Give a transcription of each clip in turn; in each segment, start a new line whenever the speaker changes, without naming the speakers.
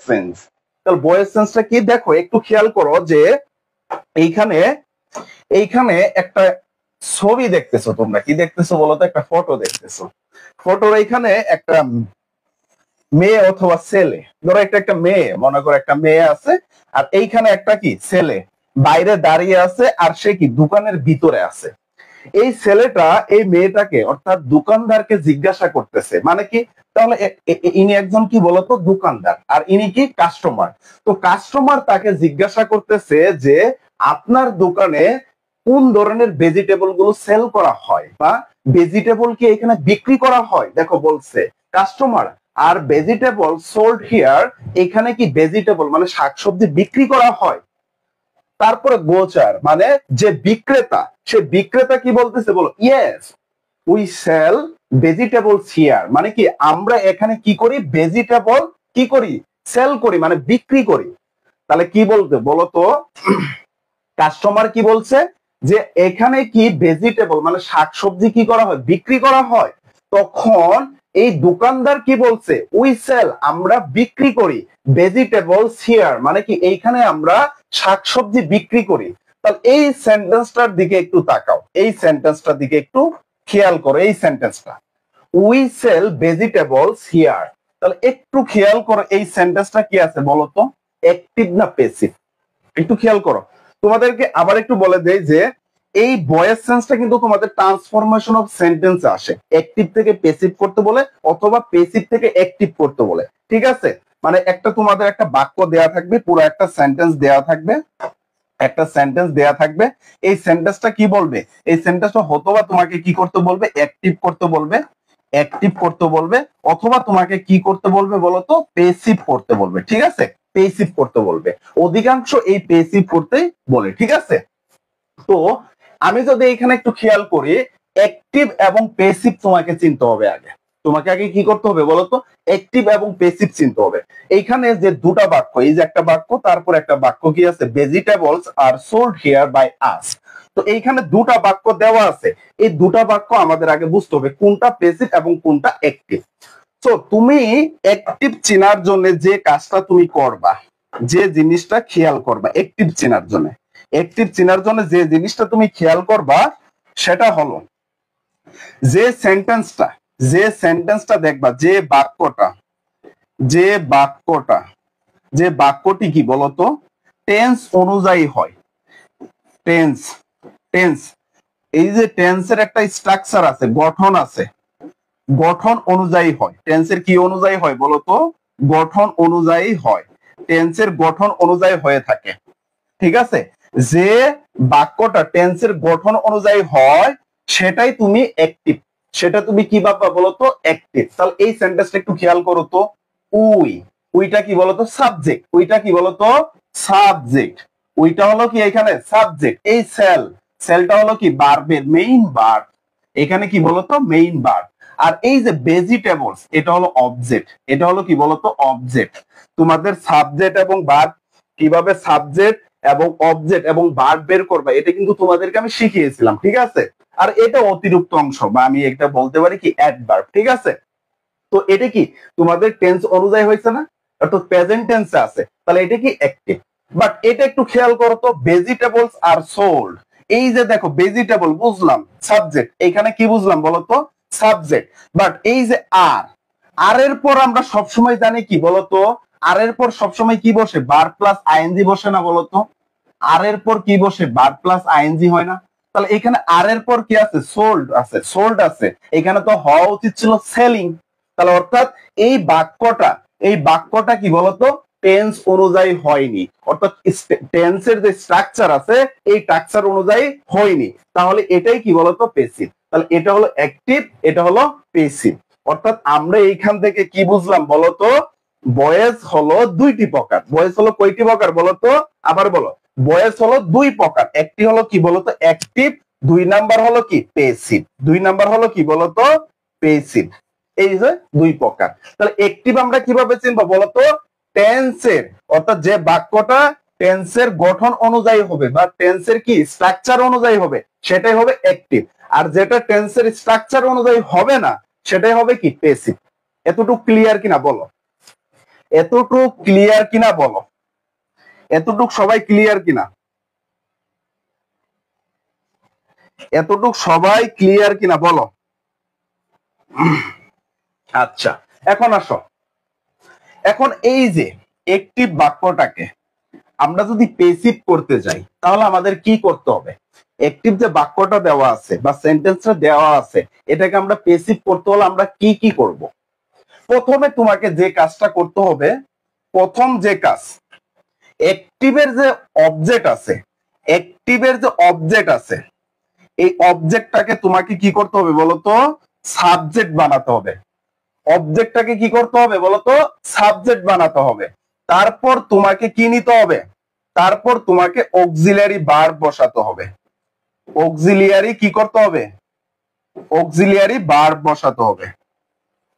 Sense. তাহলে voice সেন্সটা কি দেখো একটু খেয়াল করো যে এইখানে এইখানে একটা ছবি দেখতেছো, তোমরা কি দেখতেছো বলো তো? একটা ফটো দেখতেছো। ফটোর এইখানে একটা মেয়ে অথবা ছেলে, ধরো একটা মেয়ে, মনে করো একটা মেয়ে আছে, আর এইখানে একটা কি ছেলে বাইরে দাঁড়িয়ে আছে, আর সে কি দোকানের ভিতরে আছে। এই ছেলেটা এই মেয়েটাকে অর্থাৎ দোকানদারকে জিজ্ঞাসা করতেছে, মানে কি, তাহলে ইনি একজন কি বলতো দোকানদার, আর ইনি কি কাস্টমার। তো কাস্টমার তাকে জিজ্ঞাসা করতেছে যে আপনার দোকানে কোন ধরনের ভেজিটেবল গুলো সেল করা হয়, বা ভেজিটেবল কি এখানে বিক্রি করা হয়। দেখো বলছে customer are vegetable sold here, এখানে কি ভেজিটেবল মানে শাকসবজি বিক্রি করা হয়। তারপরে গোচার মানে যে বিক্রেতা, সে বিক্রেতা কি বলতেছে বলো, yes we sell vegetables here, মানে কি আমরা এখানে কি করি, ভেজিটেবল কি করি, সেল করি মানে বিক্রি করি। তাহলে কি বলতে বলো তো, কাস্টমার কি বলছে যে এখানে কি ভেজিটেবল মানে শাকসবজি কি করা হয়, বিক্রি করা হয়। তখন এই দোকানদার কি বলছে, উই সেল আমরা বিক্রি করি, ভেজিটেবল হিয়ার মানে কি এইখানে আমরা শাকসবজি বিক্রি করি। তাহলে এই সেন্টেন্সটার দিকে একটু তাকাও, এই সেন্টেন্সটার দিকে একটু খেয়াল করো। এই সেন্টেন্সটা উই সেল ভেজিটেবলস হিয়ার, তাহলে একটু খেয়াল করো এই সেন্টেন্সটা কি আছে বলো তো, অ্যাক্টিভ না প্যাসিভ, একটু খেয়াল করো। তোমাদেরকে আবার একটু বলে দেই যে এই ভয়েস সেন্সটা কিন্তু তোমাদের ট্রান্সফরমেশন অফ সেন্টেন্স আসে, অ্যাক্টিভ থেকে প্যাসিভ করতে বলে অথবা প্যাসিভ থেকে অ্যাক্টিভ করতে বলে। ঠিক আছে, মানে একটা তোমাদের একটা বাক্য দেয়া থাকবে, পুরো একটা সেন্টেন্স দেয়া থাকবে, একটা সেন্টেন্স দেয়া থাকবে। এই সেন্টেন্সটা কি বলবে, এই সেন্টেন্সটা হতবা তোমাকে কি করতে বলবে, অ্যাক্টিভ করতে বলবে, অ্যাক্টিভ করতে বলবে, অথবা তোমাকে কি করতে বলবে বলতো, পেসিভ করতে বলবে। ঠিক আছে, পেসিভ করতে বলবে, অধিকাংশ এই পেসিভ করতেই বলে। ঠিক আছে, তো আমি যদি এখানে একটু খেয়াল করি, অ্যাক্টিভ এবং পেসিভ তোমাকে চিনতে হবে আগে। তোমাকে আগে কি করতে হবে বলতো, অ্যাক্টিভ এবং পেসিভ চিনতে হবে। এইখানে যে দুটা বাক্য, এই যে একটা বাক্য, তারপর একটা বাক্য কি আছে, vegetables are sold here by us. তো এইখানে দুটা বাক্য দেওয়া আছে, এই দুটা বাক্য আমাদের আগে বুঝতে হবে কোনটা পেসিভ এবং কোনটা অ্যাক্টিভ। তো তুমি অ্যাক্টিভ চেনার জন্য যে কাজটা তুমি করবা, যে জিনিসটা খেয়াল করবা অ্যাক্টিভ চেনার জন্য, অ্যাক্টিভ চেনার জন্য যে জিনিসটা তুমি খেয়াল করবা সেটা হলো যে সেন্টেন্সটা, যে সেন্টেন্সটা দেখবা, যে বাক্যটা, যে বাক্যটা, যে বাক্যটি কি বলতো টেন্স অনুযায়ী হয়। টেন্স, টেন্স, এই যে টেন্সের একটা স্ট্রাকচার আছে, গঠন আছে, গঠন অনুযায়ী হয়। টেন্সের কি অনুযায়ী হয় বলতো, গঠন অনুযায়ী হয়, টেন্সের গঠন অনুযায়ী হয়ে থাকে। ঠিক আছে, যে বাক্যটা টেন্সের গঠন অনুযায়ী হয় সেটাই তুমি অ্যাক্টিভ, সেটা তুমি কি ভাববা বলতো, অ্যাক্টিভ। তাহলে এই সেন্টেন্সটা একটু খেয়াল করো তো, উই, উইটা কি বলতো সাবজেক্ট, উইটা কি বলতো সাবজেক্ট, উইটা হলো কি এখানে সাবজেক্ট। এই সেল, সেলটা হলো কি ভার্বের মেইন ভার্ব, এখানে কি বলতো মেইন ভার্ব। আর এই যে ভেজিটেবলস এটা হলো অবজেক্ট, এটা হলো কি বলতো অবজেক্ট। তোমাদের সাবজেক্ট এবং ভার্ব, কিভাবে সাবজেক্ট এবং অবজেক্ট এবং ভার্ব বের করবা, এটা কিন্তু তোমাদেরকে আমি শিখিয়েছিলাম। ঠিক আছে, আর এটা অতিরিক্ত অংশ, বা আমি এটা বলতে পারি কি অ্যাডভার্ব। ঠিক আছে, তো এটা কি তোমাদের টেন্স অনুযায়ী হয়েছে না, অর্থাৎ প্রেজেন্ট টেন্সে আছে, তাহলে এটা কি অ্যাক্টিভ। বাট এটা একটু খেয়াল করো তো, ভেজিটেবলস আর সোল্ড, এই যে দেখো ভেজিটেবল বুঝলাম সাবজেক্ট, এখানে কি বুঝলাম বলতো সাবজেক্ট। বাট এই যে আর, আর এর পর আমরা সবসময় জানি কি বলতো, আর এর পর সবসময় কি বসে, ভার্ব প্লাস আইএনজি বসে না বলতো, আর এর পর কি বসে, ভার্ব প্লাস আইএনজি হয় না। তাহলে এখানে আর এর পর কি আছে, সোল্ড আছে, সোল্ড আছে, এখানে তো হওয়া উচিত ছিল সেলিং। তাহলে অর্থাৎ এই বাক্যটা, এই বাক্যটা কি বলতো টেন্স অনুযায়ী হয়নি, অর্থাৎ টেন্সের যে স্ট্রাকচার আছে এই স্ট্রাকচার অনুযায়ী হয়নি। তাহলে এটাই কি বলতো পেসিভ। তাহলে এটা হলো অ্যাক্টিভ, এটা হলো পেসিভ। অর্থাৎ আমরা এইখান থেকে কি বুঝলাম বলতো, ভয়েস হলো দুইটি প্রকার। ভয়েস হলো কয়টি প্রকার বলতো, আবার বলো, ভয়েস হলো দুই প্রকার। একটি হলো কি বলতো অ্যাক্টিভ, দুই নাম্বার হলো কি পেসিভ, দুই নাম্বার হলো কি বলতো পেসিভ। এই যে দুই প্রকার। তাহলে অ্যাক্টিভ আমরা কিভাবে চিনবো বলতো, টেন্সের, অর্থাৎ যে বাক্যটা টেন্সের গঠন অনুযায়ী হবে বা টেন্সের কি স্ট্রাকচার অনুযায়ী হবে সেটাই হবে অ্যাক্টিভ, আর যেটা টেন্সের স্ট্রাকচার অনুযায়ী হবে না সেটাই হবে কি পেসিভ। এতটুকু ক্লিয়ার কিনা বলো। এতটুক ক্লিয়ার কিনা বলো, এতটুক সবাই ক্লিয়ার কিনা, এতটুক সবাই ক্লিয়ার কিনা বলো। আচ্ছা, এখন আসো, এখন এই যে একটিভ বাক্যটাকে আমরা যদি পেসিভ করতে যাই তাহলে আমাদের কি করতে হবে? অ্যাক্টিভ যে বাক্যটা দেওয়া আছে বা সেন্টেন্সটা দেওয়া আছে এটাকে আমরা পেসিভ করতে হলে আমরা কি কি করব? প্রথমে তোমাকে যে কাজটা করতে হবে, প্রথম যে কাজ, অ্যাক্টিভের যে অবজেক্ট আছে, অ্যাক্টিভের যে অবজেক্ট আছে এই অবজেক্টটাকে তোমাকে কি করতে হবে বলতো? সাবজেক্ট বানাতে হবে। অবজেক্টটাকে কি করতে হবে বলতো? সাবজেক্ট বানাতে হবে। তারপর তোমাকে কি নিতে হবে? তারপর তোমাকে অক্সিলিয়ারি ভার্ব বসাতে হবে। অক্সিলিয়ারি কি করতে হবে? অক্সিলিয়ারি ভার্ব বসাতে হবে।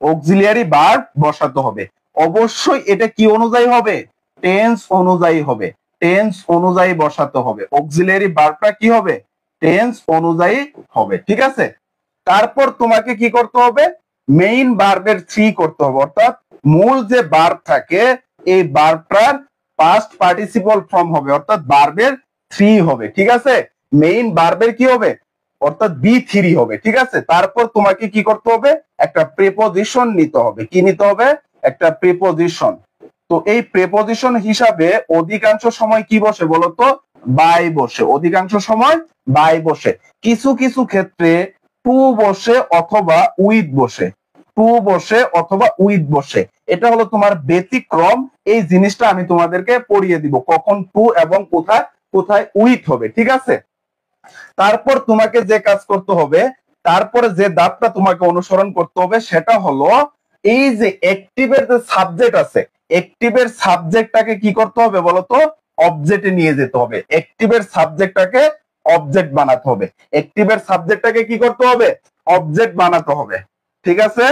অক্সিলিয়ারি ভার্ব বসাতে হবে। অবশ্যই এটা কি অনুযায়ী হবে? টেন্স অনুযায়ী হবে। টেন্স অনুযায়ী বসাতে হবে। অক্সিলিয়ারি ভার্বটা কি হবে? টেন্স অনুযায়ী হবে, ঠিক আছে? তারপর তোমাকে কি করতে হবে? মেইন ভার্বের থ্রি করতে হবে, অর্থাৎ মূল যে ভার্ব থাকে এই ভার্বটার পাস্ট পার্টিসিপল ফর্ম হবে, অর্থাৎ ভার্বের থ্রি হবে, ঠিক আছে? মেইন ভার্বের কি হবে? অর্থাৎ বি থ্রি হবে, ঠিক আছে? তারপর তোমাকে কি করতে হবে? একটা প্রিপোজিশন নিতে হবে। কি নিতে হবে? একটা প্রিপোজিশন। তো এই প্রিপোজিশন হিসাবে অধিকাংশ সময় কি বসে বলতো? বাই বসে। অধিকাংশ সময় বাই বসে। কিছু কিছু ক্ষেত্রে টু বসে অথবা উইথ বসে। টু বসে অথবা উইথ বসে। এটা হলো তোমার ব্যতিক্রম। এই জিনিসটা আমি তোমাদেরকে পড়িয়ে দিব, কখন টু এবং কোথায় কোথায় উইথ হবে, ঠিক আছে? তারপর তোমাকে যে কাজ করতে হবে, তারপরে যে ধাপটা তোমাকে অনুসরণ করতে হবে সেটা হলো এই যে অ্যাক্টিভের যে সাবজেক্ট আছে, অ্যাক্টিভের সাবজেক্টটাকে কি করতে হবে বলতো? অবজেক্টে নিয়ে যেতে হবে। অ্যাক্টিভের সাবজেক্টটাকে অবজেক্ট বানাতে হবে। অ্যাক্টিভের সাবজেক্টটাকে কি করতে হবে? অবজেক্ট বানাতে হবে, ঠিক আছে?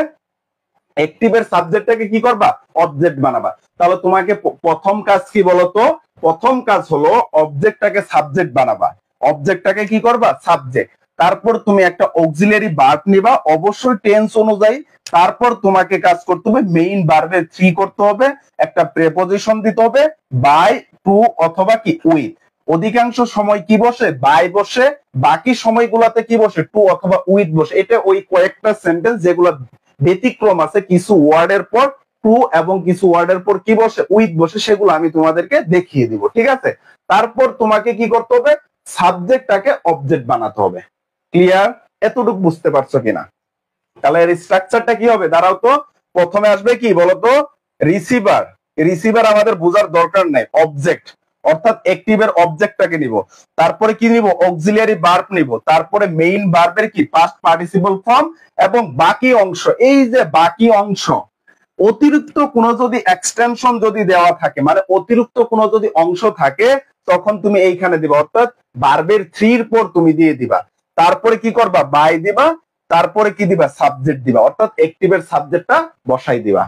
অ্যাক্টিভের সাবজেক্টটাকে কি করবা? অবজেক্ট বানাবা। তাহলে তোমাকে প্রথম কাজ কি বলতো? প্রথম কাজ হলো অবজেক্টটাকে সাবজেক্ট বানাবা। অবজেক্টটাকে কি করবা? সাবজেক্ট। তারপর তুমি একটা অক্সিলিয়ারি ভার্ব নিবা, অবশ্যই টেন্স অনুযায়ী। তারপর তোমাকে কাজ করতে হবে মেইন ভার্বের থ্রি করতে হবে, একটা প্রেপোজিশন দিতে হবে, বাই, টু অথবা কি উইথ। অধিকাংশ সময় কি বসে? বাই বসে। বাকি সময়গুলোতে কি বসে? টু অথবা উইথ বসে। এটা ওই কয়েকটা সেন্টেন্স যেগুলো ব্যতিক্রম আছে, কিছু ওয়ার্ডের পর টু এবং কিছু ওয়ার্ডের পর কি বসে? উইথ বসে। সেগুলো আমি তোমাদেরকে দেখিয়ে দিব, ঠিক আছে? তারপর তোমাকে কি করতে হবে? সাবজেক্টটাকে অবজেক্ট বানাতে হবে। ক্লিয়ার? এতটুকু বুঝতে পারছো কিনা? তাহলে এর স্ট্রাকচারটা কি হবে? দাঁড়াও তো, প্রথমে আসবে কি বলতো? রিসিভার। রিসিভার আমাদের বোঝার দরকার নাই, অবজেক্ট, অর্থাৎ অ্যাক্টিভের অবজেক্টটাকে নিব। তারপরে কি নিব? অক্সিলিয়ারি ভার্ব নিব। তারপরে মেইন ভার্বের কি পাস্ট পার্টিসিপল ফর্ম এবং বাকি অংশ। এই যে বাকি অংশ, অতিরিক্ত কোনো যদি এক্সটেনশন যদি দেওয়া থাকে, মানে অতিরিক্ত কোনো যদি অংশ থাকে তখন তুমি এইখানে দিবা, অর্থাৎ ভার্বের থ্রির পর তুমি দিয়ে দিবা। তারপরে কি করবা? বাই দিবা। তারপরে কি দিবা? সাবজেক্ট দিবা, অর্থাৎ অ্যাক্টিভের সাবজেক্টটা বসাই দিবা।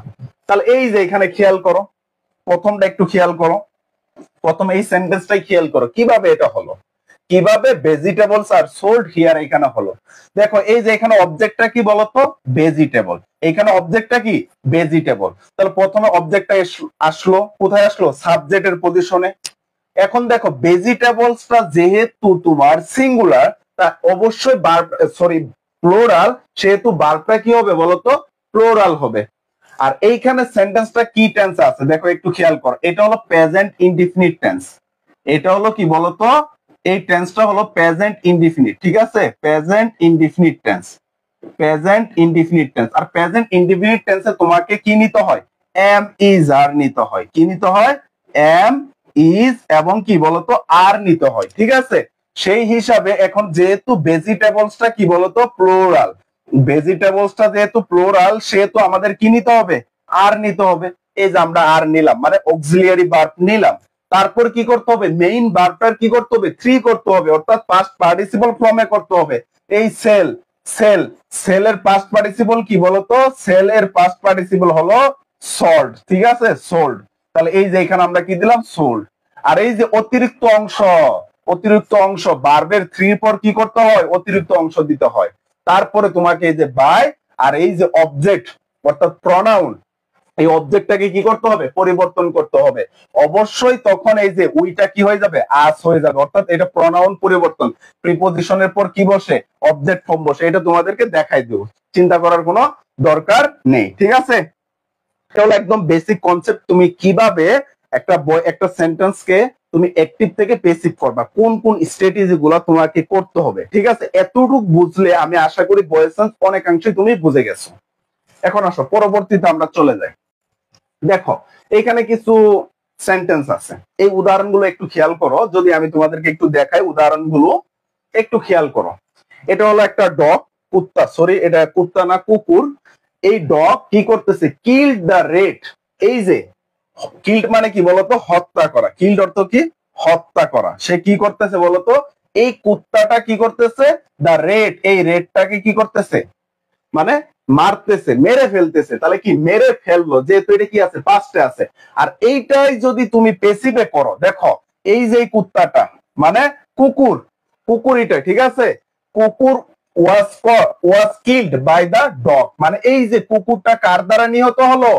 তাহলে এই যে এখানে খেয়াল করো, প্রথমটা একটু খেয়াল করো, প্রথমে এই সেন্টেন্সটাই খেয়াল করো কিভাবে এটা হলো, কিভাবে ভেজিটেবলস আর সোল্ড হিয়ার এখানে হলো। দেখো এই যে এখানে অবজেক্টটা কি বলতো? ভেজিটেবল। এখানে অবজেক্টটা কি? ভেজিটেবল। তাহলে প্রথমে অবজেক্টটা আসলো কোথায়? আসলো সাবজেক্টের পজিশনে। এখন দেখো ভেজিটেবলসটা যেহেতু তোমার সিঙ্গুলার, তা অবশ্যই প্লোরাল, সেহেতু ভার্বটা কি হবে বলতো? প্লোরাল হবে। আর এইখানে সেন্টেন্সটা কি টেন্স আছে দেখো একটু খেয়াল করো, এটা হলো প্রেজেন্ট ইনডিফিনিট টেন্স। এটা হলো কি বলতো? এই টেন্সটা হলো প্রেজেন্ট ইনডিফিনিট, ঠিক আছে? Present indefinite tense. Present indefinite tense. আর প্রেজেন্ট ইনডিফিনিট টেন্সে তোমাকে কি নিতে হয়? এম ইজ আর নিতে হয়। কি নিতে হয়? এম ইজ এবং কি বলতো? আর নিতে হয়, ঠিক আছে? সেই হিসাবে এখন যেহেতু ভেজিটেবলসটা কি বলতো? প্লোরাল। ভেজিটেবলসটা যেহেতু প্লোরাল সেহেতু আমাদের কি নিতে হবে? আর নিতে হবে। এই যে আমরা আর নিলাম, মানে অক্সিলিয়ারি ভার্ব নিলাম। তারপর কি করতে হবে? মেইন ভার্বটার কি করতে হবে? থ্রি করতে হবে, অর্থাৎ পাস্ট পার্টিসিপল ফর্মে করতে হবে। এই সেল, সেল, সেলের পাস্ট পার্টিসিপল কি বলতো? সেল এর পাস্ট পার্টিসিপল হলো সল্ড, ঠিক আছে? সোল্ড। তাহলে এই যে এখানে আমরা কি দিলাম? সোল্ড। আর এই যে অতিরিক্ত অংশ, অতিরিক্ত অংশ ভার্বের থ্রির পর কি করতে হয়? অতিরিক্ত অংশ দিতে হয়। তারপরে তোমাকে এই যে বাই আর এই যে অবজেক্ট অর্থাৎ প্রনাউন, এই অবজেক্টটাকে কি করতে হবে, পরিবর্তন করতে হবে। অবশ্যই তখন এই যে উইটা কি হয়ে যাবে, আস হয়ে যাবে, অর্থাৎ এটা প্রনাউন পরিবর্তন। প্রিপোজিশনের পর কি বসে, অবজেক্ট ফর্ম বসে। এটা তোমাদেরকে দেখাই দেব, চিন্তা করার কোনো দরকার নেই, ঠিক আছে। এটা হলো একদম বেসিক কনসেপ্ট, তুমি কিভাবে একটা সেন্টেন্সকে তুমি অ্যাক্টিভ থেকে প্যাসিভ করবা, কোন কোন স্ট্র্যাটেজি গুলো তোমাকে করতে হবে, ঠিক আছে। এতটুকু বুঝলে আমি আশা করি ভয়েস চেঞ্জ অনেকাংশই তুমি বুঝে গেছো। এখন আসো পরবর্তীতে আমরা চলে যাই। দেখো এখানে কিছু সেন্টেন্স আছে, এই উদাহরণগুলো একটু খেয়াল করো। যদি আমি তোমাদেরকে একটু দেখাই উদাহরণগুলো, একটু খেয়াল করো। এটা হলো একটা ডগ, কুত্তা, সরি এটা কুত্তা না কুকুর। এই ডগ কি করতেছে, কিল্ড দ্য রেট। এই যে কিল্ড মানে কি বলতো, হত্যা করা। কিল্ড অর্থ কি, হত্যা করা। সে কি করতেছে বলতো, এই কুত্তাটা কি করতেছে, দ্য রেট, এই রেটটাকে কি করতেছে, মানে মারতেছে, মেরে ফেলতেছে। তাহলে কি মেরে ফেললো, যেহেতু এটা কি আছে, পাস্টে আছে। আর এইটাই যদি তুমি পেসিভে করো, দেখো এই যে কুত্তাটা মানে কুকুর, কুকুর এটা, ঠিক আছে। কুকুর was killed by the dog, মানে এই যে কুকুরটা কার দ্বারা নিহত হলো,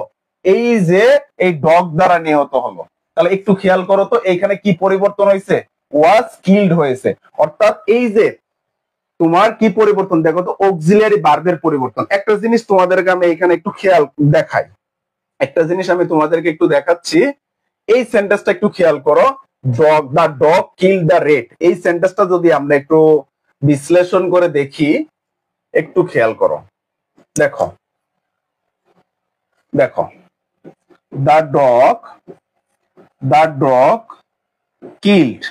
এই যে এই ডগ দ্বারা নিহত হলো। তাহলে একটু খেয়াল করো তো এইখানে কি পরিবর্তন হয়েছে, ওয়াজ কিল্ড হয়েছে। অর্থাৎ এই যে তোমার কি পরিবর্তন, দেখো তো অক্সিলিয়ারি ভার্বের পরিবর্তন। একটা জিনিস তোমাদেরকে আমি এখানে একটু খেয়াল দেখাই, একটা জিনিস আমি তোমাদেরকে একটু দেখাচ্ছি। এই সেন্টেন্সটা একটু খেয়াল করো, the dog kill the rate. এই সেন্টেন্সটা যদি আমরা একটু বিশ্লেষণ করে দেখি, একটু খেয়াল করো। দেখো দেখো the dog killed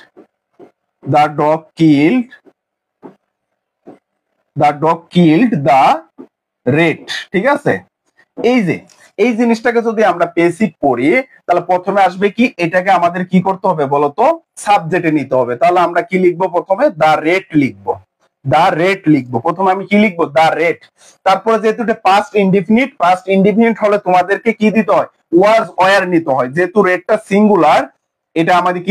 the dog killed the dog killed the rate, ঠিক আছে। এই যে এই জিনিসটাকে যদি আমরা পেসিভ করি, তাহলে প্রথমে আসবে কি, এটাকে আমাদের কি করতে হবে বলতো, সাবজেক্টে নিতে হবে। তাহলে আমরা কি লিখবো, প্রথমে দা রেট লিখবো, দা রেট লিখবো। প্রথমে আমি কি লিখবো, দা রেট। তারপরে যেহেতু এটা পাস্ট ইনডিফিনিট হলে তোমাদেরকে কি দিতে হয়, ওয়াজ ওয়ার নিতে হয়। যেহেতু রেটটা সিঙ্গুলার, এটা আমাদের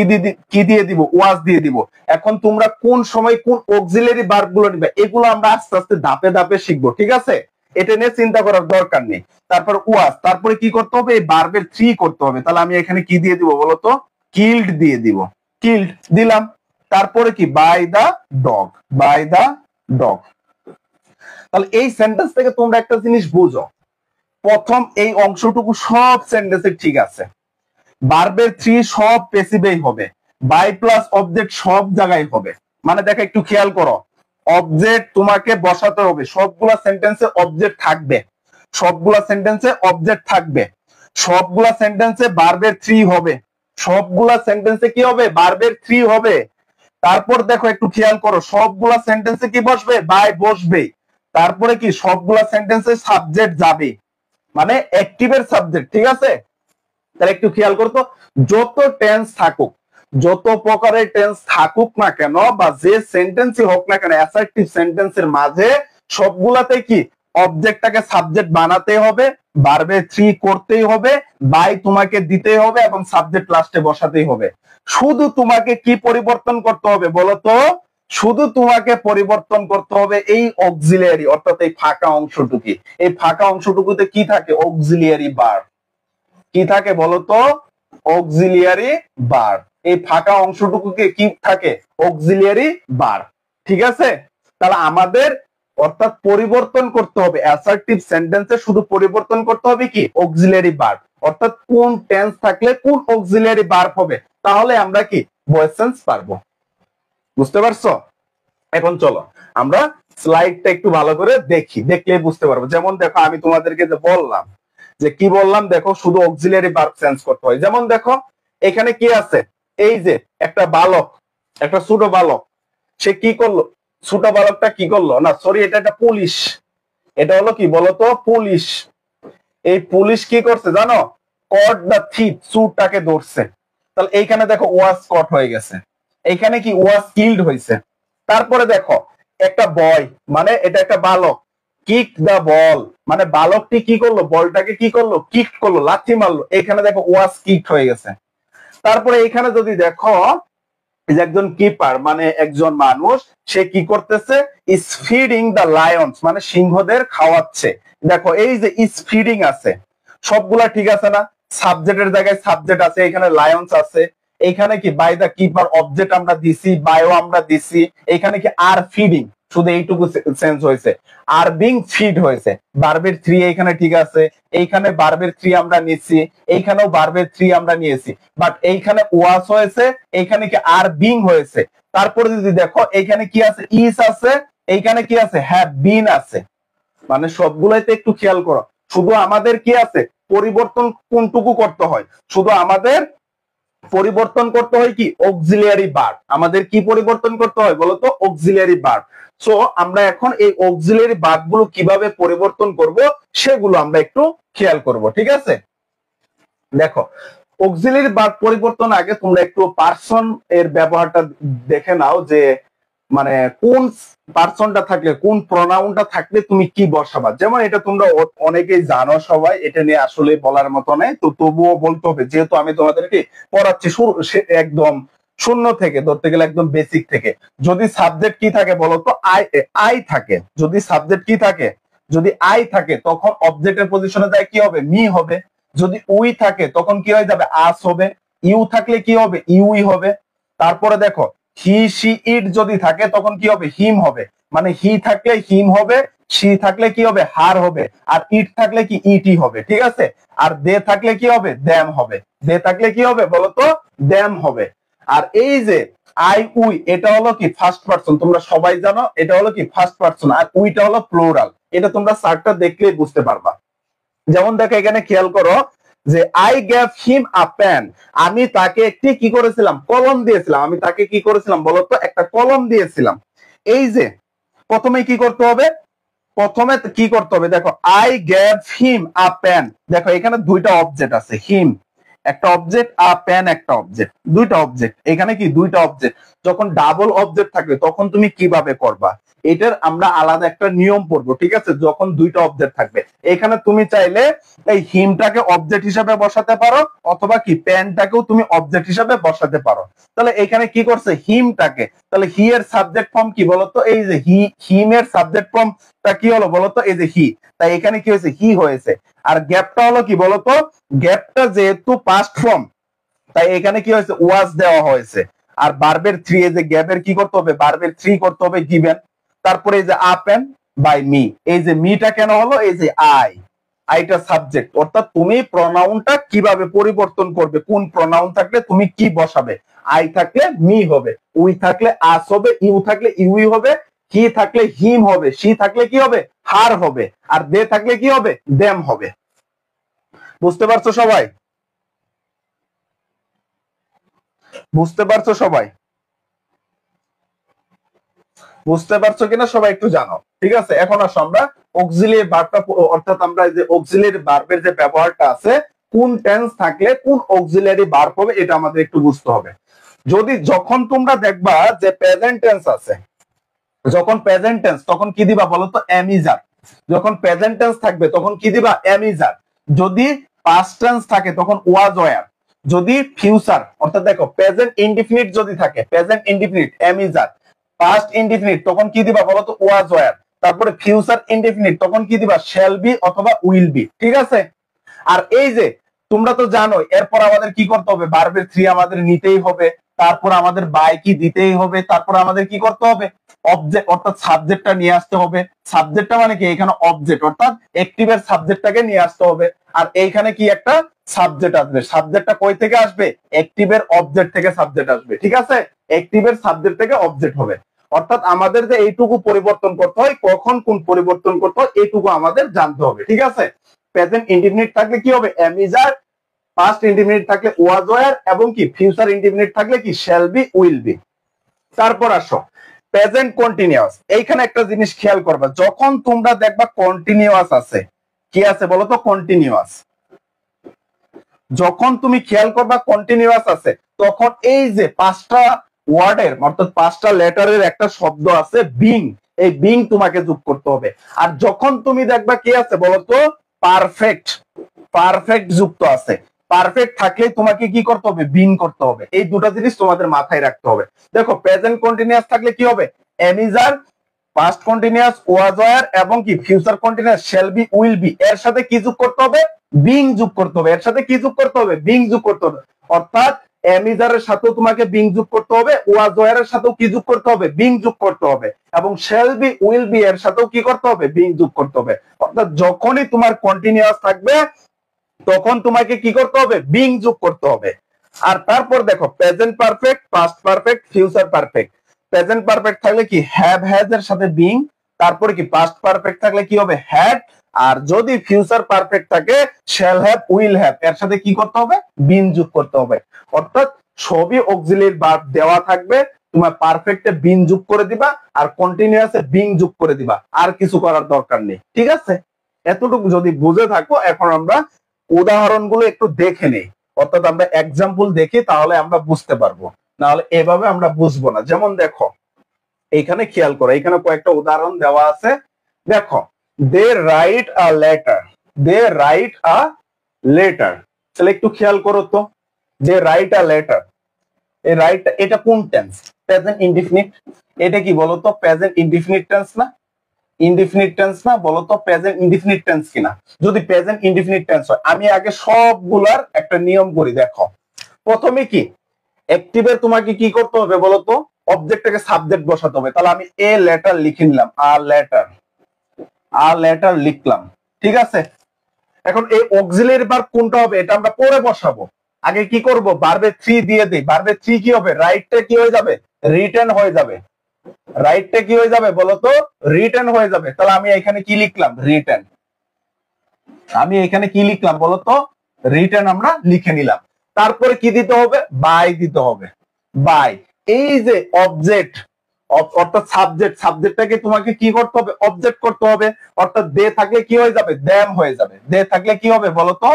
কি দিয়ে দিব, ওয়াজ দিয়ে দিব। এখন তোমরা কোন সময় কোন অক্সিলারি ভার্ব গুলো নিবে, এগুলো আমরা আস্তে আস্তে ধাপে ধাপে শিখবো, ঠিক আছে। এটা নিয়ে চিন্তা করার দরকার নেই। তারপর ওয়াজ, তারপরে কি করতে হবে, এই ভার্বের থ্রি করতে হবে। তাহলে আমি এখানে কি দিয়ে দিব বলতো, কিল্ড দিয়ে দিব, কিল্ড দিলাম। তারপরে কি, by the dog, by the dog. তাহলে এই সেন্টেন্স থেকে তোমরা একটা জিনিস বুঝো, প্রথম এই অংশটুকু সব সেন্টেন্সে ঠিক আছে, ভার্বের থ্রি সব পেসিভেই হবে, বাই প্লাস অবজেক্ট সব জায়গায় হবে। মানে দেখো একটু খেয়াল করো, অবজেক্ট তোমাকে বসাতে হবে, সবগুলা সেন্টেন্সে অবজেক্ট থাকবে, সবগুলা সেন্টেন্সে অবজেক্ট থাকবে, সবগুলা সেন্টেন্সে ভার্বের থ্রি হবে, সবগুলা সেন্টেন্সে কি হবে, ভার্বের থ্রি হবে। তারপর দেখো একটু খেয়াল করো, সবগুলা সেন্টেন্সে কি বসবে, বাই বসবে। তারপরে কি, সবগুলা সেন্টেন্সে সাবজেক্ট যাবে, মানে অ্যাক্টিভের সাবজেক্ট, ঠিক আছে। তাহলে একটু খেয়াল করতো, যত টেন্স থাকুক, যত প্রকারের টেন্স থাকুক না কেন, বা যে সেন্টেন্সই হোক না কেন, অ্যাসার্টিভ সেন্টেন্সের মাঝে সবগুলাতে কি, অবজেক্টটাকে সাবজেক্ট বানাতে হবে, ভার্বে থ্রি করতেই হবে, বাই তোমাকে দিতেই হবে, এবং সাবজেক্ট লাস্টে বসাতেই হবে। শুধু তোমাকে কি পরিবর্তন করতে হবে বলতো, শুধু তোমাকে পরিবর্তন করতে হবে এই অক্সিলিয়ারি, অর্থাৎ এই ফাঁকা অংশটুকু। এই ফাঁকা অংশটুকুতে কি থাকে, অক্সিলিয়ারি ভার্ব। কি থাকে বলতো, অক্সিলিয়ারি ভার্ব। এই ফাঁকা অংশটুকুকে কি থাকে, অক্সিলিয়ারি ভার্ব, ঠিক আছে। তাহলে আমাদের অর্থাৎ পরিবর্তন করতে হবে অ্যাসার্টিভ সেন্টেন্সে, শুধু পরিবর্তন করতে হবে কি, অক্সিলিয়ারি ভার্ব। অর্থাৎ কোন টেন্স থাকলে কোন অক্সিলিয়ারি ভার্ব হবে, তাহলে আমরা কি ভয়েস চেঞ্জ পারবো। বুঝতে পারছো। এখন চলো আমরা স্লাইডটা একটু ভালো করে দেখি, দেখলে বুঝতে পারবো। যেমন দেখো আমি তোমাদেরকে যে বললাম, যে কি বললাম, দেখো শুধু অক্সিলিয়ারি ভার্ব চেঞ্জ করতে হয়। যেমন দেখো এখানে কি আছে, এই যে একটা বালক, একটা ছোট বালক, সে কি করলো, ছোট বালকটা কি করলো, না সরি এটা একটা পুলিশ, এটা হলো কি বলতো, পুলিশ। এই পুলিশ কি করছে জানো, কট দা থিপ, চুরটাকে ধরছে। তাহলে এইখানে দেখো ওয়াজ কট হয়ে গেছে, এইখানে কি ওয়াজ কিল্ড হয়েছে। তারপরে দেখো একটা বয়, মানে এটা একটা বালক, কিক দা বল, মানে বালকটি কি করলো, বলটাকে কি করলো, কিক করলো, লাথি মারলো। এখানে দেখো ওয়াজ কিক হয়ে গেছে। তারপরে এখানে যদি দেখো, যে একজন কিপার মানে একজন মানুষ, সে কি করতেছে, ইজ ফিডিং দা লায়ন্স, মানে সিংহদের খাওয়াচ্ছে। দেখো এই যে ইজ ফিডিং আছে, সবগুলা ঠিক আছে না? সাবজেক্টের জায়গায় সাবজেক্ট আছে, এখানে লায়ন্স আছে, এইখানে কি বাই দা কিপার অবজেক্ট আমরা দিছি, বায়ো আমরা দিছি, এখানে কি আর ফিডিং, শুধু এইটুকু চেঞ্জ হয়েছে, আর বিং ফিড হয়েছে, ভার্বের 3 এইখানে ঠিক আছে, এইখানে ভার্বের 3 আমরা নিচ্ছি, এইখানেও ভার্বের 3 আমরা নিয়েছি, বাট এইখানে ওয়াস হয়েছে, এইখানে কি আর বিং হয়েছে। তারপরে যদি দেখো এইখানে কি আছে, ইস আছে, এইখানে কি আছে, হ্যাভ বিন আছে। মানে সবগুলাইতে একটু খেয়াল করো, শুধু আমাদের কি আছে পরিবর্তন কোনটুকু করতে হয়, শুধু আমাদের পরিবর্তন করতে হয় কি অক্সিলিয়ারি ভার্ব। আমাদের কি পরিবর্তন করতে হয় বলতো, অক্সিলিয়ারি ভার্ব। সো আমরা এখন এই অক্সিলিয়ারি ভার্ব গুলো কিভাবে পরিবর্তন করব সেগুলো আমরা একটু খেয়াল করব, ঠিক আছে? দেখো, অক্সিলিয়ারি ভার্ব পরিবর্তন আগে তোমরা একটু পারসন এর ব্যবহারটা দেখে নাও, যে মানে কোন পারসনটা থাকলে, কোন প্রোনাউনটা থাকলে তুমি কি বসাবা। যেমন এটা তোমরা অনেকেই জানো, সবাই এটা নিয়ে আসলে বলার মতো নেই, তো তবুও বলতে হবে, যেহেতু আমি তোমাদেরকে পড়াচ্ছি একদম শূন্য থেকে, ধরতে গেলে একদম বেসিক থেকে। যদি সাবজেক্ট কি থাকে বলতো, আই থাকে। যদি সাবজেক্ট কি থাকে, যদি আই থাকে, তখন অবজেক্টের পজিশনে যায় কি হবে, মি হবে। যদি উই থাকে তখন কি হয়ে যাবে, আস হবে। ইউ থাকলে কি হবে, ইউই হবে। তারপরে দেখো, হি সি ইট যদি থাকে তখন কি হবে, হিম হবে। মানে হি থাকলে হিম হবে, সি থাকলে কি হবে, হার হবে, আর ইট থাকলে কি ইটি হবে, ঠিক আছে? আর দে থাকলে কি হবে, দ্যাম হবে। দে থাকলে কি হবে বলতো, দ্যাম হবে। আর এই যে আই উই, এটা হলো কি ফার্স্ট পারসন, তোমরা সবাই জানো এটা হলো কি ফার্স্ট পারসন, আর উইটা হলো প্লুরাল। এটা তোমরা চার্টটা দেখলেই বুঝতে পারবা। যেমন দেখো এখানে খেয়াল করো যে I gave him a pen, আমি তাকে একটি কি করেছিলাম, কলম দিয়েছিলাম। আমি তাকে কি করেছিলাম বলতো, একটা কলম দিয়েছিলাম। এই যে প্রথমে কি করতে হবে, প্রথমে কি করতে হবে, দেখো I gave him a pen. দেখো এখানে দুইটা অবজেক্ট আছে, হিম একটা অবজেক্ট, আ পেন একটা অবজেক্ট, দুইটা অবজেক্ট। এখানে কি দুইটা অবজেক্ট, যখন ডাবল অবজেক্ট থাকবে তখন তুমি কিভাবে করবা, এটার আমরা আলাদা একটা নিয়ম পড়বো, ঠিক আছে? যখন দুইটা অবজেক্ট থাকবে, এখানে তুমি চাইলে এই হিমটাকে অবজেক্ট হিসাবে বসাতে পারো, অথবা কি পেনটাকেও তুমি অবজেক্ট হিসাবে বসাতে পারো। তাহলে এখানে কি করছে, হিমটাকে, তাহলে হি এর সাবজেক্ট ফর্ম কি বলতো, এই যে হিমের সাবজেক্ট ফর্মটা কি হলো বলতো, এই যে হি। তাই এখানে কি হয়েছে, হি হয়েছে। আর গ্যাপটা হলো কি বলতো, গ্যাপটা যেহেতু পাস্ট ফর্ম, তাই এখানে কি হয়েছে, ওয়াজ দেওয়া হয়েছে। আর ভার্বের 3, এই যে গ্যাপের কি করতে হবে, ভার্বের 3 করতে হবে গিভেন। তারপরে এই যে আপ এন্ড বাই মি, এই যে মিটা কেন হলো, এই যে আইটা সাবজেক্ট। অর্থাৎ তুমি প্রনাউনটা কিভাবে পরিবর্তন করবে, কোন প্রনাউন থাকলে তুমি কি বসাবে। আই থাকলে মি হবে, উই থাকলে আস হবে, ইউ থাকলে ইউই হবে, হি থাকলে হিম হবে, সি থাকলে কি হবে, হার হবে, আর দে থাকলে কি হবে, দেম হবে। বুঝতে পারছো সবাই? বুঝতে পারছো সবাই? বুঝতে পারছো কিনা সবাই একটু জানো, ঠিক আছে? এখন আসো আমরা অক্সিলিয়ারি ভার্বটা, অর্থাৎ আমরা যে অক্সিলিয়ারি ভার্বের যে ব্যবহারটা আছে, কোন টেন্স থাকলে কোন অক্সিলিয়ারি ভার্ব হবে, এটা আমাদের একটু বুঝতে হবে। যখন তোমরা দেখবা যে প্রেজেন্ট টেন্স আছে, যখন প্রেজেন্ট টেন্স, তখন কি দিবা বলতো, অ্যামিজার। যখন প্রেজেন্ট টেন্স থাকবে তখন কি দিবা, অ্যামিজার। যদি পাস্ট টেন্স থাকে তখন ওয়াজ ওয়্যার। যদি ফিউচার, অর্থাৎ দেখো প্রেজেন্ট ইনডিফিনিট যদি থাকে, present indefinite am is are. Past indefinite তখন কি দিবা বলতো, ওয়াজ ওয়্যার। তারপরে ফিউচার ইনডিফিনিট তখন কি দিবা, শ্যাল বি অথবা উইল বি, ঠিক আছে? আর এই যে তোমরা তো জানো, এরপর আমাদের কি করতে হবে, ভার্বের 3 আমাদের নিতেই হবে, তারপর আমাদের বাই কি দিতেই হবে, তারপর আমাদের কি করতে হবে, অবজেক্ট অর্থাৎ সাবজেক্টটা নিয়ে আসতে হবে। সাবজেক্টটা মানে কি, এখানে অবজেক্ট অর্থাৎ অ্যাক্টিভের সাবজেক্টটাকে নিয়ে আসতে হবে। আর এইখানে কি একটা সাবজেক্ট আসবে, সাবজেক্টটা কই থেকে আসবে, অ্যাক্টিভের অবজেক্ট থেকে সাবজেক্ট আসবে, ঠিক আছে? অ্যাক্টিভের সাবজেক্ট থেকে অবজেক্ট হবে। অর্থাৎ আমাদের যে এইটুকু পরিবর্তন করতে হয়, কখন কোন পরিবর্তন করতে হয়, এইটুকু আমাদের জানতে হবে, ঠিক আছে? প্রেজেন্ট ইনডিফিনিট থাকলে কি হবে, অ্যামিজার। পাস্ট ইনডিফিনিট থাকলে ওয়াজ ওয়্যার, এবং কি ফিউচার ইনডিফিনিট থাকলে কি শ্যাল বি, উইল বি। তারপর আসো প্রেজেন্ট কন্টিনিউয়াস। এইখানে একটা জিনিস খেয়াল করবা, যখন তোমরা দেখবা কন্টিনিউয়াস আছে, কি আছে বলো তো, কন্টিনিউয়াস। যখন তুমি খেয়াল করবা কন্টিনিউয়াস আছে, তখন এই যে 5টা ওয়ার্ডের অর্থাৎ 5টা লেটারের একটা শব্দ আছে বিং, এই বিং তোমাকে যোগ করতে হবে। আর যখন তুমি দেখবা কি আছে বলতো, পারফেক্ট, পারফেক্ট যুক্ত আছে। পারফেক্ট থাকলে তোমাকে কি করতে হবে, বিং করতে হবে। এই দুটো জিনিস তোমাদের মাথায় রাখতে হবে। দেখো প্রেজেন্ট কন্টিনিউয়াস থাকলে কি হবে, অ্যামিজার পাস্ট কন্টিনিউয়াস ওয়াজ ওয়্যার এবং কি future continuous shall be will be এর সাথে কি যোগ করতে হবে? বিং যোগ করতে হবে। এর সাথে কি যোগ করতে হবে? বিং যোগ করতে হবে। অর্থাৎ এম ইজ আর এর সাথেও তোমাকে বিং যোগ করতে হবে, ওয়াজ ওয়্যার এর সাথেও কি যোগ করতে হবে? বিং যোগ করতে হবে, এবং শ্যাল বি উইল বি এর সাথেও কি করতে হবে? বিং যোগ করতে হবে। অর্থাৎ যখনই তোমার কন্টিনিউয়াস থাকবে তখন তোমাকে কি করতে হবে? বিং যোগ করতে হবে। আর তারপর দেখো present perfect, past perfect, future perfect. Present perfect থাকলে কি হ্যাভ হ্যাজ এর সাথে বিং, তারপরে কি পাস্ট পারফেক্ট থাকলে কি হবে? হ্যাড, আর যদি ফিউচার পারফেক্ট থাকে শ্যাল হ্যাভ উইল হ্যাভ এর সাথে কি করতে হবে? বিং যোগ করতে হবে। অর্থাৎ সবই অক্সিলিয়ারি ভার্ব দেওয়া থাকবে, তোমার পারফেক্টে বিং যোগ করে দিবা আর কন্টিনিউয়াসে বিং যোগ করে দিবা, আর কিছু করার দরকার নেই। ঠিক আছে, এতটুকু যদি বুঝে থাকো। এখন আমরা উদাহরণগুলো একটু দেখে নেই, অর্থাৎ আমরা এক্সাম্পল দেখি, তাহলে আমরা বুঝতে পারবো, নাহলে এভাবে আমরা বুঝবো না। যেমন দেখো এইখানে খেয়াল করো, এখানে কয়েকটা উদাহরণ দেওয়া আছে। দেখো they write a letter, they write a letter, তাহলে একটু খেয়াল করো তো, দে রাইট আ লেটার, এই রাইট এটা কোন টেন্স? Present indefinite. এটা কি বলতো? প্রেজেন্ট ইনডিফিনিট টেন্স না? ইনডিফিনিট টেন্স না? বলতো প্রেজেন্ট ইনডিফিনিট টেন্স কিনা? যদি প্রেজেন্ট ইনডিফিনিট টেন্স হয়, আমি আগে সবগুলার একটা নিয়ম করি। দেখো প্রথমে কি অ্যাক্টিভের তোমাকে কি করতে হবে বলতো? অবজেক্টটাকে সাবজেক্ট বসাতে হবে। তাহলে আমি এ লেটার লিখে নিলাম, আ লেটার, আ লেটার লিখলাম। ঠিক আছে, এখন এই অক্সিলিয়ারি ভার্ব কোনটা হবে এটা আমরা পরে বসাবো। আগে কি করব? ভার্বে 3 দিয়ে দেই। ভার্বে 3 কি হবে? রাইটটা কি হয়ে যাবে? রিটেন হয়ে যাবে। রাইটটা কি হয়ে যাবে বলতো? রিটেন হয়ে যাবে। তাহলে আমি এখানে কি লিখলাম? রিটেন। আমি এখানে কি লিখলাম বলতো? রিটেন আমরা লিখে নিলাম। তারপরে কি দিতে হবে? বাই দিতে হবে। বাই, এই যে অবজেক্ট অর্থাৎ সাবজেক্ট, সাবজেক্টটাকে তোমাকে কি করতে হবে? অবজেক্ট করতে হবে। অর্থাৎ দে থাকলে কি হয়ে যাবে? দ্যাম হয়ে যাবে। দে থাকলে কি হবে বলতো?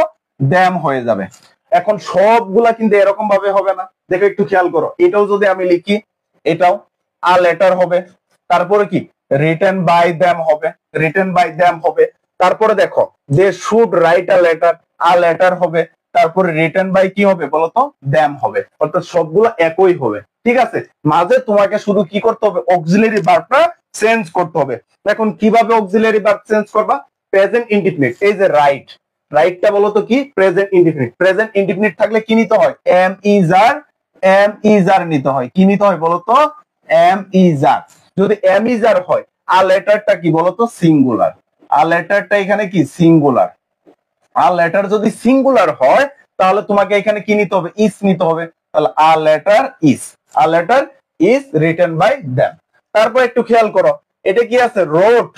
দ্যাম হয়ে যাবে। এখন সবগুলা কিন্তু এরকম ভাবে হবে না, দেখো একটু খেয়াল করো। এটাও যদি আমি লিখি, এটাও আ লেটার হবে। তারপরে কি? রিটেন বাই দ্যাম হবে, রিটেন বাই দ্যাম হবে। তারপরে দেখো they should write a letter, a letter হবে। তারপরে রিটেন বাই কি হবে বলতো? দ্যাম হবে। অর্থাৎ সবগুলো একই হবে। ঠিক আছে, মাঝে তোমাকে শুধু কি করতে হবে? অক্সিলিয়ারি ভার্বটা চেঞ্জ করতে হবে। এখন কিভাবে অক্সিলিয়ারি ভার্ব চেঞ্জ করবা? প্রেজেন্ট ইনডিফিনিট, এই যে রাইট, রাইটটা বলতো কি? Present indefinite. প্রেজেন্ট ইনডিফিনিট থাকলে কি নিতে হয়? Am is are, am is are নিতে হয়। কি নিতে হয় বলতো? Am is are. যদি এম ইজ আর হয়, আর লেটারটা কি বলতো? সিঙ্গুলার। আর লেটারটা এখানে কি? সিঙ্গুলার। আর লেটার যদি সিঙ্গুলার হয় তাহলে তোমাকে এখানে কি নিতে হবে? ইজ নিতে হবে। তাহলে আর লেটার ইজ, আর letter is written by them. তারপর একটু খেয়াল করো, এটা কি আছে? রোট,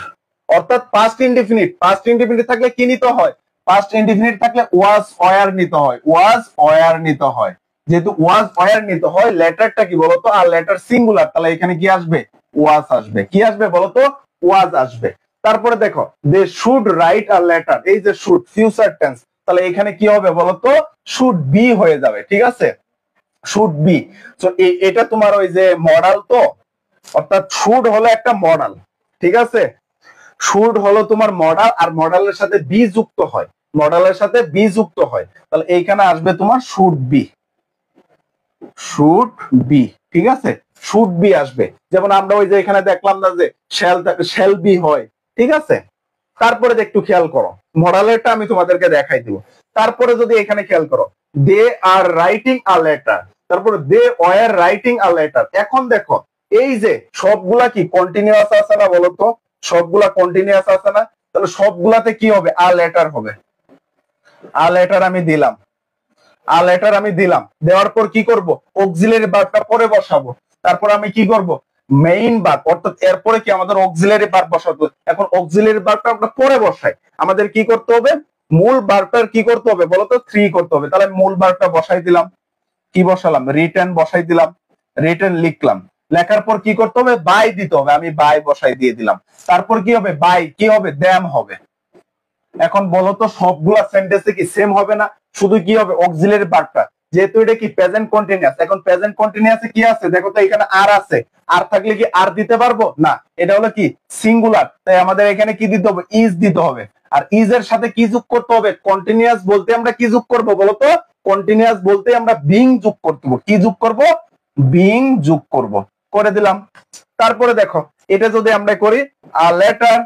অর্থাৎ পাস্ট ইনডিফিনিট। পাস্ট ইনডিফিনিট থাকলে কি নিতে হয়? পাস্ট ইনডিফিনিট থাকলে ওয়াজ ওয়্যার নিতে হয়, ওয়াজ ওয়্যার নিতে হয়। যেহেতু ওয়াজ ওয়্যার নিতে হয়, লেটারটা কি বলতো? আর লেটার সিঙ্গুলার, তাহলে এখানে কি আসবে? ওয়াজ আসবে। কি আসবে বলতো? ওয়াজ আসবে। তারপরে দেখো they should write a letter, এই যে শুড ফিউচার টেন্স, তাহলে এখানে কি হবে বলতো? শুড বি হয়ে যাবে। ঠিক আছে, শুড বি। তো এটা তোমার ওই যে মডাল, তো অর্থাৎ শুড হলো একটা মডাল। ঠিক আছে, শুড হলো তোমার মডাল, আর মডালের সাথে বি যুক্ত হয়, মডালের সাথে বি যুক্ত হয়। তাহলে এইখানে আসবে তোমার শুড বি, শুড বি। ঠিক আছে, শুড বি আসবে। যেমন আমরা ওই যে এখানে দেখলাম না যে শ্যাল বি হয়। ঠিক আছে, তারপরে একটু খেয়াল করো, মডালেরটা আমি তোমাদেরকে দেখাই দিব। তারপরে যদি এখানে খেয়াল করো, দে আর রাইটিং আ লেটার, তারপরে they were writing a letter. এখন দেখো এই যে সবগুলা কি কন্টিনিউয়াস আছে না বলতো? সবগুলা কন্টিনিউয়াস আছে না? তাহলে সবগুলাতে কি হবে? আ লেটার হবে। আ লেটার আমি দিলাম, আ লেটার আমি দিলাম। দেওয়ার পর কি করব? অক্সিলিয়ারি ভার্বটা পরে বসাবো। তারপর আমি কি করব? মেইন ভার্ব, অর্থাৎ এরপরে কি আমাদের অক্সিলিয়ারি ভার্ব বসাতে হবে। এখন অক্সিলিয়ারি ভার্বটা আমরা পরে বসাই, আমাদের কি করতে হবে? মূল ভার্বটার কি করতে হবে বলতো? 3 করতে হবে। তাহলে মূল ভার্বটা বসাই দিলাম। কি বসালাম? রিটেন বসাই দিলাম, রিটেন লিখলাম। লেখার পর কি করতে হবে? বাই দিতে হবে, আমি বাই বসাই দিয়ে দিলাম। তারপর কি হবে? বাই কি হবে? দ্যাম হবে। এখন বলতো সবগুলা সেন্টেন্সে কি সেম হবে না? শুধু কি হবে? অক্সিলিয়ারি ভার্বটা, যেহেতু এটা কি প্রেজেন্ট কন্টিনিউয়াস। এখন প্রেজেন্ট কন্টিনিউয়াসে কি আছে দেখো তো, এখানে আর আছে। আর থাকলে কি আর দিতে পারবো না? এটা হলো কি? সিঙ্গুলার, তাই আমাদের এখানে কি দিতে হবে? ইজ দিতে হবে। আর ইজ এর সাথে কি যোগ করতে হবে? কন্টিনিউয়াস বলতে আমরা কি যোগ করব বলতো? কন্টিনিউয়াস বলতে আমরা বিং যোগ করতে হবে। কি যোগ করব? বিং যোগ করব। করে দিলাম। তারপরে দেখো এটা যদি আমরা করি a letter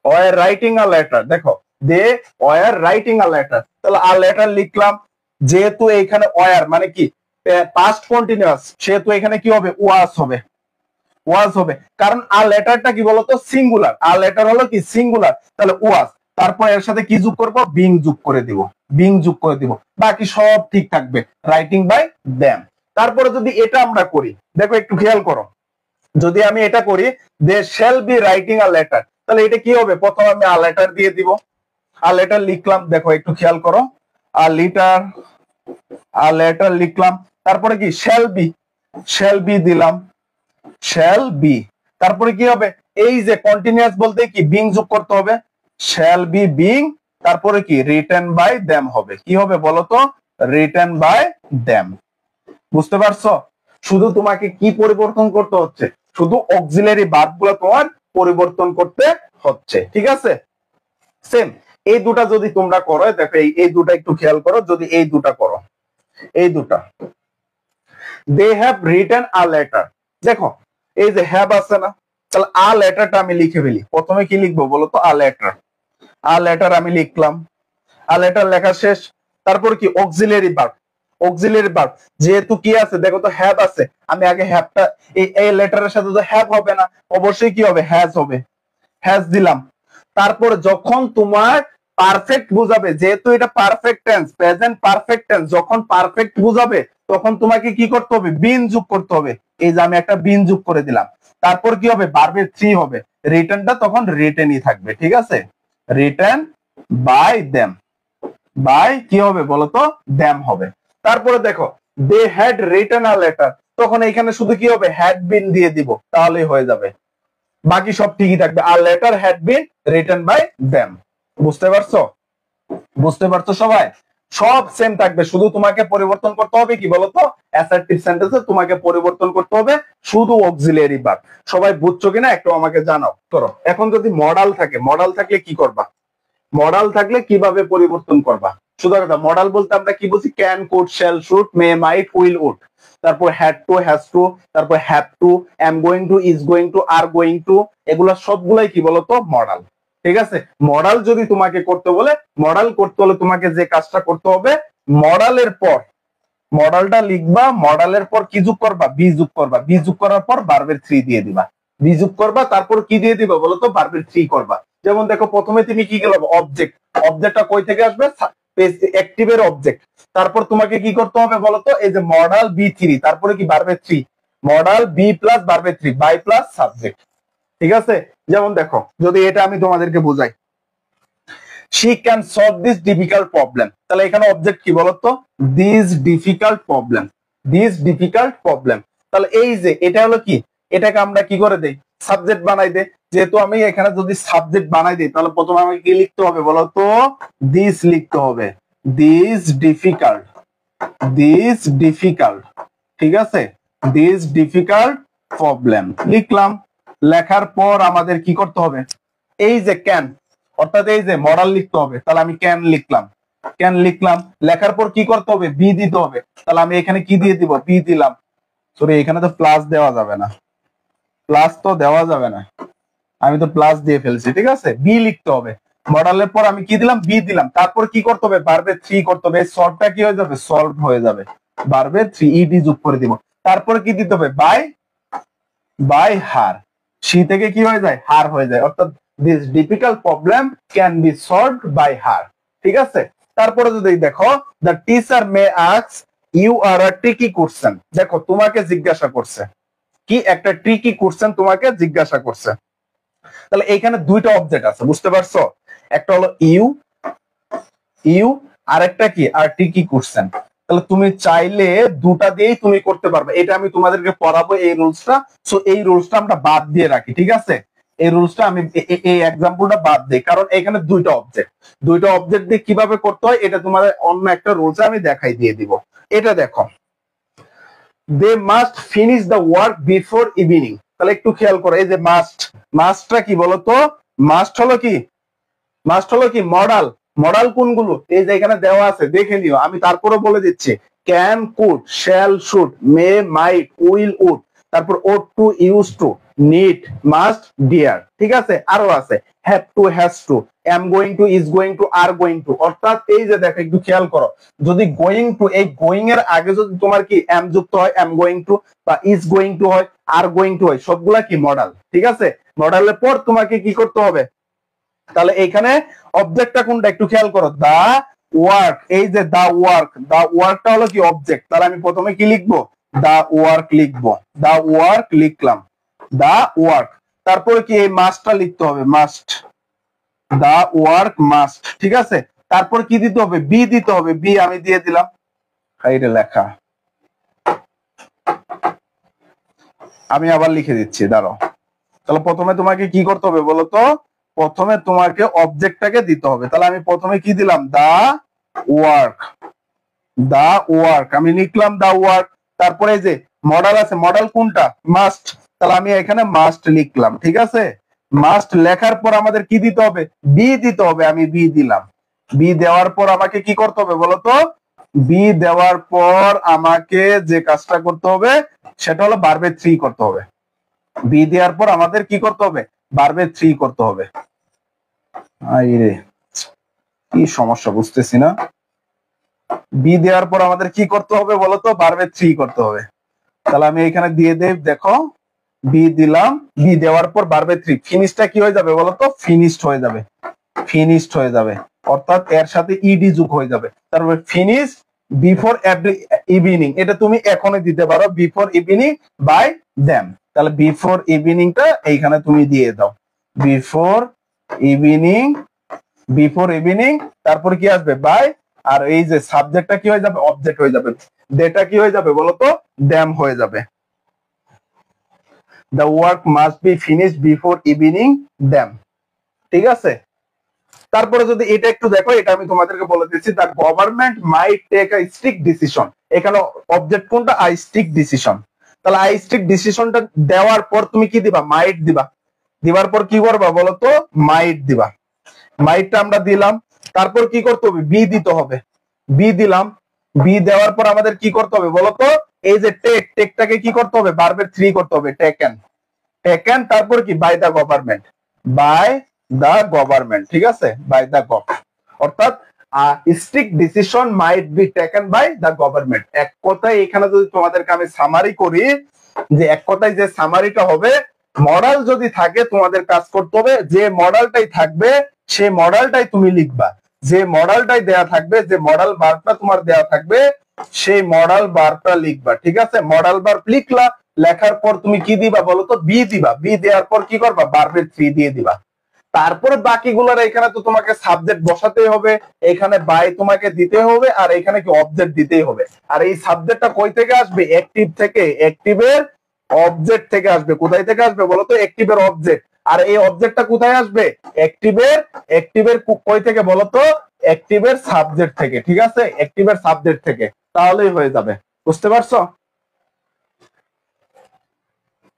were writing a letter, দেখো they were writing a letter, তাহলে আ লেটার লিখলাম, যেহেতু এখানে ওয়ার মানে কি পাস্ট কন্টিনিউয়াস, সেহেতু এখানে কি হবে ওয়াজ হবে, ওয়াজ হবে, কারণ আ লেটারটা কি বলতো সিঙ্গুলার, আ লেটার হলো কি সিঙ্গুলার, তাহলে ওয়াজ, তারপর এর সাথে কি যোগ করব বিং যোগ করে দিব, বিং যোগ করে দিব, বাকি সব ঠিক থাকবে, রাইটিং বাই দেম। তারপরে যদি এটা আমরা করি, দেখো একটু খেয়াল করো, যদি আমি এটা করি they shall be writing a letter, তাহলে এটা কি হবে, প্রথম আমি আ লেটার দিয়ে দিব, আ লেটার লিখলাম, দেখো একটু খেয়াল করো, আ লেটার, আ লেটার লিখলাম, তারপরে কি শ্যাল বি দিলাম, শ্যাল বি, তারপরে কি হবে, এই যে কন্টিনিউয়াস বলতে কি বিং যোগ করতে হবে, শ্যাল বি বিং, তারপরে কি রিটেন বাই দেম হবে, কি হবে বলতো রিটেন বাই দেম। বুঝতে পারছো, শুধু তোমাকে কি পরিবর্তন করতে হচ্ছে, শুধু অক্সিলারি ভার্ব গুলো তোমার পরিবর্তন করতে হচ্ছে, ঠিক আছে। সেম এই দুটা যদি তোমরা করো, দেখো এই দুটা একটু খেয়াল করো, যদি এই দুটা করো, এই দুটা they have written a letter, দেখো এই যে হ্যাভ আছে না, তাহলে আ লেটারটা আমি লিখে ফেলি, প্রথমে কি লিখবো বলতো আ লেটার, আ লেটার আমি লিখলাম, আ লেটার লেখা শেষ, তারপর কি অক্সিলারি ভার্ব, অক্সিলারি ভার্ব যেহেতু কি আছে দেখো তো হ্যাভ আছে, আমি আগে হ্যাভটা এই লেটারের সাথে তো হ্যাভ হবে না, অবশ্যই কি হবে হ্যাজ হবে, হ্যাজ দিলাম, তারপর যখন তোমার পারফেক্ট বুঝাবে, যেহেতু এটা perfect tense, present perfect tense, যখন পারফেক্ট বুঝাবে তখন তোমাকে কি করতে হবে বিন যোগ করতে হবে, এই যে আমি একটা বিন যোগ করে দিলাম, তারপর কি হবে ভার্বের থ্রি হবে, রিটেনটা তখন রিটেনই থাকবে, ঠিক আছে, রিটেন বাই দেম, বাই কি হবে বলতো দেম হবে। তারপরে দেখো they had written a letter, তখন এখানে শুধু কি হবে হ্যাড বিন দিয়ে দিব, তাহলেই হয়ে যাবে, বাকি সব ঠিকই থাকবে, আর letter had been written by them. বুঝতে পারছো, বুঝতে পারছো সবাই, সব সেম থাকবে, শুধু তোমাকে পরিবর্তন করতে হবে কি বলতো অ্যাসার্টিভ সেন্টেন্সে তোমাকে পরিবর্তন করতে হবে শুধু অক্সিলিয়ারি ভার্ব। সবাই বুঝছো কিনা একটু আমাকে জানাও। করো এখন যদি মডাল থাকে, মডাল থাকলে কি করবা, মডাল থাকলে কিভাবে পরিবর্তন করবা, শুধু কথা মডাল বলতে আমরা কি বুঝি, can could shall should may might will would, তারপর হ্যাড টু হ্যাজ টু, তারপর have to, am going to, is going to, are going to, এগুলা সবগুলাই কি বলতো মডাল, ঠিক আছে। মডাল যদি তোমাকে করতে বলে, মডাল করতে হলে তোমাকে যে কাজটা করতে হবে, মডালের পর মডালটা লিখবা, মডালের পর কি যোগ করবা বি যোগ করবা, বি যোগ করার পর ভার্বের থ্রি দিয়ে দিবা, বি যোগ করবা, তারপর কি দিয়ে দিবা বলতো ভার্বের থ্রি করবা। যেমন দেখো প্রথমে তুমি কি করবে অবজেক্ট, অবজেক্টটা কই থেকে আসবে অ্যাক্টিভের অবজেক্ট, তারপর তোমাকে কি করতে হবে বলতো এই যে মডাল বি থ্রি, তারপরে কি ভার্বের থ্রি, মডাল বি প্লাস ভার্বের থ্রি বাই প্লাস সাবজেক্ট, ঠিক আছে। যেমন দেখো যদি এটা আমি তোমাদেরকে বুঝাই, she can solve this difficult problem, তাহলে এখানে অবজেক্ট কি বলতো this difficult problem, this difficult problem, তাহলে এই যে এটা হলো কি, এটাকে আমরা কি করে দেই সাবজেক্ট বানাই দেই, যেহেতু আমি এখানে যদি সাবজেক্ট বানাই দিই তাহলে প্রথমে আমাকে কি লিখতে হবে বলতো this লিখতে হবে, this difficult, this difficult, ঠিক আছে, this difficult problem লিখলাম, লেখার পর আমাদের কি করতে হবে, এই যে ক্যান অর্থাৎ এই যে মডাল লিখতে হবে, তাহলে আমি ক্যান লিখলাম, ক্যান লিখলাম, লেখার পর কি করতে হবে বি দিতে হবে, তাহলে আমি এখানে কি দিয়ে দিব বি দিলাম, সরি এখানে তো প্লাস দেওয়া যাবে না, প্লাস তো দেওয়া যাবে না, আমি তো প্লাস দিয়ে ফেলছি, ঠিক আছে, বি লিখতে হবে, মডালের পর আমি কি দিলাম বি দিলাম, তারপর কি করতে হবে ভার্বের থ্রি করতে হবে, সলভটা কি হয়ে যাবে সলভ হয়ে যাবে, ভার্বের থ্রি ইডি যোগ করে দিব, তারপর কি দিতে হবে বাই, বাই হার, সি থেকে কি হয়ে যায় হার হয়ে যায়, অর্থাৎ this difficult problem can be solved by her, ঠিক আছে। তারপরে যদি দেখো the teacher may ask you are a tricky question, দেখো তোমাকে জিজ্ঞাসা করছে কি, একটা ট্রিকি কোশ্চেন তোমাকে জিজ্ঞাসা করছে, তাহলে এইখানে দুইটা অবজেক্ট আছে, বুঝতে পারছো, একটা হলো ইউ, ইউ আর একটা কি আর ট্রিকি কোশ্চেন, তাহলে তুমি চাইলে দুটা দিয়েই তুমি করতে পারবে, এটা আমি তোমাদেরকে পড়াবো এই রুলসটা, সো এই রুলসটা আমরা বাদ দিয়ে রাখি, ঠিক আছে, এই রুলসটা আমি এই এক্সাম্পলটা বাদ দিই, কারণ এখানে দুইটা অবজেক্ট, দুইটা অবজেক্ট দিয়ে কিভাবে করতে হয় এটা তোমাদের অন্য একটা রুলসে আমি দেখাই দিয়ে দিব। এটা দেখো they must finish the work before evening, তাহলে একটু খেয়াল করো এই যে মাস্ট, মাস্টটা কি বলতো, মাস্ট হলো কি, মাস্ট হলো কি মডাল, মডাল কোনগুলো এই যে এখানে দেওয়া আছে দেখে নিও, আমি তারপরে বলে দিচ্ছি, can could shall should may might will would, তারপর ought to use to need, must, dare, ঠিক আছে। আরো আছে have to, has to, am going to, is going to, are going to. অর্থাৎ এই যে দেখো একটু খেয়াল করো, যদি গোয়িং টু, এই গোয়িং এর আগে যদি তোমার কি এম যুক্ত হয়, এম গোয়িং টু, বা ইজ গোয়িং টু হয়, আর গোয়িং টু হয়, সবগুলা কি মডাল, ঠিক আছে। মডালের পর তোমাকে কি করতে হবে, তাহলে এইখানে অবজেক্টটা কোনটা একটু খেয়াল করো, দা ওয়ার্ক। এই যে দা ওয়ার্ক, দা ওয়ার্কটা হলো কি অবজেক্ট, তাহলে আমি প্রথমে কি লিখবো, দা ওয়ার্ক লিখবো, দা ওয়ার্ক লিখলাম, দা ওয়ার্ক। তারপরে কি এই মাস্টটা লিখতে হবে, মাস্ট, দা ওয়ার্ক মাস্ট, ঠিক আছে। তারপর কি দিতে হবে, বি দিতে হবে, বি আমি দিয়ে দিলাম, হাইরে লেখা, আমি আবার লিখে দিচ্ছি, দাঁড়াও। তাহলে প্রথমে তোমাকে কি করতে হবে বলতো, প্রথমে তোমাকে অবজেক্টটাকে দিতে হবে। তাহলে আমি প্রথমে কি দিলাম, দা ওয়ার্ক, দা ওয়ার্ক আমি লিখলাম, দা ওয়ার্ক। তারপরে যে মডেল আছে, মডেল কোনটা, মাস্ট, তাহলে আমি এখানে মাস্ট লিখলাম, ঠিক আছে। মাস্ট লেখার পর আমাদের কি দিতে হবে, বি দিতে হবে, আমি বি দিলাম। বি দেওয়ার পর আমাকে কি করতে হবে বলতো, বি দেওয়ার পর আমাকে যে কাজটা করতে হবে সেটা হলো ভার্বে থ্রি করতে হবে। বি দেওয়ার পর আমাদের কি করতে হবে, ভার্বে থ্রি করতে হবে। আইরে কি সমস্যা বুঝতেছি না। বি দেওয়ার পর আমাদের কি করতে হবে বলতো, ভার্বে থ্রি করতে হবে। তাহলে আমি এখানে দিয়ে দেব, দেখো বি দিলাম, বি দেওয়ার পর ভার্বে থ্রি, ফিনিশটা কি হয়ে যাবে বলতো, ফিনিশড হয়ে যাবে, ফিনিশড হয়ে যাবে, অর্থাৎ এর সাথে ইডি যোগ হয়ে যাবে। তারপরে ফিনিশ বিফোর এভরি ইভিনিং, এটা তুমি এখনই দিতে পারো, বিফোর ইভিনিং বাই দেম। তাহলে বিফোর ইভিনিংটা এইখানে তুমি দিয়ে দাও, বিফোর ইভিনিং, বিফোর ইভিনিং, তারপর কি আসবে বাই, আর এই যে সাবজেক্টটা কি হয়ে যাবে, অবজেক্ট হয়ে যাবে, ডেটা কি হয়ে যাবে বলতো, দ্যাম হয়ে যাবে। The work must be finished before evening them, ঠিক আছে। তারপরে যদি এটা একটু দেখো, এটা আমি তোমাদেরকে বলে দিচ্ছি, the government might take a strict decision. এখানে অবজেক্ট কোনটা, আই স্ট্রিক্ট ডিসিশন। তাহলে আই স্ট্রিক্ট ডিসিশনটা দেওয়ার পর তুমি কি দিবা, মাইট দিবা। দিবার পর কি করবা বলতো, মাইট দিবা। মাইটটা আমরা দিলাম, তারপর কি করতে হবে, বি দিতে হবে, বি দিলাম। বি দেওয়ার পর আমাদের কি করতে হবে বলতো, এই যে টেক, টেকটাকে কি করতে হবে, ভার্বের থ্রি করতে হবে, টেকেন, টেকেন। তারপর কি by the government, by the government, ঠিক আছে, বাই দা গভ। অর্থাৎ strict decision might be taken by the government. এক কথায় এখানে যদি তোমাদেরকে আমি সামারি করি, যে এক কথায় যে সামারিটা হবে, মডেল যদি থাকে তোমাদের কাজ করতে হবে, যে মডেলটাই থাকবে সেই মডেলটাই তুমি লিখবা, যে মডেলটাই দেয়া থাকবে, যে মডেল ভার্বটা তোমার দেয়া থাকবে সেই মডেল ভার্বটা লিখবা, ঠিক আছে। মডেল ভার্ব লিখলা, লেখার পর তুমি কি দিবা বলতো, বি দিবা। বি দেওয়ার পর কি করবা, ভার্বের থ্রি দিয়ে দিবা। তারপরে বাকিগুলোর এখানে তো তোমাকে সাবজেক্ট বসাতে হবে, এখানে বাই তোমাকে দিতে হবে, আর এখানে কি অবজেক্ট দিতেই হবে। আর এই সাবজেক্টটা কই থেকে আসবে, অ্যাক্টিভ থেকে, অ্যাক্টিভের অবজেক্ট থেকে আসবে। কোথায় থেকে আসবে বলতো, অ্যাক্টিভের অবজেক্ট। আর এই অবজেক্টটা কোথায় আসবে, অ্যাক্টিভের, অ্যাক্টিভের কই থেকে বলতো, অ্যাক্টিভের সাবজেক্ট থেকে, ঠিক আছে, অ্যাক্টিভের সাবজেক্ট থেকে। তাহলেই হয়ে যাবে, বুঝতে পারছো।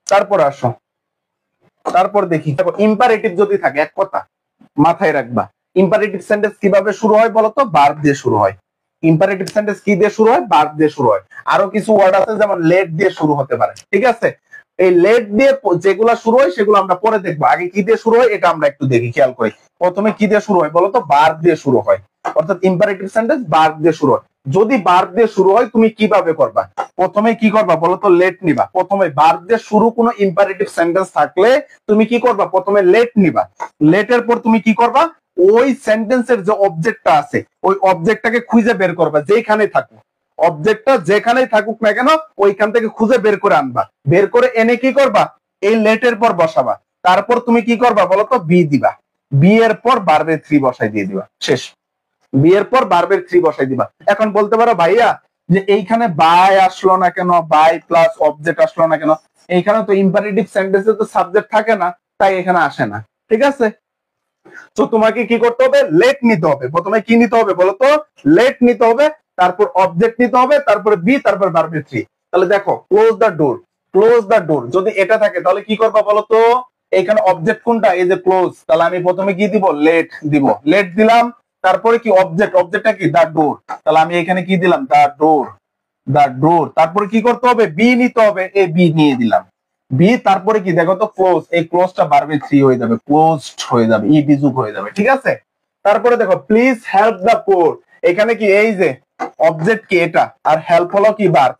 তারপর আসো, তারপর দেখি, দেখো ইম্পারেটিভ যদি থাকে, এক কথা মাথায় রাখবা, ইম্পারেটিভ সেন্টেন্স কিভাবে শুরু হয় বলতো, ভার্ব দিয়ে শুরু হয়। ইম্পারেটিভ সেন্টেন্স কি দিয়ে শুরু হয়, ভার্ব দিয়ে শুরু হয়। আরো কিছু ওয়ার্ড আছে যেমন লেট দিয়ে শুরু হতে পারে, ঠিক আছে। এই লেট দিয়ে যেগুলা শুরু হয় সেগুলো আমরা পরে দেখবো, আগে কি দিয়ে শুরু হয় এটা আমরা একটু দেখি, খেয়াল করি। প্রথমে কি দিয়ে শুরু হয় বলতো, ভার্ব দিয়ে শুরু হয়, অর্থাৎ ইম্পারেটিভ সেন্টেন্স ভার্ব দিয়ে শুরু হয়। যদি ভার্ব দিয়ে শুরু হয় তুমি কিভাবে করবা, প্রথমে কি করবা বলতো, লেট নিবা। প্রথমে ভার্ব দিয়ে শুরু কোনো ইম্পারেটিভ সেন্টেন্স থাকলে তুমি কি করবা, প্রথমে লেট নিবা। লেটের পর তুমি কি করবা, ওই সেন্টেন্সের যে অবজেক্টটা আছে ওই অবজেক্টটাকে খুঁজে বের করবা, যেখানে থাকুক অবজেক্টটা, যেখানেই থাকুক না কেন ওইখান থেকে খুঁজে বের করে আনবা। বের করে এনে কি করবা, এই লেটের পর বসাবা। তারপর তুমি কি করবা বলতো, বি দিবা। বি এর পর ভার্বের থ্রি বসাই দিয়ে দিবা, শেষ। বি এর পর ভার্বের থ্রি বসাই দিবা। এখন বলতে পারো ভাইয়া যে এইখানে বাই আসলো না কেন, বাই প্লাস অবজেক্ট আসলো না কেন। এইখানে তো ইম্পারেটিভ সেন্টেন্সে তো সাবজেক্ট থাকে না, তাই এখানে আসে না, ঠিক আছে। তো তোমাকে কি করতে হবে, লেট নিতে হবে। প্রথমে কি নিতে হবে বলতো, লেট নিতে হবে, তারপর অবজেক্ট নিতে হবে, তারপর বি, তারপর ভার্বের থ্রি। তাহলে দেখো close the door, close the door যদি এটা থাকে তাহলে কি করবা বলতো, এখানে অবজেক্ট কোনটা, এই যে ক্লোজ, তাহলে আমি প্রথমে কি দিব, লেট দিব। লেট দিলাম, তারপরে কি অবজেক্ট, অবজেক্টটা কি, দা ডোর। তাহলে আমি এখানে কি দিলাম, দা ডোর, দা ডোর। তারপরে কি করতে হবে, বি নিতে হবে, এই বি নিয়ে দিলাম। বি তারপরে কি দেখো তো ক্লোজ, এই ক্লোজটা বারবে 3 হয়ে যাবে, ক্লোজড হয়ে যাবে, ই বিযুগ হয়ে যাবে, ঠিক আছে। তারপরে দেখো প্লিজ হেল্প দ্য পোর, এখানে কি এই যে অবজেক্ট কি এটা, আর হেল্প হলো কি ভার্ব।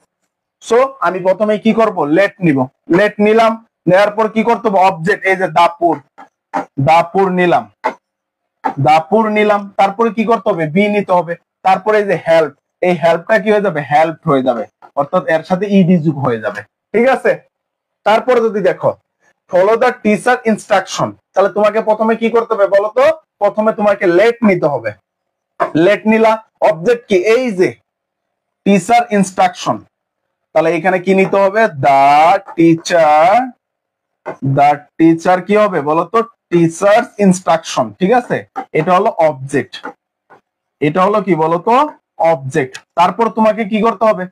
সো আমি প্রথমে কি করব, লেট নিব, লেট নিলাম, নেওয়ার পর কি করতে হবে, অবজেক্ট এই যে দাপুর, দাপুর নিলাম, দাপুর নিলাম, তারপরে কি করতে হবে, বি নিতে হবে, তারপরে এই যে হেল্প, এই হেল্পটা কি হয়ে যাবে, হেল্প হয়ে যাবে, অর্থাৎ এর সাথে ইডি যুগ হয়ে যাবে, ঠিক আছে। তারপরে যদি দেখো ফলো দ্য টিচার ইনস্ট্রাকশন, তাহলে তোমাকে প্রথমে কি করতে হবে বলো তো, প্রথমে তোমাকে লেট নিতে হবে, লেট নিলা, অবজেক্ট কি এই যে টিচার ইনস্ট্রাকশন, তাহলে এখানে কি নিতে হবে, দা টিচার, দা টিচার কি হবে বলতো, টিচার্স ইনস্ট্রাকশন, ঠিক আছে, এটা হলো অবজেক্ট, এটা হলো কি বলতো অবজেক্ট। তারপর তোমাকে কি করতে হবে,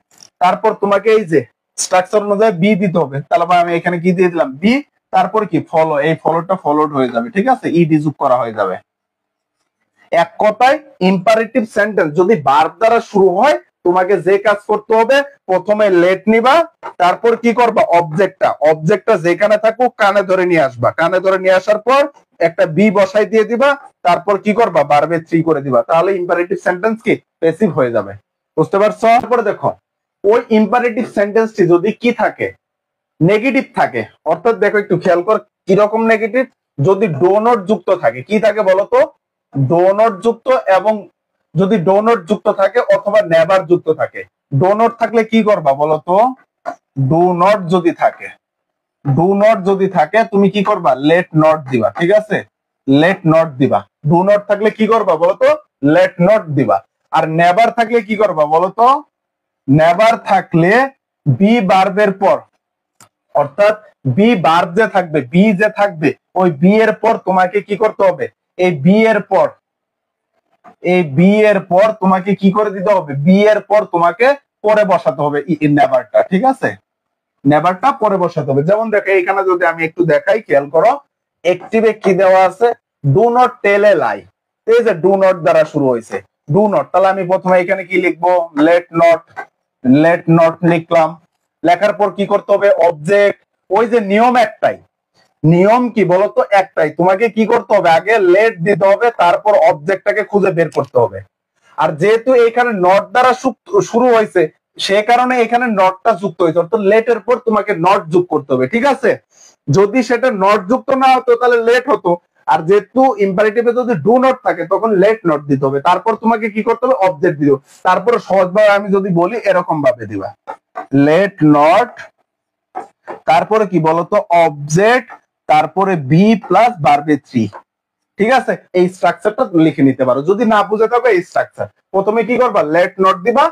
তারপর তোমাকে এই যে স্ট্রাকচার অনুযায়ী বি দিতে হবে, তাহলে আমি এখানে কি দিয়ে দিলাম, বি, তারপর কি ফলো, এই ফলোটা ফলোড হয়ে যাবে, ঠিক আছে, ইডি যোগ করা হয়ে যাবে। এক কথায় ইম্পারেটিভ সেন্টেন্স যদি ভার্ব দ্বারা শুরু হয়, তোমাকে যে কাজ করতে হবে, প্রথমে লেট নিবা, তারপর কি করবা, অবজেক্টটা যেখানে থাকুক কানে ধরে নিয়ে আসবা, কানে ধরে নিয়ে আসার পর একটা বি বসাই দিয়ে দিবা, তারপর কি করবা, ভার্বে 3 করে দিবা, তাহলে ইম্পারেটিভ সেন্টেন্স কি প্যাসিভ হয়ে যাবে, বুঝতে পারছো। তারপরে দেখো ওই ইম্পারেটিভ সেন্টেন্সটি যদি কি থাকে, নেগেটিভ থাকে, অর্থাৎ দেখো একটু খেয়াল কর কিরকম নেগেটিভ, যদি ডো নট যুক্ত থাকে, কি থাকে বলতো, ডো নট যুক্ত, এবং যদি ডো নট যুক্ত থাকে অথবা নেভার যুক্ত থাকে। ডো নট থাকলে কি করবা বলতো, ডু নট যদি থাকে, ডু নট যদি থাকে তুমি কি করবা, লেট নট দিবা, ঠিক আছে, লেট নট দিবা। ডু নট থাকলে কি করবা বলতো, লেট নট দিবা। আর নেভার থাকলে কি করবা বলতো, নেভার থাকলে বি ভার্বের পর, অর্থাৎ বি ভার্ব যে থাকবে, বি যে থাকবে, ওই বি এর পর তোমাকে কি করতে হবে, এই বি এর পর, এই বি এর পর তোমাকে কি করে দিতে হবে, বি এর পর তোমাকে পরে বসাতে হবে নেভারটা, ঠিক আছে, নেভারটা পরে বসাতে হবে। যেমন দেখো এখানে যদি আমি একটু দেখাই, খেয়াল করো, অ্যাক্টিভে কি দেওয়া আছে, ডু নট টেল এ লাই, এই যে ডু নট দ্বারা শুরু হয়েছে, ডু নট, তাহলে আমি প্রথমে এখানে কি লিখবো, লেট নট, লেট নট লিখলাম, লেখার পর কি করতে হবে, অবজেক্ট, ওই যে নিয়ম একটাই, নিয়ম কি বলতো একটাই, তোমাকে কি করতে হবে, আগে লেট দিতে হবে, তারপর অবজেক্টটাকে খুঁজে বের করতে হবে। আর যেহেতু এখানে নট দ্বারা শুরু হয়েছে, সে কারণে এখানে নটটা যুক্ত হয়েছে, অর্থাৎ লেটের পর তোমাকে নট যোগ করতে হবে, ঠিক আছে। যদি সেটা নট যুক্ত না হতো তাহলে লেট হতো, আর যেহেতু ইম্পারেটিভে যদি ডু নট থাকে তখন লেট নট দিতে হবে, তারপর তোমাকে কি করতে হবে, অবজেক্ট দিও, তারপর সহজভাবে আমি যদি বলি এরকম ভাবে দিবা, লেট নট, তারপরে কি বলতো অবজেক্ট, তারপরে বি প্লাস ভার্বে 3, ঠিক আছে। এই স্ট্রাকচারটা লিখে নিতে পারো, যদি না বুঝে থাকো এই স্ট্রাকচার, প্রথমে কি করবা, লেট নট দিবা,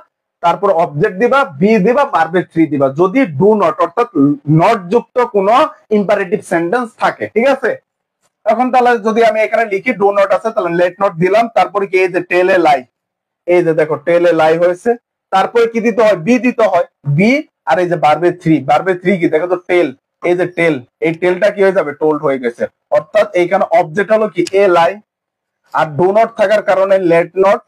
তারপর অবজেক্ট দিবা, বি দিবা, ভার্বে 3 দিবা, যদি ডু নট অর্থাৎ নট যুক্ত কোনো ইম্পারেটিভ সেন্টেন্স থাকে, ঠিক আছে। এখন তাহলে যদি আমি এখানে লিখি ডু নট আছে, তাহলে লেট নট দিলাম, তারপরে কি এই যে টেল এ লাই, এই যে দেখো টেল এ লাই হয়েছে, তারপরে কি দিতে হয়, বি দিতে হয়, বি, আর এই যে ভার্বে 3, ভার্বে 3 কি দেখো তো টেল, এই যে টেল, এই টেলটা কি হয়ে যাবে, টোল্ড হয়ে গেছে, অর্থাৎ এইখানে অবজেক্ট হলো কি এ লাই, আর ডু নট থাকার কারণে লেট নট,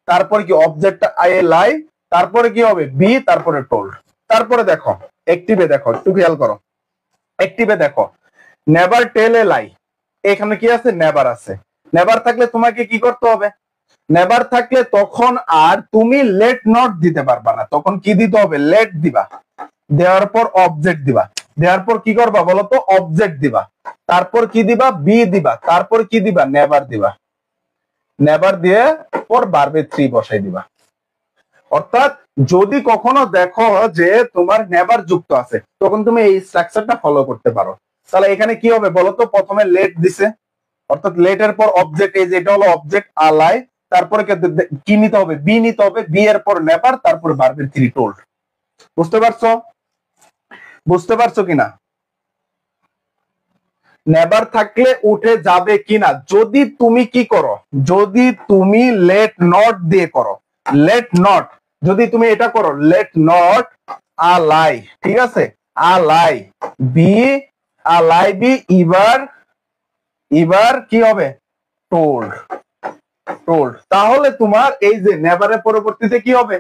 তারপরে কি অবজেক্ট আই এ লাই, তারপরে কি হবে বি, তারপরে টোল্ড। তারপরে দেখো অ্যাক্টিভে, দেখো একটু খেয়াল করো, অ্যাক্টিভে দেখো নেভার টেল এ লাই, এখানে কি আছে, নেভার আছে, নেভার থাকলে তোমাকে কি করতে হবে, নেভার থাকলে তখন আর তুমি লেট নট দিতে পারবা না, তখন কি দিতে হবে, লেট দিবা, দেওয়ার পর অবজেক্ট দিবা, দেওয়ার পর কি করবা বলতো, অবজেক্ট দিবা, তারপর কি দিবা, বি দিবা, তারপর কি দিবা, নেভার দিবা, নেভার দিয়ে পর ভার্বে 3 বসাই দিবা। অর্থাৎ যদি কখনো দেখো যে তোমার নেভার যুক্ত আছে, তখন তুমি এই স্ট্রাকচারটা ফলো করতে পারো। তাহলে এখানে কি হবে বলতো, প্রথমে লেট দিছে, অর্থাৎ লেটের পর অবজেক্ট, এই যে এটা হলো অবজেক্ট আলাই, তারপরে কি নিতে হবে, বি নিতে হবে, বি এর পর নেভার, তারপর ভার্বের 3 টোল্ড। বুঝতে পারছো, বুঝতে পারছো কিনা, নেভার থাকলে উঠে যাবে কিনা, যদি তুমি কি করো, যদি তুমি লেট নট দিয়ে করো, লেট নট, যদি তুমি এটা করো, লেট নট আলাই, ঠিক আছে, আলাই বি, আলাই বি, এবার, এবার কি হবে, টোল্ড, টোল্ড, তাহলে তোমার এই যে নেভারের পরবর্তীতে কি হবে,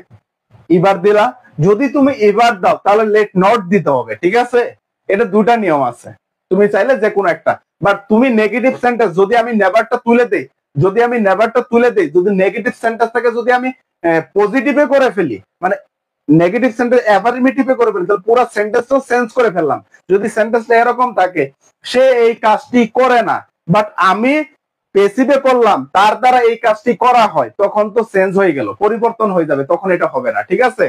এবার দিলা, যদি তুমি এবার দাও তাহলে লেট নট দিতে হবে, ঠিক আছে, এটা দুটা নিয়ম আছে, তুমি চাইলে যে কোনো একটা। বাট তুমি নেগেটিভ সেন্টেন্স যদি আমি নেভারটা তুলে দেই, যদি নেগেটিভ সেন্টেন্সটাকে যদি আমি পজিটিভে করে ফেলি, মানে নেগেটিভ সেন্টেন্স অ্যাফার্মেটিভে করে ফেলি, তাহলে পুরো সেন্টেন্সটা চেঞ্জ করে ফেললাম। যদি সেন্টেন্সটা এরকম থাকে, সে এই কাজটি করে না, বাট আমি পেসিভে করলাম, তার দ্বারা এই কাজটি করা হয়, তখন তো চেঞ্জ হয়ে গেল, পরিবর্তন হয়ে যাবে, তখন এটা হবে না। ঠিক আছে?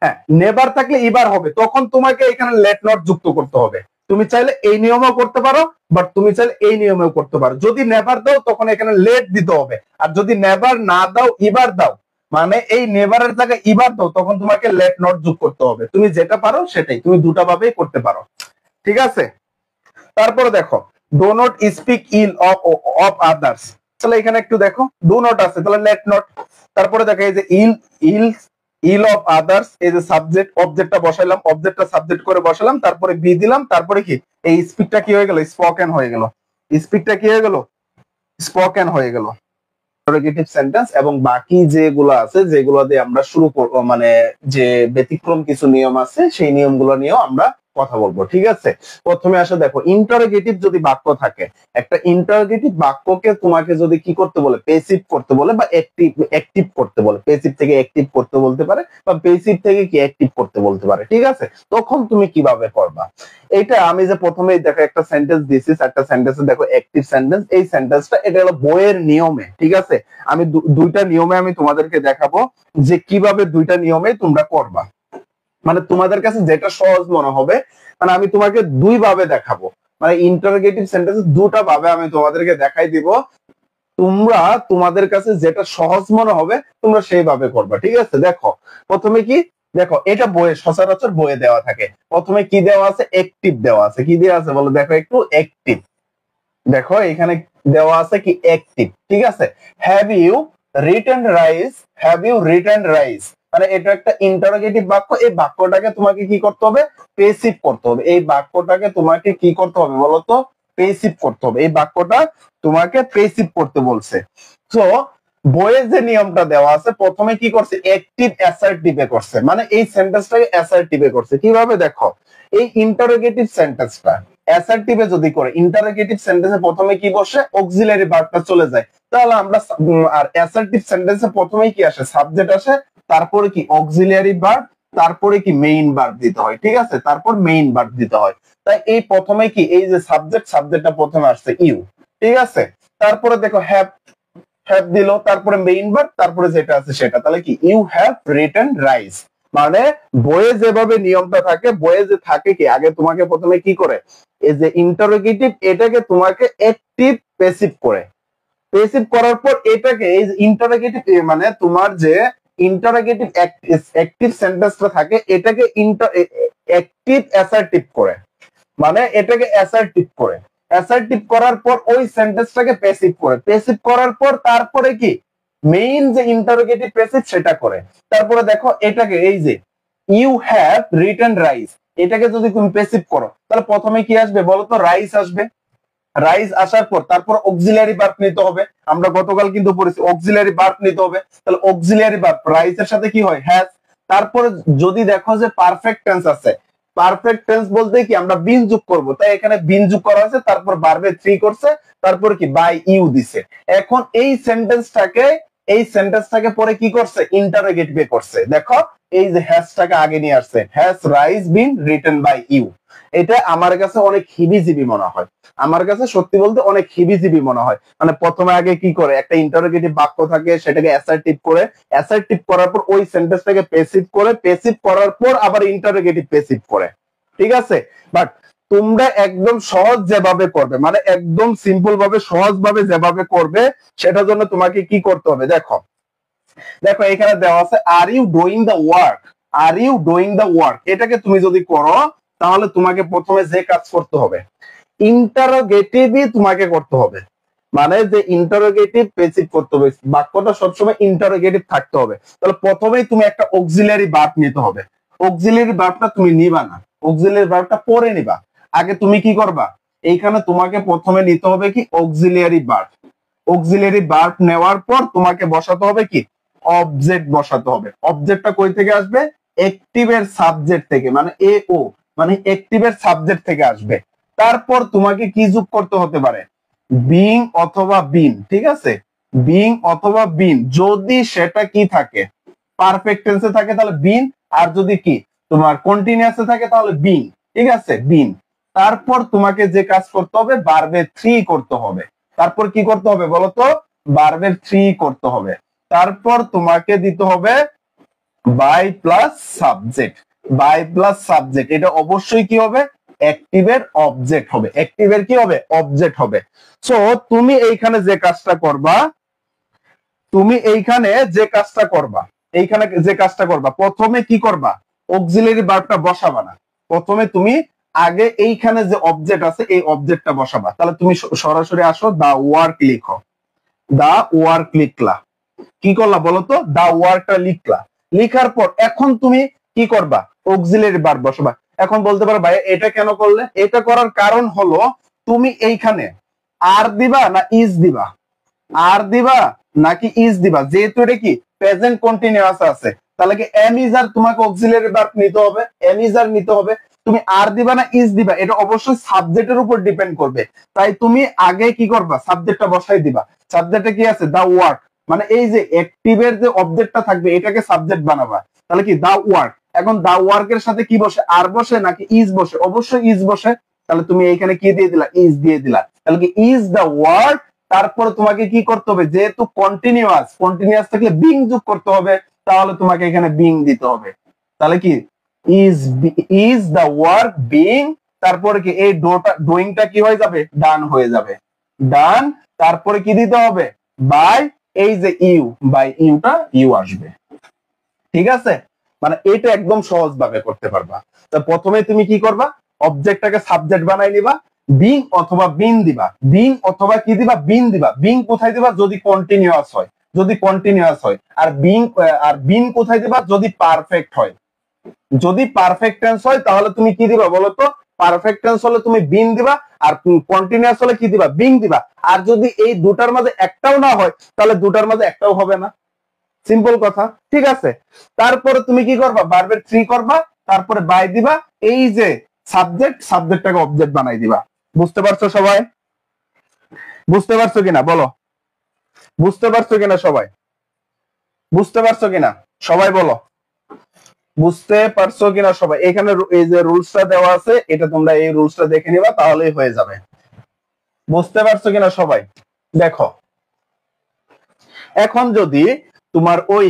হ্যাঁ, নেভার থাকলে এবার হবে, তখন তোমাকে এখানে লেট নট যুক্ত করতে হবে। তুমি চাইলে এই নিয়মও করতে পারো, বাট তুমি চাইলে এই নিয়মেও করতে পারো। যদি নেভার দাও তখন এখানে লেট দিতে হবে, আর যদি নেভার না দাও এবার দাও, মানে এই নেভারের জায়গায় এবার দাও, তখন তোমাকে লেট নট যোগ করতে হবে। তুমি যেটা পারো সেটাই, তুমি দুটা ভাবেই করতে পারো। ঠিক আছে? তারপরে দেখো, do not speak ill of others. তাহলে এখানে একটু দেখো, ডো নট আছে, তাহলে লেট নট। তারপরে দেখো এই যে ইল ইল অফ আদার্স, এই যে সাবজেক্ট অবজেক্টটা বসাইলাম, অবজেক্টটা সাবজেক্ট করে বসালাম, তারপরে বি দিলাম, তারপরে কি এই স্পিকটা কি হয়ে গেল? স্পোকেন হয়ে গেল। স্পিকটা কি হয়ে গেল? স্পোকেন হয়ে গেল। ইন্টারোগেটিভ সেন্টেন্স এবং বাকি যেগুলো আছে, যেগুলো দিয়ে আমরা শুরু করব, মানে যে ব্যতিক্রম কিছু নিয়ম আছে, সেই নিয়মগুলো নিয়েও আমরা কথা বলবো। ঠিক আছে? প্রথমে আসো দেখো, ইন্টারোগেটিভ যদি বাক্য থাকে, একটা ইন্টারোগেটিভ বাক্যকে তোমাকে যদি কি করতে বলে? প্যাসিভ করতে বলে বা অ্যাক্টিভ করতে বলে। প্যাসিভ থেকে অ্যাক্টিভ করতে বলতে পারে, বা প্যাসিভ থেকে কি অ্যাক্টিভ করতে বলতে পারে। ঠিক আছে? তখন তুমি কিভাবে করবা? এইটা আমি যে প্রথমেই দেখো একটা সেন্টেন্স দিয়েছি, একটা সেন্টেন্সে দেখো অ্যাক্টিভ সেন্টেন্স, এই সেন্টেন্সটা এটা হলো বইয়ের নিয়মে। ঠিক আছে? আমি দুইটা নিয়মে আমি তোমাদেরকে দেখাবো যে কিভাবে দুইটা নিয়মে তোমরা করবা, মানে তোমাদের কাছে যেটা সহজ মনে হবে। মানে আমি তোমাকে দুই ভাবে দেখাবো, মানে ইন্টারোগেটিভ সেন্টেন্স দুটা ভাবে আমি তোমাদেরকে দেখাই দিব। তোমরা তোমাদের কাছে যেটা সহজ মনে হবে তোমরা সেইভাবে করবা। ঠিক আছে? দেখো প্রথমে কি, দেখো এটা বইয়ে সচরাচর বইয়ে দেওয়া থাকে। প্রথমে কি দেওয়া আছে? অ্যাক্টিভ দেওয়া আছে। কি দেওয়া আছে বলো দেখো একটু? অ্যাক্টিভ। দেখো এখানে দেওয়া আছে কি? অ্যাক্টিভ। ঠিক আছে? Have you written rice, have you written rice, মানে এটা একটা ইন্টারোগেটিভ বাক্য। এই বাক্যটাকে তোমাকে কি করতে হবে? পেসিভ করতে হবে। এই বাক্যটাকে তোমাকে কি করতে হবে বলতো? পেসিভ করতে হবে। এই বাক্যটা তোমাকে পেসিভ করতে বলছে। তো বইয়ে যে নিয়মটা দেওয়া আছে, প্রথমে কি করছে? অ্যাক্টিভ অ্যাসার্টিভে করছে, মানে এই সেন্টেন্সটাকে অ্যাসার্টিভে করছে। কিভাবে? দেখো এই ইন্টারোগেটিভ সেন্টেন্সটা অ্যাসার্টিভে যদি করে, ইন্টারোগেটিভ সেন্টেন্সে প্রথমে কি বসে? অক্সিলারি ভার্বটা চলে যায়। তাহলে আমরা আর অ্যাসার্টিভ সেন্টেন্সে প্রথমেই কি আসে? সাবজেক্ট আসে, তারপরে কি অক্সিলারি ভার্ব, তারপরে কি মেইন ভার্ব দিতে হয়। ঠিক আছে? তারপর মেইন ভার্ব দিতে হয়। তাই এই প্রথমে কি, এই যে সাবজেক্টটা প্রথমে আসছে ইউ। ঠিক আছে? তারপরে দেখো হ্যাভ, হ্যাভ দিল, তারপরে মেইন ভার্ব, তারপরে যেটা আছে সেটা। তাহলে কি? You have written rice. মানে বইয়ে যেভাবে নিয়মটা থাকে, বইয়ে যে থাকে কি, আগে তোমাকে প্রথমে কি করে? এই যে ইন্টারোগেটিভ, এটাকে তোমাকে অ্যাক্টিভ প্যাসিভ করে, প্যাসিভ করার পর এটাকে এই যে ইন্টারোগেটিভ, মানে তোমার যে ইন্টারোগেটিভ অ্যাক্টিভ সেন্টেন্সটা থাকে, এটাকে অ্যাক্টিভ অ্যাসার্টিভ করে, মানে এটাকে অ্যাসার্টিভ করে। অ্যাসার্টিভ করার পর ওই সেন্টেন্সটাকে প্যাসিভ করে, প্যাসিভ করার পর তারপরে কি মেইন যে ইন্টারোগেটিভ প্যাসিভ সেটা করে। তারপরে দেখো এটাকে এই যে ইউ হ্যাভ রিটেন রাইস, এটাকে যদি তুমি প্যাসিভ করো, তাহলে প্রথমে কি আসবে বলো তো? রাইস আসবে। রাইস আসার পর তারপর অক্সিলারি ভার্ব নিতে হবে। আমরা গতকাল কিন্তু পড়েছি অক্সিলারি ভার্ব নিতে হবে। তাহলে অক্সিলারি ভার্ব রাইসের সাথে কি হয়? হ্যাজ। তারপরে যদি দেখো যে পারফেক্ট টেন্স আছে, পারফেক্ট টেন্স বলতে কি আমরা বিন যোগ করব, তাই এখানে বিন যোগ করা আছে, তারপর ভার্বে থ্রি করছে, তারপর কি বাই ইউ দিছে। এখন এই সেন্টেন্সটাকে পরে কি করছে? ইন্টারোগেটিভে করছে। দেখো এই যে হ্যাজটাকে আগে নিয়ে আসছে, has rice been written by you. এটা আমার কাছে অনেক হিবিজিবি মনে হয়, আমার কাছে সত্যি বলতে অনেক হিবিজিবি মনে হয়। মানে প্রথমে আগে কি করে? একটা ইন্টারোগেটিভ বাক্য থাকে, সেটাকে অ্যাসার্টিভ করে, অ্যাসার্টিভ করার পর ওই সেন্টেন্সটাকে প্যাসিভ করে, প্যাসিভ করার পর আবার ইন্টারোগেটিভ প্যাসিভ করে। ঠিক আছে? বাট তোমরা একদম সহজ যেভাবে করবে, মানে একদম সিম্পল ভাবে সহজ ভাবে যেভাবে করবে, সেটার জন্য তোমাকে কি করতে হবে? দেখো দেখো এখানে দেওয়া আছে are you doing the work, are you doing the work. এটাকে তুমি যদি করো, তাহলে তোমাকে প্রথমে যে কাজ করতে হবে, ইন্টারোগেটিভই তোমাকে করতে হবে। মানে যে ইন্টারোগেটিভ প্যাসিভ করতে হবে, বাক্যটা সবসময় ইন্টারোগেটিভ থাকতে হবে। তাহলে প্রথমেই তুমি একটা অক্সিলারি ভার্ব নিতে হবে। অক্সিলারি ভার্বটা তুমি নিবা না, অক্সিলারি ভার্বটা পরে নিবা। আগে তুমি কি করবা? এইখানে তোমাকে প্রথমে নিতে হবে কি? Auxiliary verb. অক্সিলারি ভার্ব নেওয়ার পর তোমাকে বসাতে হবে কি? অবজেক্ট বসাতে হবে। অবজেক্টটা কই থেকে আসবে? অ্যাক্টিভের সাবজেক্ট থেকে, মানে এ ও মানে অ্যাক্টিভের সাবজেক্ট থেকে আসবে। তারপর তোমাকে কি যোগ করতে হতে পারে, বিং অথবা বিন, ঠিক আছে, বিং অথবা বিন, যদি সেটা কি থাকে পারফেক্ট টেন্সে থাকে তাহলে বিন, আর যদি কি তোমার কন্টিনিউয়াসে থাকে তাহলে বিং, ঠিক আছে, বিন। তারপর তোমাকে যে কাজ করতে হবে ভার্বের থ্রি করতে হবে। তারপর কি করতে হবে বলতো, ভার্বের থ্রি করতে হবে। তারপর তোমাকে দিতে হবে by plus subject, by plus subject, এটা অবশ্যই কি হবে, অ্যাক্টিভের অবজেক্ট হবে, অ্যাক্টিভের কি হবে, অবজেক্ট হবে। সো তুমি এইখানে যে কাজটা করবা, তুমি এইখানে যে কাজটা করবা, এইখানে যে কাজটা করবা, প্রথমে কি করবা, অক্সিলারি ভার্বটা বসাবা না, প্রথমে তুমি আগে এইখানে যে অবজেক্ট আছে এই অবজেক্টটা বসাবা। তাহলে তুমি সরাসরি আসো, দা ওয়ার্ক লিখো, দা ওয়ার্ক লিখলা, কি করলা বলতো, দা ওয়ার্কটা লিখলা, লিখার পর এখন তুমি কি করবা, অক্সিলারি ভার্ব বসাবা। এখন বলতে পারো ভাই এটা কেন করলে, এটা করার কারণ হলো তুমি এইখানে আর দিবা না ইজ দিবা, আর দিবা নাকি ইজ দিবা, যেহেতু এটা কি প্রেজেন্ট কন্টিনিউয়াস আছে, তাহলে কি এম ইজ আর তোমাকে অক্সিলারি ভার্ব নিতে হবে, এম ইজ আর নিতে হবে। তুমি আর দিবা না ইজ দিবা, এটা অবশ্যই সাবজেক্টের উপর ডিপেন্ড করবে। তাই তুমি আগে কি করবা, সাবজেক্টটা বসাই দিবা। সাবজেক্টে কি আছে, দা ওয়ার্ক, মানে এই যে অ্যাক্টিভের যে অবজেক্টটা থাকবে এটাকে সাবজেক্ট বানাবা। তাহলে কি দা ওয়ার্ক, এখন দা ওয়ার্কের সাথে কি বসে, আর বসে নাকি ইজ বসে, অবশ্যই ইজ বসে। তাহলে তুমি এইখানে কি দিয়ে দিলা, ইজ দিয়ে দিলা। তাহলে কি ইজ দা ওয়ার্ক, তারপর তোমাকে কি করতে হবে, যেহেতু কন্টিনিউয়াস, কন্টিনিউয়াস থাকলে বিং যোগ করতে হবে, তাহলে তোমাকে এখানে বিং দিতে হবে। তাহলে কি ইজ দা ওয়ার্ক বিং, তারপরে কি এই ডুইংটা কি হয়ে যাবে, ডান হয়ে যাবে, ডান। তারপরে কি দিতে হবে, বাই, এই যে ইউ, বাই ইউটা ইউ আসবে, ঠিক আছে। মানে এটা একদম সহজ ভাবে করতে পারবা। তো প্রথমে তুমি কি করবা, অবজেক্টটাকে সাবজেক্ট বানাই নিবা, বিং অথবা বিন দিবা, বিং অথবা কি দিবা, বিন দিবা। বিং কোথায় দিবা, যদি কন্টিনিউয়াস হয়, যদি কন্টিনিউয়াস হয়। আর বিন কোথায় দিবা, যদি পারফেক্ট হয়, যদি পারফেক্ট টেন্স হয় তাহলে তুমি কি দিবা বলতো, পারফেক্ট টেন্স হলে তুমি বিন দিবা, আর কন্টিনিউয়াস হলে কি দিবা, বিং দিবা। আর যদি এই দুটার মাঝে একটাও না হয় তাহলে দুটার মাঝে একটাও হবে না, সিম্পল কথা, ঠিক আছে। তারপরে তুমি কি করবা, ভার্বের থ্রি করবা, তারপরে বাই দিবা, এই যে সাবজেক্ট, সাবজেক্টটাকে অবজেক্ট বানাই দিবা। বুঝতে পারছো সবাই, বুঝতে পারছো কিনা বলো, বুঝতে পারছো কিনা সবাই, বুঝতে পারছো কিনা সবাই বলো, বুঝতে পারছো কিনা সবাই। এখানে এই যে রুলসটা দেওয়া আছে, এটা তোমরা এই রুলসটা দেখে নিবা, তাহলেই হয়ে যাবে। বুঝতে পারছো কিনা সবাই, দেখো এখন যদি তোমার ওই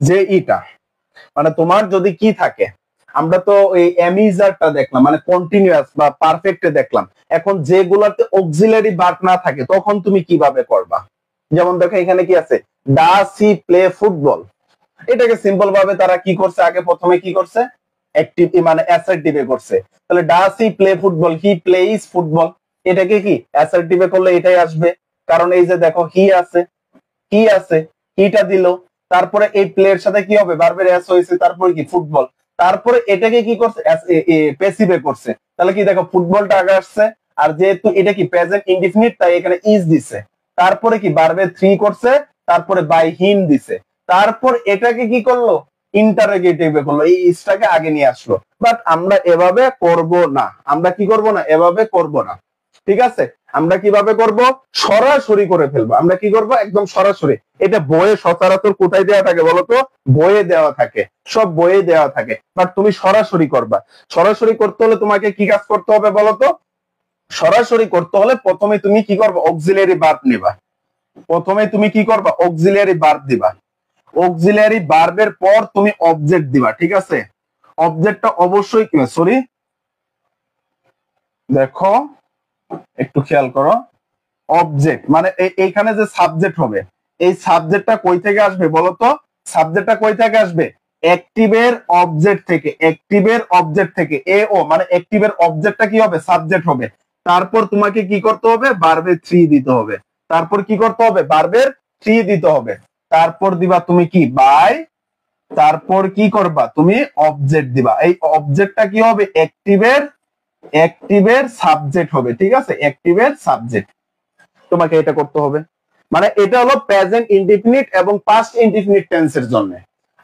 যে ইটা, মানে তোমার যদি কি থাকে, আমরা তো এই এমিজারটা দেখলাম, মানে কন্টিনিউয়াস বা পারফেক্টে দেখলাম। এখন যেগুলাতে অক্সিলারি ভার্ব না থাকে তখন তুমি কিভাবে করবা, যেমন দেখো এখানে কি আছে, ডাস হি প্লে ফুটবল, এটাকে সিম্পল ভাবে তারা কি করছে, আগে প্রথমে কি করছে, অ্যাক্টিভ মানে অ্যাসার্টিভে করছে। তাহলে does he play football, he plays football, এটাকে কি অ্যাসার্টিভে করলে এটাই আসবে। কারণ এই যে দেখো হি আছে, কি আছে, কিটা দিল, তারপরে এই প্লের সাথে কি হবে, ভার্বের এস হয়েছে, তারপরে কি ফুটবল, তারপরে এটাকে কি করছে, প্যাসিভে করছে। তাহলে কি দেখো ফুটবলটা আগে আসছে, আর যেহেতু এটা কি প্রেজেন্ট ইনডিফিনিট তাই এখানে ইজ দিছে, তারপরে কি ভার্বের থ্রি করছে, তারপরে বাই হিম দিছে, তারপর এটাকে কি করলো, ইন্টারোগেটিভে করলো, এই ইজটাকে আগে নিয়ে আসলো। বাট আমরা এভাবে করব না, আমরা কি করব না, এভাবে করব না, ঠিক আছে। আমরা কিভাবে করব, সরাসরি করে ফেলবো। আমরা কি করব, একদম সরাসরি। এটা বইয়ে সচরাচর কোথায় দেওয়া থাকে বলতো, বইয়ে দেওয়া থাকে, সব বইয়ে দেওয়া থাকে। বাট তুমি সরাসরি করবা। সরাসরি করতে হলে তোমাকে কি কাজ করতে হবে বলতো, সরাসরি করতে হলে প্রথমে তুমি কি করবে, অক্সিলারি ভার্ব নিবা, প্রথমে তুমি কি করবা, অক্সিলারি ভার্ব দিবা, অক্সিলারি ভার্বের পর তুমি অবজেক্ট দিবা, ঠিক আছে। অবজেক্টটা অবশ্যই কি, সরি দেখো একটু খেয়াল করো, অবজেক্ট মানে এইখানে যে সাবজেক্ট হবে, এই সাবজেক্টটা কই থেকে আসবে বলতো, সাবজেক্টটা কই থেকে আসবে, অ্যাক্টিভের অবজেক্ট থেকে, অ্যাক্টিভের অবজেক্ট থেকে। এ ও মানে অ্যাক্টিভের অবজেক্টটা কি হবে, সাবজেক্ট হবে। তারপর তোমাকে কি করতে হবে, ভার্বের থ্রি দিতে হবে, তারপর কি করতে হবে, ভার্বের থ্রি দিতে হবে, তারপর দিবা তুমি কি বাই, তারপর কি করবা তুমি অবজেক্ট দিবা। এই অবজেক্টটা কি হবে, অ্যাক্টিভের সাবজেক্ট হবে, ঠিক আছে, অ্যাক্টিভের সাবজেক্ট। তোমাকে এটা করতে হবে। মানে এটা হলো প্রেজেন্ট ইনডিফিনিট এবং পাস্ট ইনডিফিনিট টেন্সের জন্য।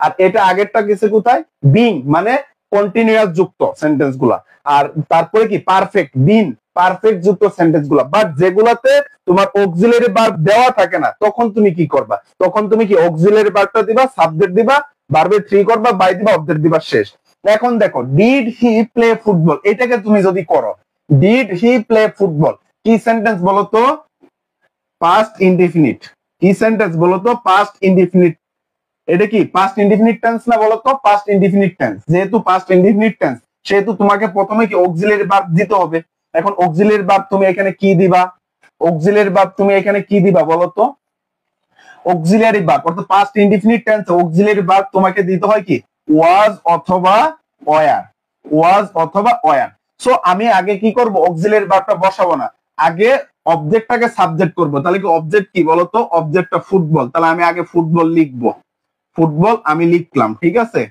আর এটা আগেরটা গেছে কোথায়, বিং মানে কন্টিনিউয়াস যুক্ত সেন্টেন্স গুলা। আর তারপরে কি পারফেক্ট, বিন পারফেক্ট যুক্ত সেন্টেন্স গুলা। বাট যেগুলাতে তোমার অক্সিলারি ভার্ব দেওয়া থাকে না, তখন তুমি কি করবা, তখন তুমি কি অক্সিলারি ভার্বটা দিবা, সাবজেক্ট দিবা, ভার্বে থ্রি করবা, বাই দিবা, অবজেক্ট দিবা, শেষ। এখন দেখো ডিড হি প্লে ফুটবল, এটাকে তুমি যদি করো ডিড হি প্লে ফুটবল, কি সেন্টেন্স বলো তো, পাস্ট ইনডিফিনিট। কি সেন্টেন্স বলো তো, পাস্ট ইনডিফিনিট। এটা কি পাস্ট ইনডিফিনিট টেন্স না বলো তো, পাস্ট ইনডিফিনিট টেন্স। যেহেতু পাস্ট ইনডিফিনিট টেন্স সেহেতু তোমাকে প্রথমে কি অক্সিলারি ভার্ব দিতে হবে। এখন অক্সিলারি ভার্ব তুমি এখানে কি দিবা, অক্সিলারি ভার্ব তুমি এখানে কি দিবা বলো তো, অক্সিলারি ভার্ব অর্থাৎ পাস্ট ইনডিফিনিট টেন্সে অক্সিলারি ভার্ব তোমাকে দিতে হয় কি ওয়াজ অথবা ওয়ার, ওয়াজ অথবা ওয়ার। সো আমি আগে কি করব, অক্সিলারি ভার্বটা বসাবো না, আগে অবজেক্টটাকে সাবজেক্ট করব। তাহলে কি অবজেক্ট কি বলতো, অবজেক্টটা ফুটবল, তাহলে আমি আগে ফুটবল লিখবো, ফুটবল আমি লিখলাম, ঠিক আছে,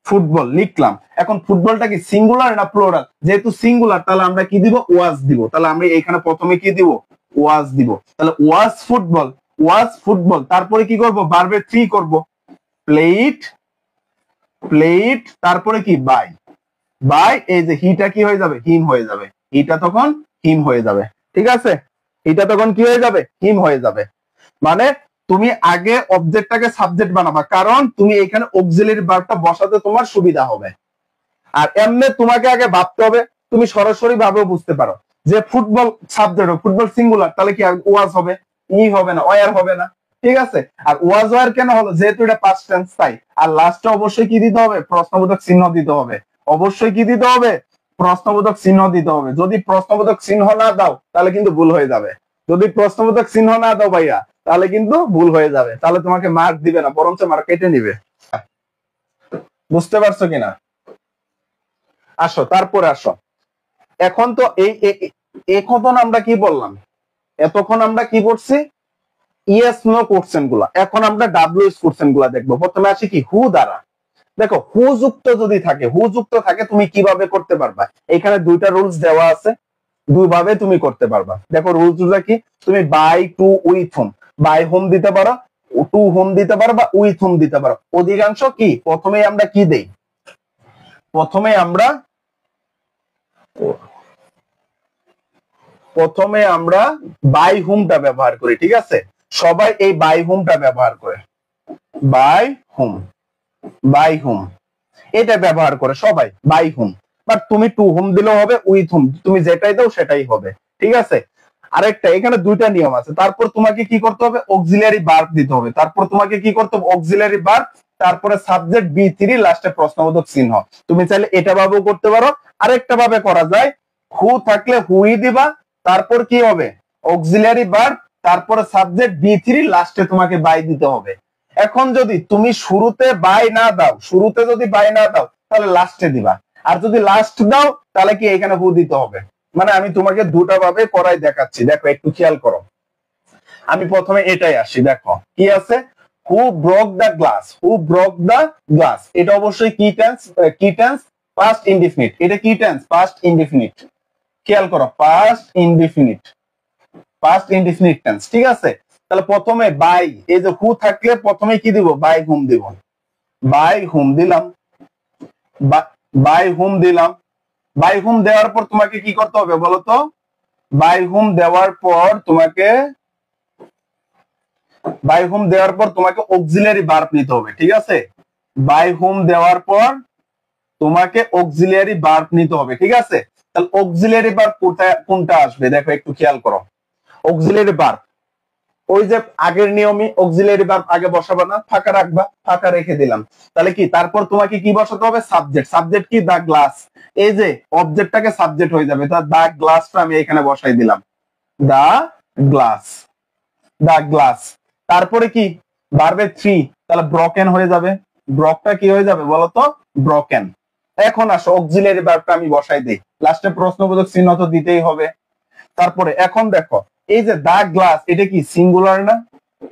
ফুটবল লিখলাম। এখন ফুটবলটা কি সিঙ্গুলার না প্লুরাল, যেহেতু সিঙ্গুলার তাহলে আমরা কি দিব, ওয়াজ দিব। তাহলে আমরা এখানে প্রথমে কি দিব, ওয়াজ দিব। তাহলে ওয়াজ ফুটবল, ওয়াজ ফুটবল, তারপরে কি করব, ভার্বে থ্রি করব, প্লেট, প্লেট, তারপরে কি বাই, বাই, এই যে হিটা কি হয়ে যাবে, হিম হয়ে যাবে, হিটা তখন হিম হয়ে যাবে, ঠিক আছে, এটা তখন কি হয়ে যাবে, হিম হয়ে যাবে। মানে তুমি আগে অবজেক্টটাকে সাবজেক্ট বানাবা, কারণ তুমি এখানে অক্সিলারি ভার্বটা বসাতে তোমার সুবিধা হবে। আর এমনি তোমাকে আগে ভাবতে হবে, তুমি সরাসরি ভাবেও বুঝতে পারো যে ফুটবল সাবজেক্ট, ফুটবল সিঙ্গুলার, তাহলে কি ওয়াজ হবে, ই হবে না, ওয়ার হবে না, ঠিক আছে। আর ওয়াজ ওয়ার কেন হলো, যেহেতু এটা পাস্ট টেন্স তাই। আর লাস্টে অবশ্যই কি দিতে হবে, প্রশ্নবোধক চিহ্ন দিতে হবে, অবশ্যই কি দিতে হবে, প্রশ্নবোধক চিহ্ন দিতে হবে। যদি প্রশ্নবোধক চিহ্ন না দাও তাহলে কিন্তু ভুল হয়ে যাবে, যদি প্রশ্নবোধক চিহ্ন না দাও ভাইয়া তাহলে কিন্তু ভুল হয়ে যাবে, তাহলে তোমাকে মার্ক দিবে না, বরঞ্চ মার্ক কেটে নিবে। বুঝতে পারছো কিনা, আসো তারপরে আসো। এখন তো এখন আমরা কি বললাম, এতক্ষণ আমরা কি পড়ছি, ইয়েস নো কোশ্চেন গুলা। এখন আমরা ডাব্লিউএস কোশ্চেন গুলা দেখবো। প্রথমে আসি কি হু দ্বারা। দেখো হু যুক্ত যদি থাকে, হু যুক্ত থাকে তুমি কিভাবে করতে পারবা, এখানে দুইটা রুলস দেওয়া আছে, দুইভাবে তুমি করতে পারবা। দেখো রুলস গুলা কি, তুমি by to with home, by home দিতে পারো, টু হোম দিতে পারো, বা উইথ হোম দিতে পারো। অধিকাংশ কি প্রথমে আমরা কি দেই, প্রথমে আমরা বাই হোমটা ব্যবহার করি, ঠিক আছে, সবাই এই বাই হোমটা ব্যবহার করে, বাই হোম, বাই হোম এটা ব্যবহার করে সবাই, বাই হোম। বাট তুমি টু হোম দিলেও হবে, উইথ হোম, তুমি যেটাই দাও সেটাই হবে, ঠিক আছে। আরেকটা এখানে দুইটা নিয়ম আছে। তারপর তোমাকে কি করতে হবে, অক্সিলারি ভার্ব দিতে হবে। তারপর তোমাকে কি করতে হবে, অক্সিলারি ভার্ব, তারপরে সাবজেক্ট বি থ্রি, লাস্টে প্রশ্নবোধক চিহ্ন। তুমি চাইলে এটা ভাবেও করতে পারো। আরেকটা ভাবে করা যায়, হু থাকলে হুই দিবা, তারপর কি হবে অক্সিলারি ভার্ব, তারপরে সাবজেক্ট বি থ্রি, লাস্টে তোমাকে বাই দিতে হবে। এখন যদি তুমি শুরুতে বাই না দাও, শুরুতে যদি বাই না দাও তাহলে লাস্টে দিবা, আর যদি লাস্ট দাও তাহলে কি এখানে হু দিতে হবে। মানে আমি তোমাকে দুটা ভাবে করাই দেখাচ্ছি, দেখো একটু খেয়াল করো। আমি প্রথমে এটাই আসি, দেখো কি আছে, who broke the glass, who broke the glass, এটা অবশ্যই কি টেন্স, কি টেন্স, পাস্ট ইনডিফিনিট। এটা কি টেন্স, পাস্ট ইনডিফিনিট, খেয়াল করো, past indefinite, past indefinite tense, ঠিক আছে। তাহলে প্রথমে বাই, এই যে হু থাকলে প্রথমে কি দিব, বাই হুম দিব, বাই হুম দিলাম, বাই হুম দিলাম। বাই হুম দেওয়ার পর তোমাকে কি করতে হবে বলতো, বাই হুম দেওয়ার পর তোমাকে, বাই হুম দেওয়ার পর তোমাকে অক্সিলারি ভার্ব নিতে হবে, ঠিক আছে। বাই হুম দেওয়ার পর তোমাকে অক্সিলারি ভার্ব নিতে হবে, ঠিক আছে। তাহলে অক্সিলারি ভার্ব কোনটা আসবে, দেখো একটু খেয়াল করো। অক্সিলারি ভার্ব ওই যে আগের নিয়মই, অক্সিলারি ভার্ব আগে বসাবা না, ফাঁকা রাখবা, ফাঁকা রেখে দিলাম। তাহলে কি তারপর তোমাকে কি বসাতে হবে, সাবজেক্ট, সাবজেক্ট কি দা গ্লাস, এই যে অবজেক্টটাকে সাবজেক্ট হয়ে যাবে, দা গ্লাসটা আমি এখানে বসাই দিলাম, দা গ্লাস, দা গ্লাস। তারপরে কি ভার্বে থ্রি, তাহলে ব্রকেন হয়ে যাবে, ব্রকটা কি হয়ে যাবে বলতো, ব্রকেন। এখন আসো অক্সিলারি ভার্বটা আমি বসাই দিই, লাস্টে প্রশ্নবোধক চিহ্ন তো দিতেই হবে। তারপরে এখন দেখো এই যে দা গ্লাস, এটা কি সিঙ্গুলার না,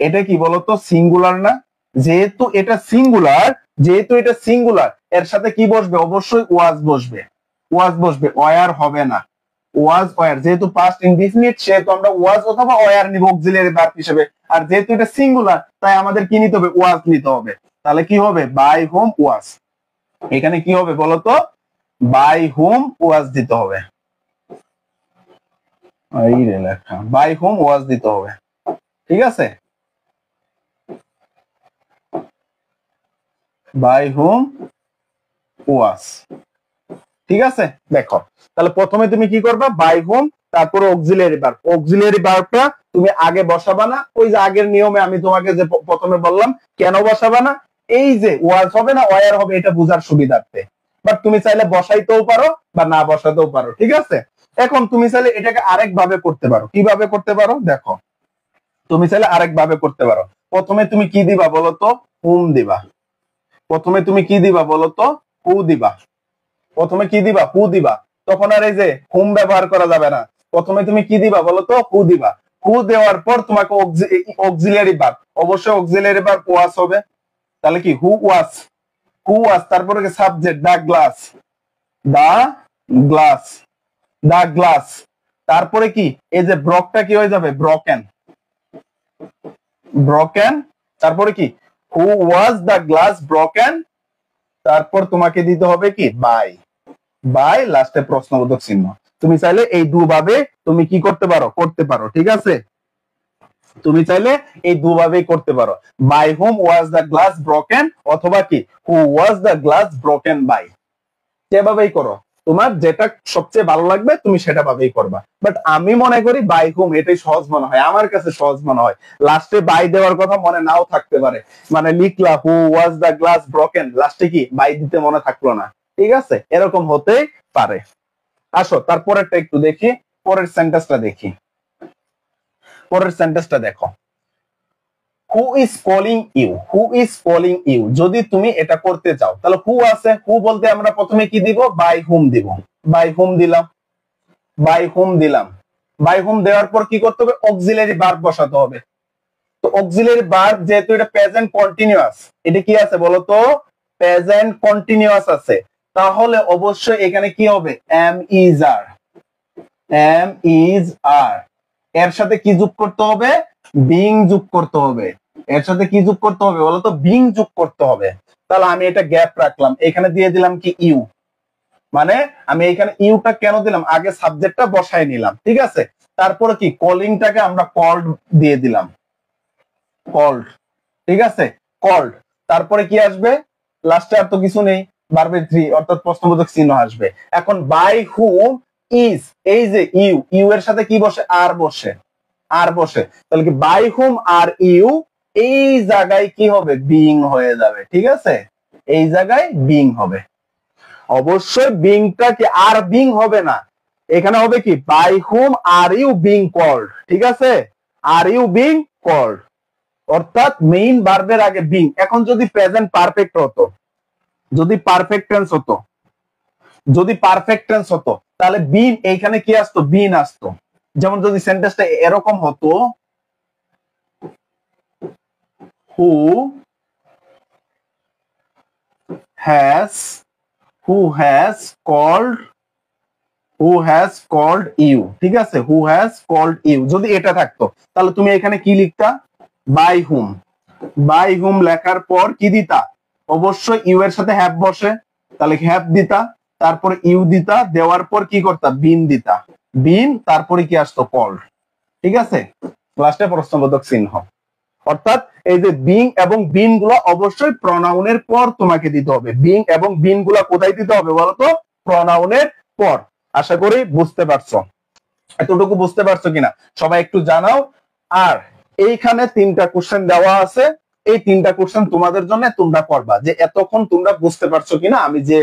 এটা কি বলতো সিঙ্গুলার না, যেহেতু এটা সিঙ্গুলার, যেহেতু এটা সিঙ্গুলার এর সাথে কি বসবে, অবশ্যই ওয়াজ বসবে, ওয়াজ বসবে, ওয়ার হবে না, ওয়াজ ওয়ার। যেহেতু পাস্ট ইনডিফিনিট সেহেতু আমরা ওয়াজ অথবা ওয়ার নিব অক্সিলারি ভার্ব হিসেবে। আর যেহেতু এটা সিঙ্গুলার তাই আমাদের কি নিতে হবে, ওয়াজ নিতে হবে। তাহলে কি হবে বাই হুম ওয়াজ। এখানে কি হবে বলতো, বাই হুম ওয়াজ দিতে হবে, এই রে লেখা বাই হুম ওয়াজ দিতে হবে, ঠিক আছে, বাই হুম ওয়াজ, ঠিক আছে। দেখো তাহলে প্রথমে তুমি কি করবা, বাই হুম, তারপরে অক্সিলিয়ারি ভার্ব, অক্সিলিয়ারি ভার্বটা তুমি আগে বসাবা না, ওই যে আগের নিয়মে আমি তোমাকে যে প্রথমে বললাম কেন বসাবা না, এই যে ওয়াজ হবে না ওয়ার হবে, এটা বোঝার সুবিধার্থে। বাট তুমি চাইলে বসাইতেও পারো বা না বসাতেও পারো, ঠিক আছে। এখন তুমি চাইলে এটাকে আরেক ভাবে করতে পারো, কিভাবে করতে পারো দেখো, তুমি চাইলে আরেক ভাবে করতে পারো। প্রথমে তুমি কি দিবা বলতো, হুম দিবা, প্রথমে তুমি কি দিবা বলতো, হু দিবা, প্রথমে কি দিবা হু দিবা, তখন আর এই যে হুম ব্যবহার করা যাবে না, প্রথমে তুমি কি দিবা বলতো হু দিবা, হু দেওয়ার পর তোমাকে অক্সিলিয়ারি ভার্ব, অবশ্যই অক্সিলিয়ারি ভার্ব ওয়াজ হবে, তাহলে কি হু ওয়াজ, হু ওয়াজ, তারপরে কি সাবজেক্ট দা গ্লাস, দা গ্লাস, দা গ্লাস, তারপরে কি এই যে ব্রকটা কি হয়ে যাবে ব্রকেন, ব্রকেন, তারপরে কি who was the glass broken, তারপর তোমাকে দিতে হবে কি বাই, বাই লাস্টে প্রশ্নবোধক চিহ্ন। তুমি চাইলে এই দুভাবে তুমি কি করতে পারো, করতে পারো, ঠিক আছে, তুমি চাইলে এই দুভাবেই করতে পারো, by whom was the glass broken, অথবা কি who was the glass broken by, যেভাবেই করো তোমার যেটা সবচেয়ে ভালো লাগবে তুমি সেটা ভাবেই করবা। বাট আমি মনে করি বাই হুম এটাই সহজ মনে হয়, আমার কাছে সহজ মনে হয়, লাস্টে বাই দেওয়ার কথা মনে নাও থাকতে পারে, মানে লিখলা হু ওয়াজ দ্য গ্লাস ব্রোকেন, লাস্টে কি বাই দিতে মনে থাকলো না, ঠিক আছে, এরকম হতেই পারে। আসো তারপরেরটা একটু দেখি, পরের সেন্টেন্সটা দেখি, পরের সেন্টেন্সটা দেখো, who is calling you, who is calling you, যদি তুমি এটা করতে চাও তাহলে হু আছে, হু বলতে আমরা প্রথমে কি দিব, বাই হুম দিব, বাই হুম দিলাম, বাই হুম দিলাম, বাই হুম দেওয়ার পর কি করতে হবে, অক্সিলারি ভার্ব বসাতে হবে। তো অক্সিলারি ভার্ব যেহেতু এটা প্রেজেন্ট কন্টিনিউয়াস, এটা কি আছে বলতো, প্রেজেন্ট কন্টিনিউয়াস আছে, তাহলে অবশ্যই এখানে কি হবে, am is are, am is are, এর সাথে কি যোগ করতে হবে, বিং যোগ করতে হবে, এর সাথে কি যোগ করতে হবে বলতো, বিং যোগ করতে হবে। তাহলে আমি এটা গ্যাপ রাখলাম, এখানে দিয়ে দিলাম কি ইউ, মানে আমি এখানে ইউটা কেন দিলাম, আগে সাবজেক্টটা বসাই নিলাম, ঠিক আছে, তারপরে কি কলিংটাকে আমরা কল্ড দিয়ে দিলাম, কল্ড, ঠিক আছে, কল্ড, তারপরে কি আসবে, লাস্টে আর তো কিছু নেই, ভার্বের থ্রি অর্থাৎ প্রশ্নবোধক চিহ্ন আসবে। এখন বাই হুম ইজ, এই যে ইউ, ইউ এর সাথে কি বসে, আর বসে, আর বসে, তাহলে কি বাই হুম আর ইউ, এই জায়গায় কি হবে, বিং হয়ে যাবে, ঠিক আছে, এই জায়গায় বিং হবে। অবশ্যই বিংটা কি আর বিং হবে না, এখানে হবে কি by whom are you being called, ঠিক আছে, আর ইউ বিং কল্ড, অর্থাৎ মেইন ভার্বের আগে বিং। এখন যদি প্রেজেন্ট পারফেক্ট হতো, যদি পারফেক্ট টেন্স হতো, যদি পারফেক্ট টেন্স হতো তাহলে বিন এইখানে কি আসতো, বিন আসতো। যেমন যদি সেন্টেন্সটা এরকম হতো, who has, who has called, who has called you, ঠিক আছে, হু হ্যাজ কল্ড ইউ, যদি এটা থাকতো তাহলে তুমি এখানে কি লিখতা, বাই হুম, বাই হুম লেখার পর কি দিতা, অবশ্যই ইউ এর সাথে হ্যাভ বসে, তাহলে হ্যাভ দিতা, তারপরে ইউ দিতা, দেওয়ার পর কি করতা, বিন দিতা, বিন, তারপরে কি আসতো, কল্ড, ঠিক আছে, লাস্টে প্রশ্নবোধক চিহ্ন। অর্থাৎ এই যে বিং এবং বিন গুলা অবশ্যই প্রনাউনের পর তোমাকে দিতে হবে, বিং এবং বিন গুলা কোথায় দিতে হবে বলতো, প্রনাউনের পর। আশা করি বুঝতে পারছো, এতটুকু বুঝতে পারছো কিনা সবাই একটু জানাও। আর এইখানে তিনটা কোশ্চেন দেওয়া আছে, এই তিনটা কোশ্চেন তোমাদের জন্য, তোমরা করবা, যে এতক্ষণ তোমরা বুঝতে পারছো কিনা, আমি যে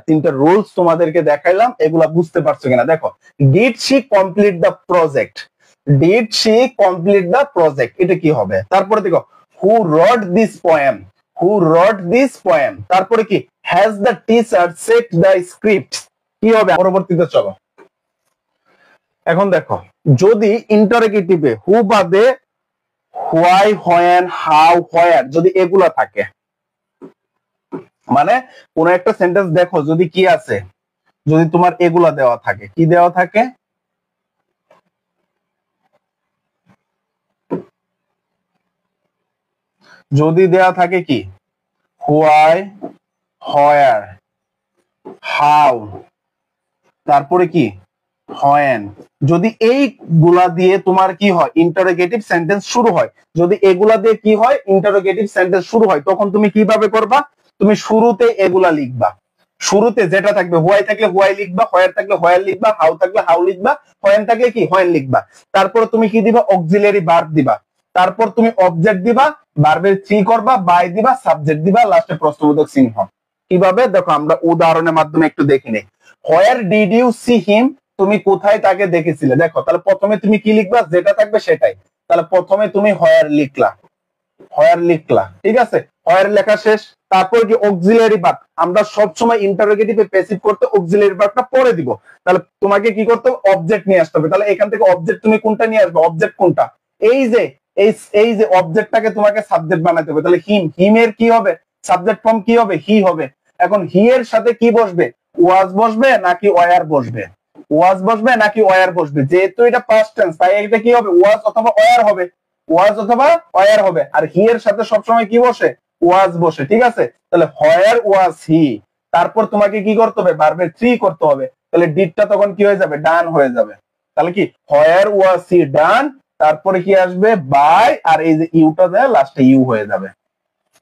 তিনটা রুলস তোমাদেরকে দেখাইলাম এগুলা বুঝতে পারছো কিনা। দেখো, did she complete the project, did she complete the project, এটা কি হবে, তারপরে দেখো who wrote this poem, who wrote this poem, তারপরে কি has the teacher set the script, কি হবে পরবর্তীতে, চলো এখন দেখো, যদি ইন্টারোগেটিভে হু বাদে হোয়াই, হোয়েন, হাউ, হোয়ার যদি এগুলা থাকে, মানে কোন একটা সেন্টেন্স দেখো যদি কি আছে, যদি তোমার এগুলা দেওয়া থাকে, কি দেওয়া থাকে, যদি দেওয়া থাকে কি হোয়াই, হোয়ার, হাউ, তারপরে কি হোয়েন। যদি এই গুলা দিয়ে তোমার কি হয় ইন্টারোগেটিভ সেন্টেন্স শুরু হয়, যদি এগুলা দিয়ে কি হয় ইন্টারোগেটিভ সেন্টেন্স শুরু হয়, তখন তুমি কিভাবে করবা? তুমি শুরুতে এগুলা লিখবা। শুরুতে যেটা থাকবে হোয়াই থাকলে হোয়াই লিখবা, হোয়ার থাকলে হোয়ার লিখবা, হাউ থাকলে হাউ লিখবা, হোয়েন থাকলে কি হোয়েন লিখবা। তারপর তুমি কি দিবা? অক্সিলারি ভার্ব দিবা। তারপর তুমি অবজেক্ট দিবা, ভার্বের থ্রি করবা, বাই দিবা, সাবজেক্ট দিবা, লাস্টে প্রশ্নবোধক চিহ্ন। কিভাবে দেখো আমরা উদাহরণের মাধ্যমে একটু দেখে নেই। Where did you see him? তুমি কোথায় তাকে দেখেছিলে? দেখো তাহলে প্রথমে তুমি কি লিখবা? যেটা থাকবে সেটাই। তাহলে প্রথমে তুমি হোয়ার লিখলা, হোয়ার লিখলা, ঠিক আছে, হোয়ার লেখা শেষ। তারপর কি অক্সিলারি ভার্ব। আমরা সব সময় ইন্টারোগেটিভে প্যাসিভ করতে অক্সিলারি ভার্বটা পরে দিব। তাহলে তোমাকে কি করতে হবে? অবজেক্ট নিয়ে আসতে হবে। তাহলে এখান থেকে অবজেক্ট তুমি কোনটা নিয়ে আসবে? অবজেক্ট কোনটা? এই যে এই যে অবজেক্টটাকে তোমাকে সাবজেক্ট বানাতে হবে। তাহলে হিম, হিমের কি হবে? সাবজেক্ট ফর্ম কি হবে? হি হবে। এখন হি এর সাথে কি বসবে? ওয়াজ বসবে নাকি ওয়ার বসবে? ওয়াজ বসবে নাকি ওয়ার বসবে? যেহেতু এটা পাস্ট টেন্স তাই এটা কি হবে? ওয়াজ অথবা ওয়ার হবে, ওয়াজ অথবা ওয়ার হবে। আর হি এর সাথে সবসময় কি বসে? ওয়াজ বসে, ঠিক আছে। তাহলে হোয়ার ওয়াজ হি, তারপর তোমাকে কি করতে হবে? ভার্বের থ্রি করতে হবে। তাহলে ডিডটা তখন কি হয়ে যাবে? ডান হয়ে যাবে। তাহলে কি হোয়ার ওয়াজ হি ডান, তারপরে কি আসবে? বাই, আর এই যে ইউটা দেয় লাস্টে ইউ হয়ে যাবে।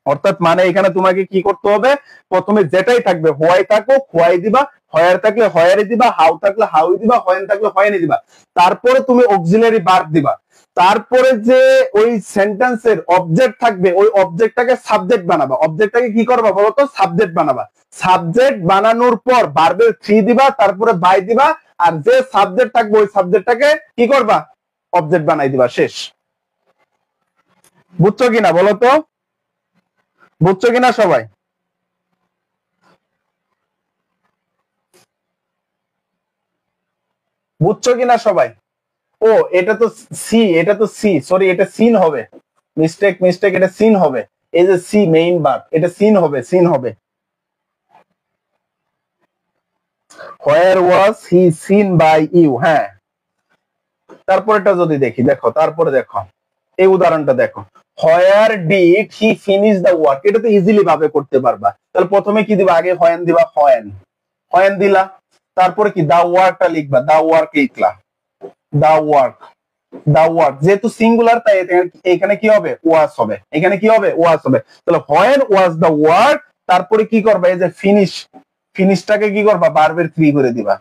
অর্থাৎ মানে এখানে তোমাকে কি করতে হবে? প্রথমে যেটাই থাকবে হোয়াই থাকো হোয়াই দিবা, হোয়ার থাকলে হোয়ারি দিবা, হাউ থাকলে হাউ দিবা, হোয়েন থাকলে হোয়েনি দিবা। তারপরে তুমি অক্সিলারি ভার্ব দিবা। তারপরে যে ওই সেন্টেন্সের অবজেক্ট থাকবে ওই অবজেক্টটাকে সাবজেক্ট বানাবা। অবজেক্টটাকে কি করবা বলতো? সাবজেক্ট বানাবা। সাবজেক্ট বানানোর পর ভার্বের থ্রি দিবা, তারপরে বাই দিবা, আর যে সাবজেক্ট থাকবে ওই সাবজেক্টটাকে কি করবা? অবজেক্ট বানাই দিবা। শেষ। বুঝছো কিনা বলো তো? বুঝছো কিনা সবাই? বুঝছো কিনা সবাই? ও এটা তো সি, এটা তো সি, সরি এটা সিন হবে। মিস্টেক মিস্টেক, এটা সিন হবে। এই যে সি মেইন ভার্ব, এটা সিন হবে, সিন হবে। হোয়ার ওয়াজ হি সিন বাই ইউ। হ্যাঁ, তারপরেটা যদি দেখি, দেখো তারপরে দেখো এই উদাহরণটা দেখো। Where did he finish the work? এটা তো ইজিলি ভাবে করতে পারবা। তাহলে প্রথমে কি দিবা? আগে হোয়েন দিবা, হোয়েন, হোয়েন দিলা। তারপরে কি দা ওয়ার্কটা লিখবা, দা ওয়ার্ক লিখলা, দা ওয়ার্ক, দা ওয়ার্ক। যেহেতু সিঙ্গুলার তাই এখানে কি হবে? ওয়াজ হবে। এখানে কি হবে? ওয়াজ হবে। তাহলে হোয়েন ওয়াজ দা ওয়ার্ক, তারপরে কি করবা? এই যে ফিনিশ, ফিনিশটাকে কি করবা? ভার্বের থ্রি করে দিবা,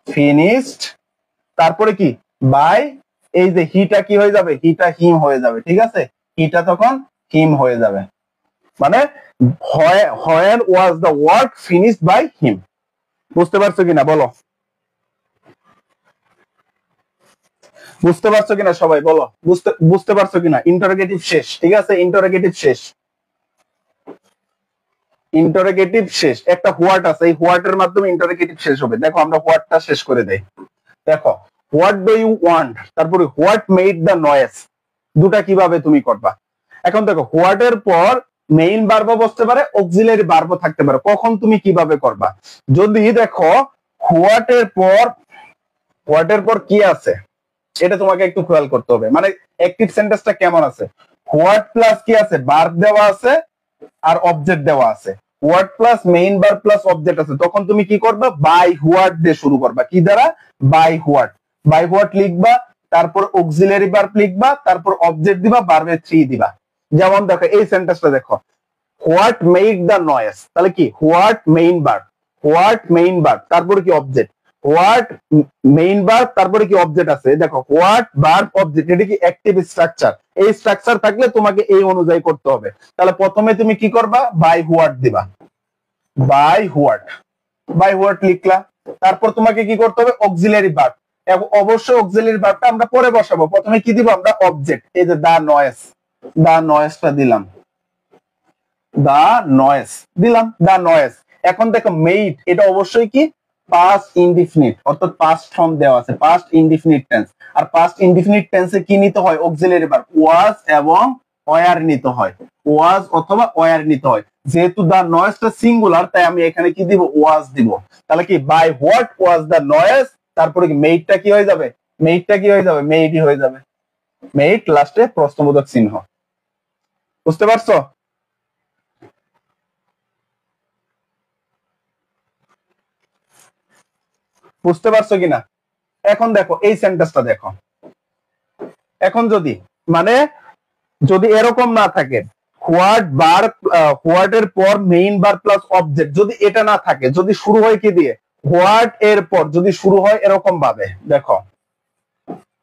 ফিনিশড। তারপরে কি? বাই, এই যে হিটা কি হয়ে যাবে? হিটা হিম হয়ে যাবে, ঠিক আছে। হিটা তখন হিম হয়ে যাবে। মানে when was the work finished by him. বুঝতে পারছো কিনা বলো? বুঝতে পারছো কিনা সবাই বলো? বুঝতে পারছো কিনা? ইন্টারোগেটিভ শেষ, ঠিক আছে, ইন্টারোগেটিভ শেষ, ইন্টারোগেটিভ শেষ। একটা হোয়াট আছে, এই হোয়াটের মাধ্যমে ইন্টারোগেটিভ শেষ হবে। দেখো আমরা হোয়াটটা শেষ করে দেই। দেখো হোয়াট ডু ইউ ওয়ান্ট, তারপরে হোয়াট মেড দ্য নয়েজ। দুটা কিভাবে তুমি করবা? এখন দেখো হোয়াটের পর মেইন ভার্ব বসতে পারে, অক্সিলারি ভার্ব থাকতে পারে। কখন তুমি কিভাবে করবা? যদি দেখো হোয়াটের পর, হোয়াটের পর কি আছে এটা তোমাকে একটু খেয়াল করতে হবে। মানে অ্যাক্টিভ সেন্টেন্সটা কেমন আছে? হোয়াট প্লাস কি আছে? ভার্ব দেওয়া আছে আর অবজেক্ট দেওয়া আছে। What plus main verb plus object আছে। তখন তুমি কি করবা? বাই হোয়াট দিয়ে শুরু করবা। কি দ্বারা? By what. বাই হোয়াট লিখবা, তারপর অক্সিলারি ভার্ব লিখবা, তারপর অবজেক্ট দিবা, ভার্বের থ্রি দিবা। যেমন দেখো এই সেন্টেন্সটা দেখো, হোয়াট মেড দ্য নয়েজ। তাহলে কি? What main verb, what main verb, তারপরে কি? অবজেক্ট। হোয়াট মেইন ভার্ব, তারপরে কি? অবজেক্ট আছে। দেখো হোয়াট ভার্ব অবজেক্ট, এটা কি অ্যাক্টিভ স্ট্রাকচার। এই স্ট্রাকচার থাকলে তোমাকে এই অনুযায়ী করতে হবে। তাহলে প্রথমে তুমি কি করবা? বাই হোয়াট দিবা, বাই হোয়াট, বাই হোয়াট লিখলা। তারপর তোমাকে কি করতে হবে? Auxiliary verb. অবশ্যই অক্সিলারি ভার্বটা আমরা পরে বসাবো। প্রথমে কি দিব আমরা? অবজেক্ট। এই যে দা নয়েজ, দা নয়েজটা দিলাম, দা নয়েজ দিলাম, দা নয়েজ। এখন দেখো মেইড, এটা অবশ্যই কি? পাস্ট ইনডিফিনিট, অর্থাৎ পাস্ট ফর্ম দেওয়া আছে, পাস্ট ইনডিফিনিট টেন্স। আর পাস্ট ইনডিফিনিট টেন্সে কি নিতে হয়? অক্সিলারি ভার্ব ওয়াজ এবং ওয়ার নিতে হয়, ওয়াজ অথবা ওয়ার নিতে হয়। যেহেতু দা নয়েজটা সিঙ্গুলার তাই আমি এখানে কি দিব? ওয়াজ দিব। তাহলে কি? By what was the noise, তারপরে কি? মেইডটা কি হয়ে যাবে? মেইডটা কি হয়ে যাবে? মেইডই হয়ে যাবে। মেইড লাস্টে প্রশ্নবোধক চিহ্ন। বুঝতে পারছো? বুঝতে পারছো কিনা? এখন দেখো এই সেন্টেন্সটা দেখো, এখন যদি মানে যদি এরকম না থাকে হোয়াট এর পর মেইন বার প্লাস অবজেক্ট, যদি এটা না থাকে, যদি শুরু হয় কি দিয়ে, হোয়াট এর পর যদি শুরু হয় এরকম ভাবে, দেখো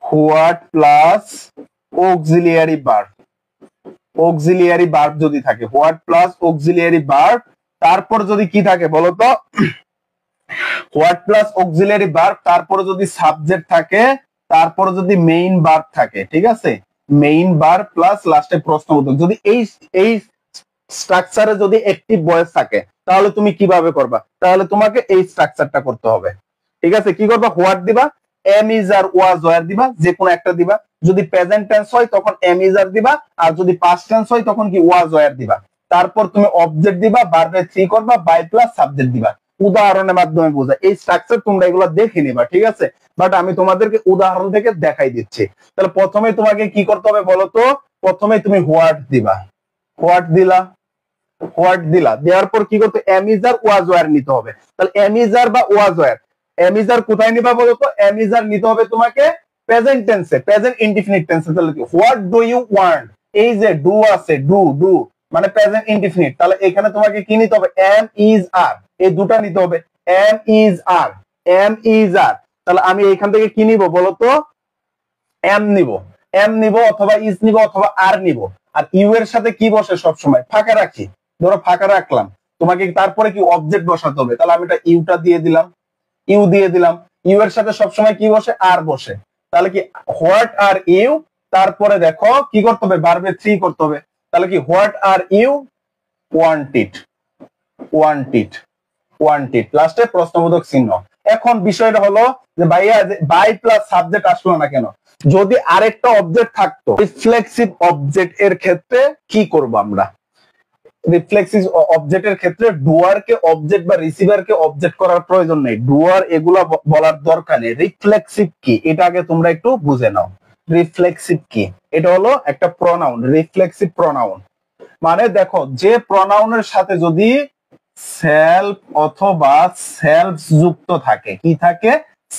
what plus auxiliary verb, auxiliary verb যদি থাকে, হোয়াট প্লাস অক্সিলিয়ারি ভার্ব, তারপর যদি কি থাকে বলতো, হোয়াট প্লাস অক্সিলিয়ারি ভার্ব, তারপরে যদি সাবজেক্ট থাকে, তারপরে যদি মেইন ভার্ব থাকে, ঠিক আছে, মেইন ভার্ব প্লাস লাস্টে প্রশ্নবোধক, যদি এই স্ট্রাকচারে যদি অ্যাক্টিভ ভয়েস থাকে, তাহলে তুমি কিভাবে করবা? তাহলে তোমাকে এই স্ট্রাকচারটা করতে হবে, ঠিক আছে। কি করবা? হোয়াট দিবা, am is are was were দিবা, যে কোনো একটা দিবা। যদি প্রেজেন্ট টেন্স হয় তখন এম ইজ আর দিবা, আর যদি পাস্ট টেন্স হয় তখন কি ওয়াজ ওয়্যার দিবা। তারপর তুমি অবজেক্ট দিবা, ভার্বের থ্রি করবা, বাই প্লাস সাবজেক্ট দিবা। উদাহরণের মাধ্যমে বোঝা, এই স্ট্রাকচার তোমরা এগুলো দেখে নিবা, ঠিক আছে। বাট আমি তোমাদেরকে উদাহরণ থেকে দেখাই দিচ্ছি। তাহলে প্রথমে তোমাকে কি করতে হবে বলতো, প্রথমে তুমি হোয়াট দিবা, হোয়াট দিলা, হোয়াট দিলা, দেওয়ার পর কি করতে, এমিজার ওয়াজ ওয়্যার নিতে হবে। তাহলে এমিজার বা ওয়াজ ওয়্যার, এমিজার কোথায় নিবা বলতো, এমিজার নিতে হবে তোমাকে প্রেজেন্ট টেন্সে, প্রেজেন্ট ইনডিফিনিট টেন্সে। তাহলে কি, হোয়াট ডু ইউ ওয়ান্ট, এই যে ডু আছে, ডু ডু মানে প্রেজেন্ট ইনডিফিনিট, তাহলে এখানে তোমাকে কি নিতে হবে, এম ইজ আর, এই দুটা নিতে হবে, am is are, am is are. তাহলে আমি এখান থেকে কি নিব বলতো, এম নিব, এম নিব অথবা ইজ নিব অথবা আর নিব। আর ইউ এর সাথে কি বসে সবসময়, ফাঁকা রাখি, ধরো ফাঁকা রাখলাম, তোমাকে তারপরে কি অবজেক্ট বসাতে হবে, তাহলে আমি এটা ইউটা দিয়ে দিলাম, ইউ দিয়ে দিলাম। ইউ এর সাথে সবসময় কি বসে, আর বসে। তাহলে কি হোয়াট আর ইউ, তারপরে দেখো কি করতে হবে, ভার্বের থ্রি করতে হবে। তাহলে কি what are you wanted, wanted, wanted, লাস্টে প্রশ্নবোধক চিহ্ন। এখন বিষয়টা হলো যে ভাইয়া বাই প্লাস সাবজেক্ট আসলো না কেন? যদি আরেকটা অবজেক্ট থাকতো, রিফ্লেক্সিভ অবজেক্ট এর ক্ষেত্রে কি করব আমরা? রিফ্লেক্সিভ অবজেক্টের ক্ষেত্রে ডুয়ার কে অবজেক্ট বা রিসিভার কে অবজেক্ট করার প্রয়োজন নেই, ডুয়ার এগুলা বলার দরকার নেই। রিফ্লেক্সিভ কি, এটা আগে তোমরা একটু বুঝে নাও। রিফ্লেক্সিভ কি? এটা হলো একটা প্রনাউন, রিফ্লেক্সিভ প্রনাউন। মানে দেখো, যে প্রনাউনের সাথে যদি সেলফ অথবা সেলফ যুক্ত থাকে, কি থাকে,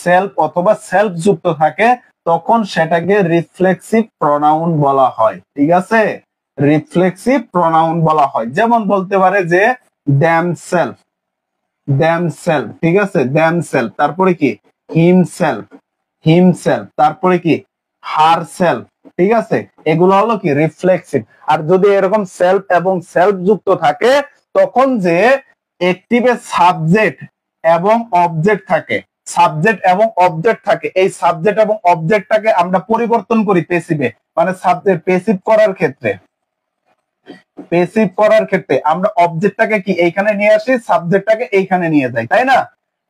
সেলফ অথবা সেলফ যুক্ত থাকে, তখন সেটাকে রিফ্লেক্সিভ প্রনাউন বলা হয়, ঠিক আছে, রিফ্লেক্সিভ প্রনাউন বলা হয়। যেমন বলতে পারে যে দ্যাম সেলফ, দ্যাম সেলফ, ঠিক আছে, দ্যাম সেলফ, তারপরে কি হিমসেলফ, হিমসেলফ, তারপরে কি হার সেলফ, ঠিক আছে, এগুলো হলো কি রিফ্লেক্সিভ। আর যদি এরকম সেলফ এবং সেলফ যুক্ত থাকে, তখন যে অ্যাক্টিভে সাবজেক্ট এবং অবজেক্ট থাকে, সাবজেক্ট এবং অবজেক্ট থাকে, এই সাবজেক্ট এবং অবজেক্টটাকে আমরা পরিবর্তন করি পেসিভে, মানে সাবজেক্ট পেসিভ করার ক্ষেত্রে, পেসিভ করার ক্ষেত্রে আমরা অবজেক্টটাকে কি এইখানে নিয়ে আসি, সাবজেক্টটাকে এইখানে নিয়ে যাই, তাই না?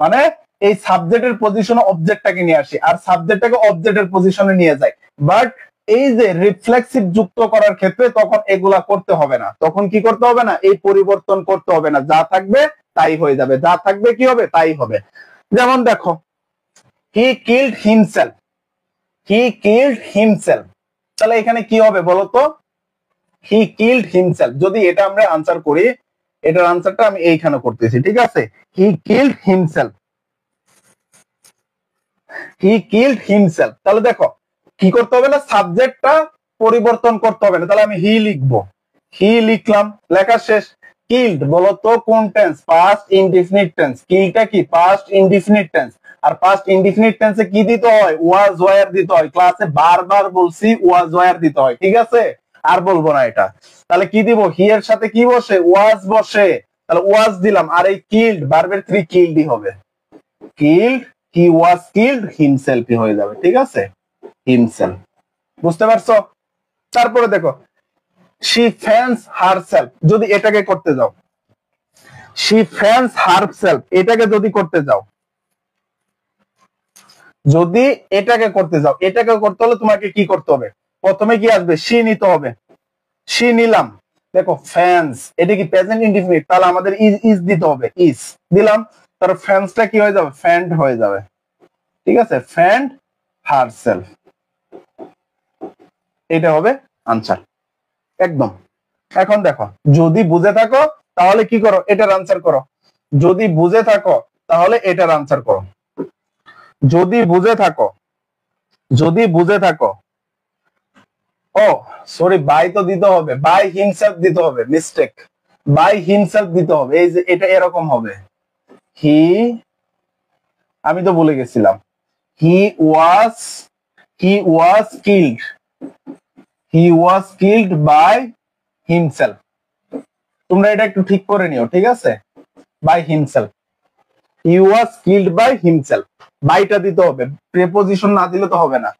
মানে এই সাবজেক্টের পজিশনে অবজেক্টটাকে নিয়ে আসি আর সাবজেক্টটাকে অবজেক্টের পজিশনে নিয়ে যাই। বাট এই যে রিফ্লেক্সিভ যুক্ত করার ক্ষেত্রে তখন এগুলা করতে হবে না, তখন কি করতে হবে না, এই পরিবর্তন করতে হবে না, যা থাকবে তাই হয়ে যাবে, যা থাকবে কি হবে, তাই হবে। যেমন দেখো, he killed himself, he killed himself, তাহলে এখানে কি হবে বলতো, হি কিল্ড হিমসেলফ। যদি এটা আমরা আনসার করি, এটার আনসারটা আমি এইখানে করতেছি, ঠিক আছে, he killed himself, he killed himself. তাহলে দেখো কি করতে হবে না, সাবজেক্টটা পরিবর্তন করতে হবে না, তাহলে আমি হি লিখবো, হি লিখলাম, লেখা শেষ। কিল্ড বলতো কোন টেন্স, পাস্ট ইনডিফিনিট টেন্স, কিলটা কি পাস্ট ইনডিফিনিট টেন্স। আর পাস্ট ইনডিফিনিট টেন্সে কি দিতে হয়, ওয়াজ ওয়্যার দিতে হয়, ক্লাসে বারবার বলছি ওয়াজ ওয়্যার দিতে হয়, ঠিক আছে, আর বলবো না এটা। তাহলে কি দিব, হি এর সাথে কি বসে, ওয়াজ বসে, তাহলে ওয়াজ দিলাম, আর এই কিল্ড ভার্বের থ্রি কিল্ডই হবে, কিল্ড, হি ওয়াজ কিল্ড হিমসেলফই হয়ে যাবে, ঠিক আছে, হিমসেলফ। বুঝতে পারছো? তারপরে দেখো, she fans herself, যদি এটাকে করতে যাও, she fans herself, এটাকে যদি করতে যাও, যদি এটাকে করতে যাও, এটাকে করতে হলে তোমাকে কি করতে হবে, প্রথমে কি আসবে, she নিতে হবে, she নিলাম। দেখো ফ্যান্স, এটা কি প্রেজেন্ট ইনডিফিনিট, তাহলে আমাদের ইজ দিতে হবে, ইজ দিলাম, তার ফ্যান্সটা কি হয়ে যাবে, ফ্যান্ড হয়ে যাবে, ঠিক আছে, ফ্যান্ড হারসেলফ, এটা হবে আনসার একদম। এখন দেখো, যদি বুঝে থাকো তাহলে কি করো, এটার আনসার করো, যদি বুঝে থাকো তাহলে এটার আনসার করো। যদি বুঝে থাকো, যদি বুঝে থাকো, ও সরি বাই তো দিতে হবে, বাই হিমসেলফ দিতে হবে, মিস্টেক, বাই হিমসেলফ দিতে হবে। এই যে এটা এরকম হবে, হি, আমি তো বলে গেছিলাম, he was, he was killed, he was killed by himself. তোমরা এটা একটু ঠিক করে নিও, ঠিক আছে, by himself, he was killed by himself, বাইটা দিতে হবে, প্রিপোজিশন না দিলে তো হবে না।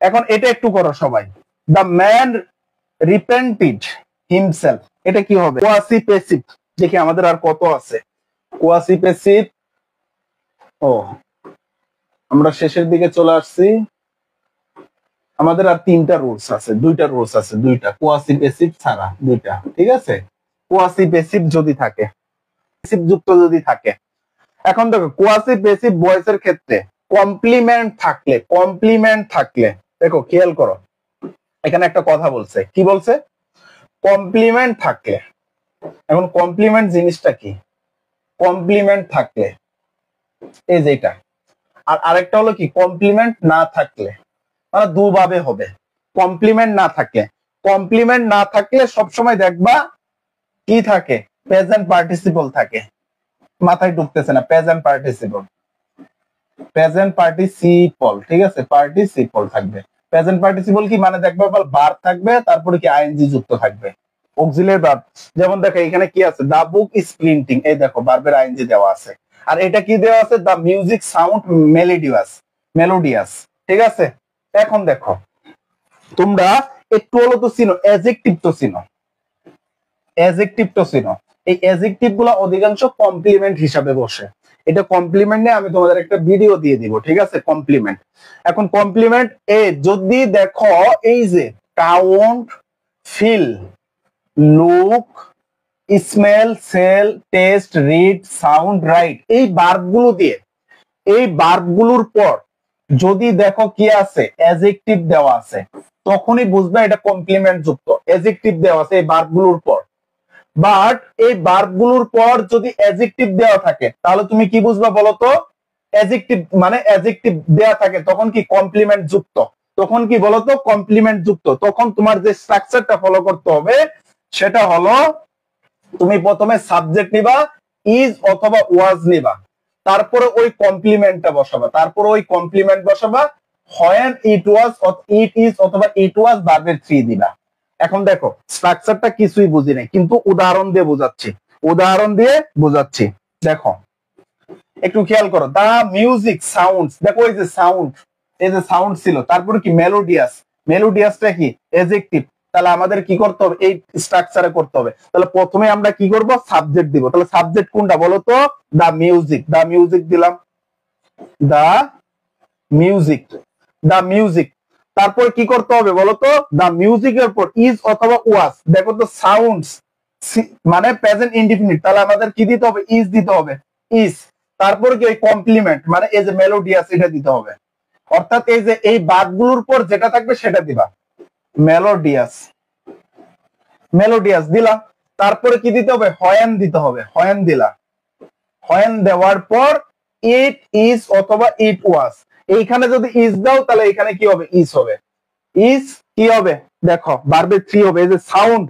এখন এটা একটু করো সবাই, দ্য ম্যান রিপেন্টেড হিমসেলফ, এটা কি হবে? Quasi passive. দেখি আমাদের আর কত আছে কোয়াসি প্যাসিভ। ও আমরা শেষের দিকে চলে আসছি, আমাদের আর তিনটা রুলস আছে, দুইটা রুলস আছে, দুইটা কোয়াসি প্যাসিভ ছাড়া দুইটা, ঠিক আছে। কোয়াসি প্যাসিভ যদি থাকে, প্যাসিভ যুক্ত যদি থাকে, এখন দেখো কোয়াসি প্যাসিভ ভয়েসের ক্ষেত্রে কমপ্লিমেন্ট থাকলে, কমপ্লিমেন্ট থাকলে দেখো খেয়াল করো, এখানে একটা কথা বলছে, কি বলছে? কমপ্লিমেন্ট থাকলে। এখন কমপ্লিমেন্ট জিনিসটা কি? কমপ্লিমেন্ট থাকলে এই যে এটা, আর আরেকটা হলো কি কমপ্লিমেন্ট না থাকলে, মানে দুভাবে হবে। কমপ্লিমেন্ট না থাকলে, কমপ্লিমেন্ট না থাকলে সবসময় দেখবা কি থাকে? প্রেজেন্ট পার্টিসিপল থাকে। মাথায় ঢুকতেছে না? প্রেজেন্ট পার্টিসিপল, প্রেজেন্ট পার্টিসিপল, ঠিক আছে, পার্টিসিপল থাকবে। প্রেজেন্ট পার্টিসিপল কি মানে? দেখবা ভার্ব থাকবে, তারপরে কি আইএনজি যুক্ত থাকবে, অক্সিলিয়ারি ভার্ব। যেমন দেখো এখানে কি আছে? দা বুক ইজ প্রিন্টিং, এই দেখো ভার্বের আইএনজি দেওয়া আছে। আর এটা কি দেওয়া আছে? দা মিউজিক সাউন্ড মেলোডিয়াস, মেলোডিয়াস, ঠিক আছে। এখন দেখো তোমরা একটু হলো তো চিনো, অ্যাডজেক্টিভ তো চিনো, অ্যাডজেক্টিভ তো চিনো। এই অ্যাডজেক্টিভ গুলো অধিকাংশ কমপ্লিমেন্ট হিসাবে বসে। এটা কমপ্লিমেন্ট নিয়ে আমি তোমাদের একটা ভিডিও দিয়ে দিব, ঠিক আছে, কমপ্লিমেন্ট। এখন কমপ্লিমেন্ট এ যদি দেখো, এই যে count, feel, look, smell, sell, taste, read, sound, write, এই ভার্বগুলো দিয়ে, এই ভার্বগুলোর পর যদি দেখো কি আছে? অ্যাডজেক্টিভ দেওয়া আছে, তখনই বুঝবে এটা কমপ্লিমেন্ট যুক্ত। অ্যাডজেক্টিভ দেওয়া আছে এই ভার্বগুলোর পর, বাট এই ভার্বগুলোর পর যদি অ্যাডজেক্টিভ দেওয়া থাকে, তাহলে তুমি কি বুঝবা বলো তো? অ্যাডজেক্টিভ মানে অ্যাডজেক্টিভ দেওয়া থাকে তখন কি কমপ্লিমেন্ট যুক্ত, তখন কি বলতো? কমপ্লিমেন্ট যুক্ত। তখন তোমার যে স্ট্রাকচারটা ফলো করতে হবে সেটা হলো, তুমি প্রথমে সাবজেক্ট নিবা, ইজ অথবা ওয়াজ নিবা, তারপরে ওই কমপ্লিমেন্টটা বসাবা, তারপরে ওই কমপ্লিমেন্ট বসাবা, when it was, it is অথবা ইট ওয়াজ ভার্বের থ্রি দিবা। এখন দেখো স্ট্রাকচারটা কিছুই বুঝি নাই, কিন্তু উদাহরণ দিয়ে বোঝাচ্ছি, উদাহরণ দিয়ে বোঝাচ্ছি। দেখো একটু খেয়াল করো, দা মিউজিক সাউন্ডস, দেখো এই যে সাউন্ড, এই যে সাউন্ড ছিল, তারপরে কি মেলোডিয়াস, মেলোডিয়াসটা কি? অ্যাডজেক্টিভ। তাহলে আমাদের কি করতে হবে? এই স্ট্রাকচারে করতে হবে। তাহলে প্রথমে আমরা কি করব? সাবজেক্ট দিব। তাহলে সাবজেক্ট কোনটা বলো তো? দা মিউজিক, দা মিউজিক দিলাম, দা মিউজিক, দা মিউজিক। তারপর কি করতে হবে বলতো? দা মিউজিকের পর ইজ অথবা ওয়াজ, দেখো তো সাউন্ডস মানে প্রেজেন্ট ইনডিফিনিট, তাহলে আমাদের কি দিতে হবে? ইজ দিতে হবে, ইজ। তারপর কি? কমপ্লিমেন্ট মানে এই যে মেলোডিয়াস, এটা দিতে হবে। অর্থাৎ এই যে এই বাদগুলোর পর যেটা থাকবে সেটা দিবা, মেলোডিয়াস, মেলোডিয়াস দিলা। তারপরে কি দিতে হবে? হয়েন দিতে হবে, হয়েন দিলা, হয়েন দেওয়ার পর ইট ইজ অথবা ইট ওয়াজ। এইখানে যদি ইজ দাও তাহলে এখানে কি হবে? ইজ হবে। ইজ কি হবে? দেখো ভার্বের থ্রি হবে, এই যে সাউন্ড,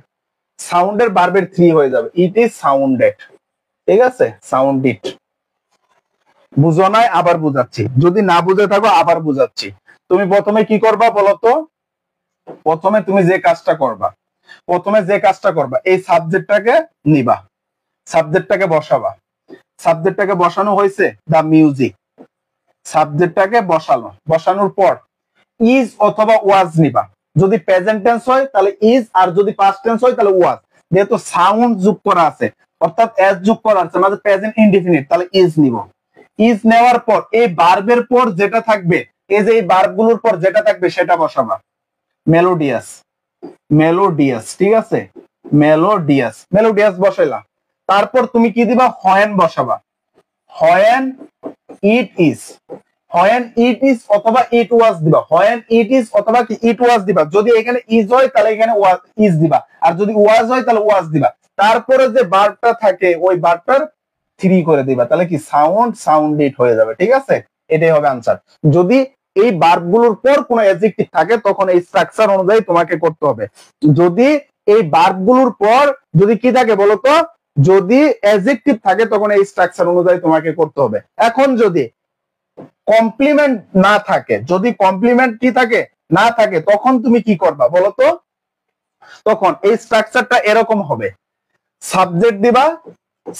সাউন্ডের ভার্বের থ্রি হয়ে যাবে, ইট ইজ সাউন্ডেড, ঠিক আছে, সাউন্ড ইট। বুঝো নাই? আবার বুঝাচ্ছি, যদি না বুঝে থাকো আবার বুঝাচ্ছি। তুমি প্রথমে কি করবা বলতো? প্রথমে তুমি যে কাজটা করবা, প্রথমে যে কাজটা করবা, এই সাবজেক্টটাকে নিবা, সাবজেক্টটাকে বসাবা, সাবজেক্টটাকে বসানো হয়েছে, দা মিউজিক, সাবজেক্টটাকে বসানো, বসানোর পর ইজ অথবা ওয়াজ নিবা। যদি প্রেজেন্ট টেন্স হয় তাহলে ইজ, আর যদি পাস্ট টেন্স হয় তাহলে ওয়াজ। যেহেতু সাউন্ড যোগ করা আছে, অর্থাৎ এস যোগ করা আছে, মানে প্রেজেন্ট ইনডিফিনিট, তাহলে ইজ নিব। ইজ নেওয়ার পর এই ভার্বের পর যেটা থাকবে, এই যে এই ভার্বগুলোর পর যেটা থাকবে সেটা বসাবা, মেলোডিয়াস, মেলোডিয়াস, ঠিক আছে, মেলোডিয়াস, মেলোডিয়াস বসাইলা। তারপর তুমি কি দিবা? হয়েন বসাবা, হয়েন ইট ইজ, হয়েন ইট ইজ অথবা ইট ওয়াজ দিবা, হয়েন ইট ইজ অথবা কি ইট ওয়াজ দিবা। যদি এখানে ইজ হয় তাহলে এখানে ইজ দিবা, আর যদি ওয়াজ হয় তাহলে ওয়াজ দিবা। তারপরে যে ভার্বটা থাকে ওই ভার্বটার 3 করে দিবা, তাহলে কি সাউন্ডেড হয়ে যাবে। ঠিক আছে, এটাই হবে আনসার। যদি এই ভার্বগুলোর পর কোনো অ্যাডজেক্টিভ থাকে তখন এই স্ট্রাকচার অনুযায়ী তোমাকে করতে হবে। যদি এই ভার্বগুলোর পর যদি কি থাকে বলতো, যদি অ্যাডজেক্টিভ থাকে তখন এই স্ট্রাকচার অনুযায়ী তোমাকে করতে হবে। এখন যদি কমপ্লিমেন্ট না থাকে, যদি কমপ্লিমেন্ট কি থাকে না থাকে, তখন তুমি কি করবা বলতো? তখন এই স্ট্রাকচারটা এরকম হবে, সাবজেক্ট দিবা,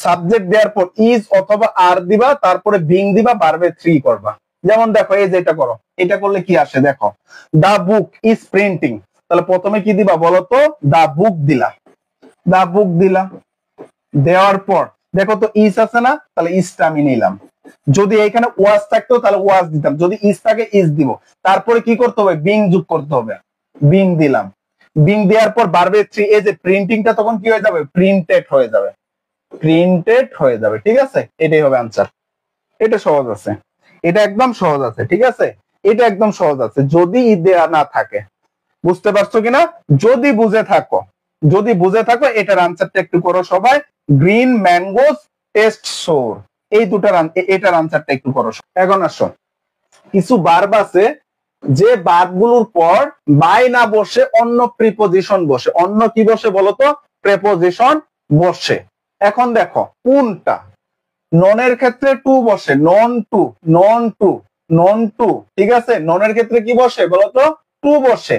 সাবজেক্ট দেওয়ার পর ইজ অথবা আর দিবা, তারপরে বিং দিবা, ভার্বে 3 করবা। যেমন দেখো এই যে এটা করো, এটা করলে কি আসে দেখো, দা বুক ইজ প্রিন্টিং, তাহলে প্রথমে কি দিবা বলতো? দা বুক দিলা, দা বুক দিলা, দেওয়ার পর দেখো তো ইজ আছে না, তাহলে ইজটা আমি নিলাম। যদি এখানে ওয়াজ থাকতো তাহলে ওয়াজ দিতাম, যদি ইজ থাকে ইজ দিব। তারপরে কি করতে হবে? বিং যোগ করতে হবে, বিং দিলাম। বিং দেওয়ার পর ভার্বে 3, এই যে প্রিন্টিংটা তখন কি হয়ে যাবে? প্রিন্টেড হয়ে যাবে, প্রিন্টেড হয়ে যাবে। ঠিক আছে, এটাই হবে আনসার। এটা সহজ আছে, এটা একদম সহজ আছে। ঠিক আছে, এটা একদম সহজ আছে যদি ই দেয়া না থাকে। বুঝতে পারছো কিনা? যদি বুঝে থাকো, যদি বুঝে থাকো এটার আনসারটা একটু করো সবাই। গ্রিন ম্যাঙ্গোস টেস্ট সোর, এই দুটার এটার আনসারটা একটু করো। এখন আসো, কিছু ভার্ব আছে যে ভার্বগুলোর পর বাই না বসে অন্য প্রিপোজিশন বসে। অন্য কি বসে বলতো? প্রিপোজিশন বসে। এখন দেখো কোনটা। ননের ক্ষেত্রে টু বসে, known to, known to, known to. ঠিক আছে, ননের ক্ষেত্রে কি বসে বলতো? টু বসে।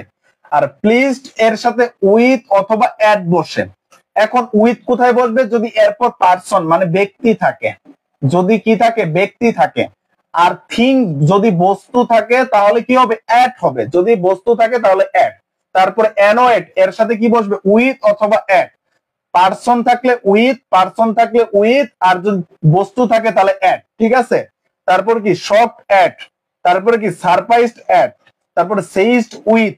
আর প্লিজড এর সাথে উইথ অথবা অ্যাট বসে। এখন উইথ কোথায় বসবে? যদি এরপর পার্সন মানে ব্যক্তি থাকে, যদি কি থাকে? ব্যক্তি থাকে। আর থিং যদি বস্তু থাকে তাহলে কি হবে? অ্যাট হবে। যদি বস্তু থাকে তাহলে অ্যাট। তারপরে অ্যানোয়েট এর সাথে কি বসবে? উইথ অথবা অ্যাট। পার্সন থাকলে উইথ, পার্সন থাকলে উইথ, আর যদি বস্তু থাকে তাহলে অ্যাট। ঠিক আছে, তারপর কি? শকড অ্যাট, তারপরে কি? সারপ্রাইজড অ্যাট, তারপরে সেইজড উইথ,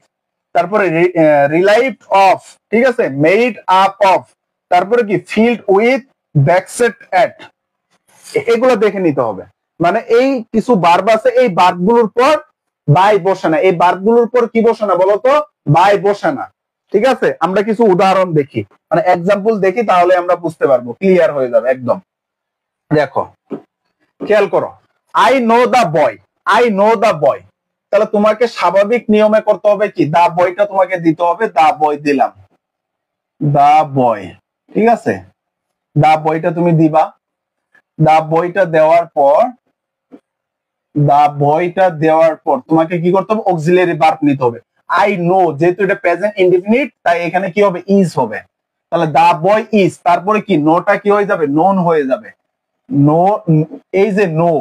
তারপরে রিলাইভড অফ। ঠিক আছে, মেড আপ অফ, তারপরে কি? ফিল্ড উইথ, ব্যাকসেট অ্যাট। এগুলো দেখে নিতে হবে। মানে এই কিছু ভার্ব আছে, এই ভার্বগুলোর পর বাই বসে না। এই ভার্বগুলোর পর কি বসে না বলতো? বাই বসে না। ঠিক আছে, আমরা কিছু উদাহরণ দেখি, মানে এক্সাম্পল দেখি, তাহলে আমরা বুঝতে পারবো, ক্লিয়ার হয়ে যাবে একদম। দেখো, খেয়াল করো, I know the boy, I know the boy. তাহলে তোমাকে স্বাভাবিক নিয়মে করতে হবে কি? দা বয়টা তোমাকে দিতে হবে, দা বয় দিলাম, দা বয়। ঠিক আছে, দা বয়টা তুমি দিবা। দা বয়টা দেওয়ার পর, দা বয়টা দেওয়ার পর তোমাকে কি করতে হবে? অক্সিলারি ভার্ব নিতে হবে। আই নো, যেহেতু এটা প্রেজেন্ট ইনডিফিনিট, তাই এখানে কি হবে? ইজ হবে। তাহলে দা বয় ইজ, তারপরে কি? নোটা কি হয়ে যাবে? নোন হয়ে যাবে। নো, এই যে নো,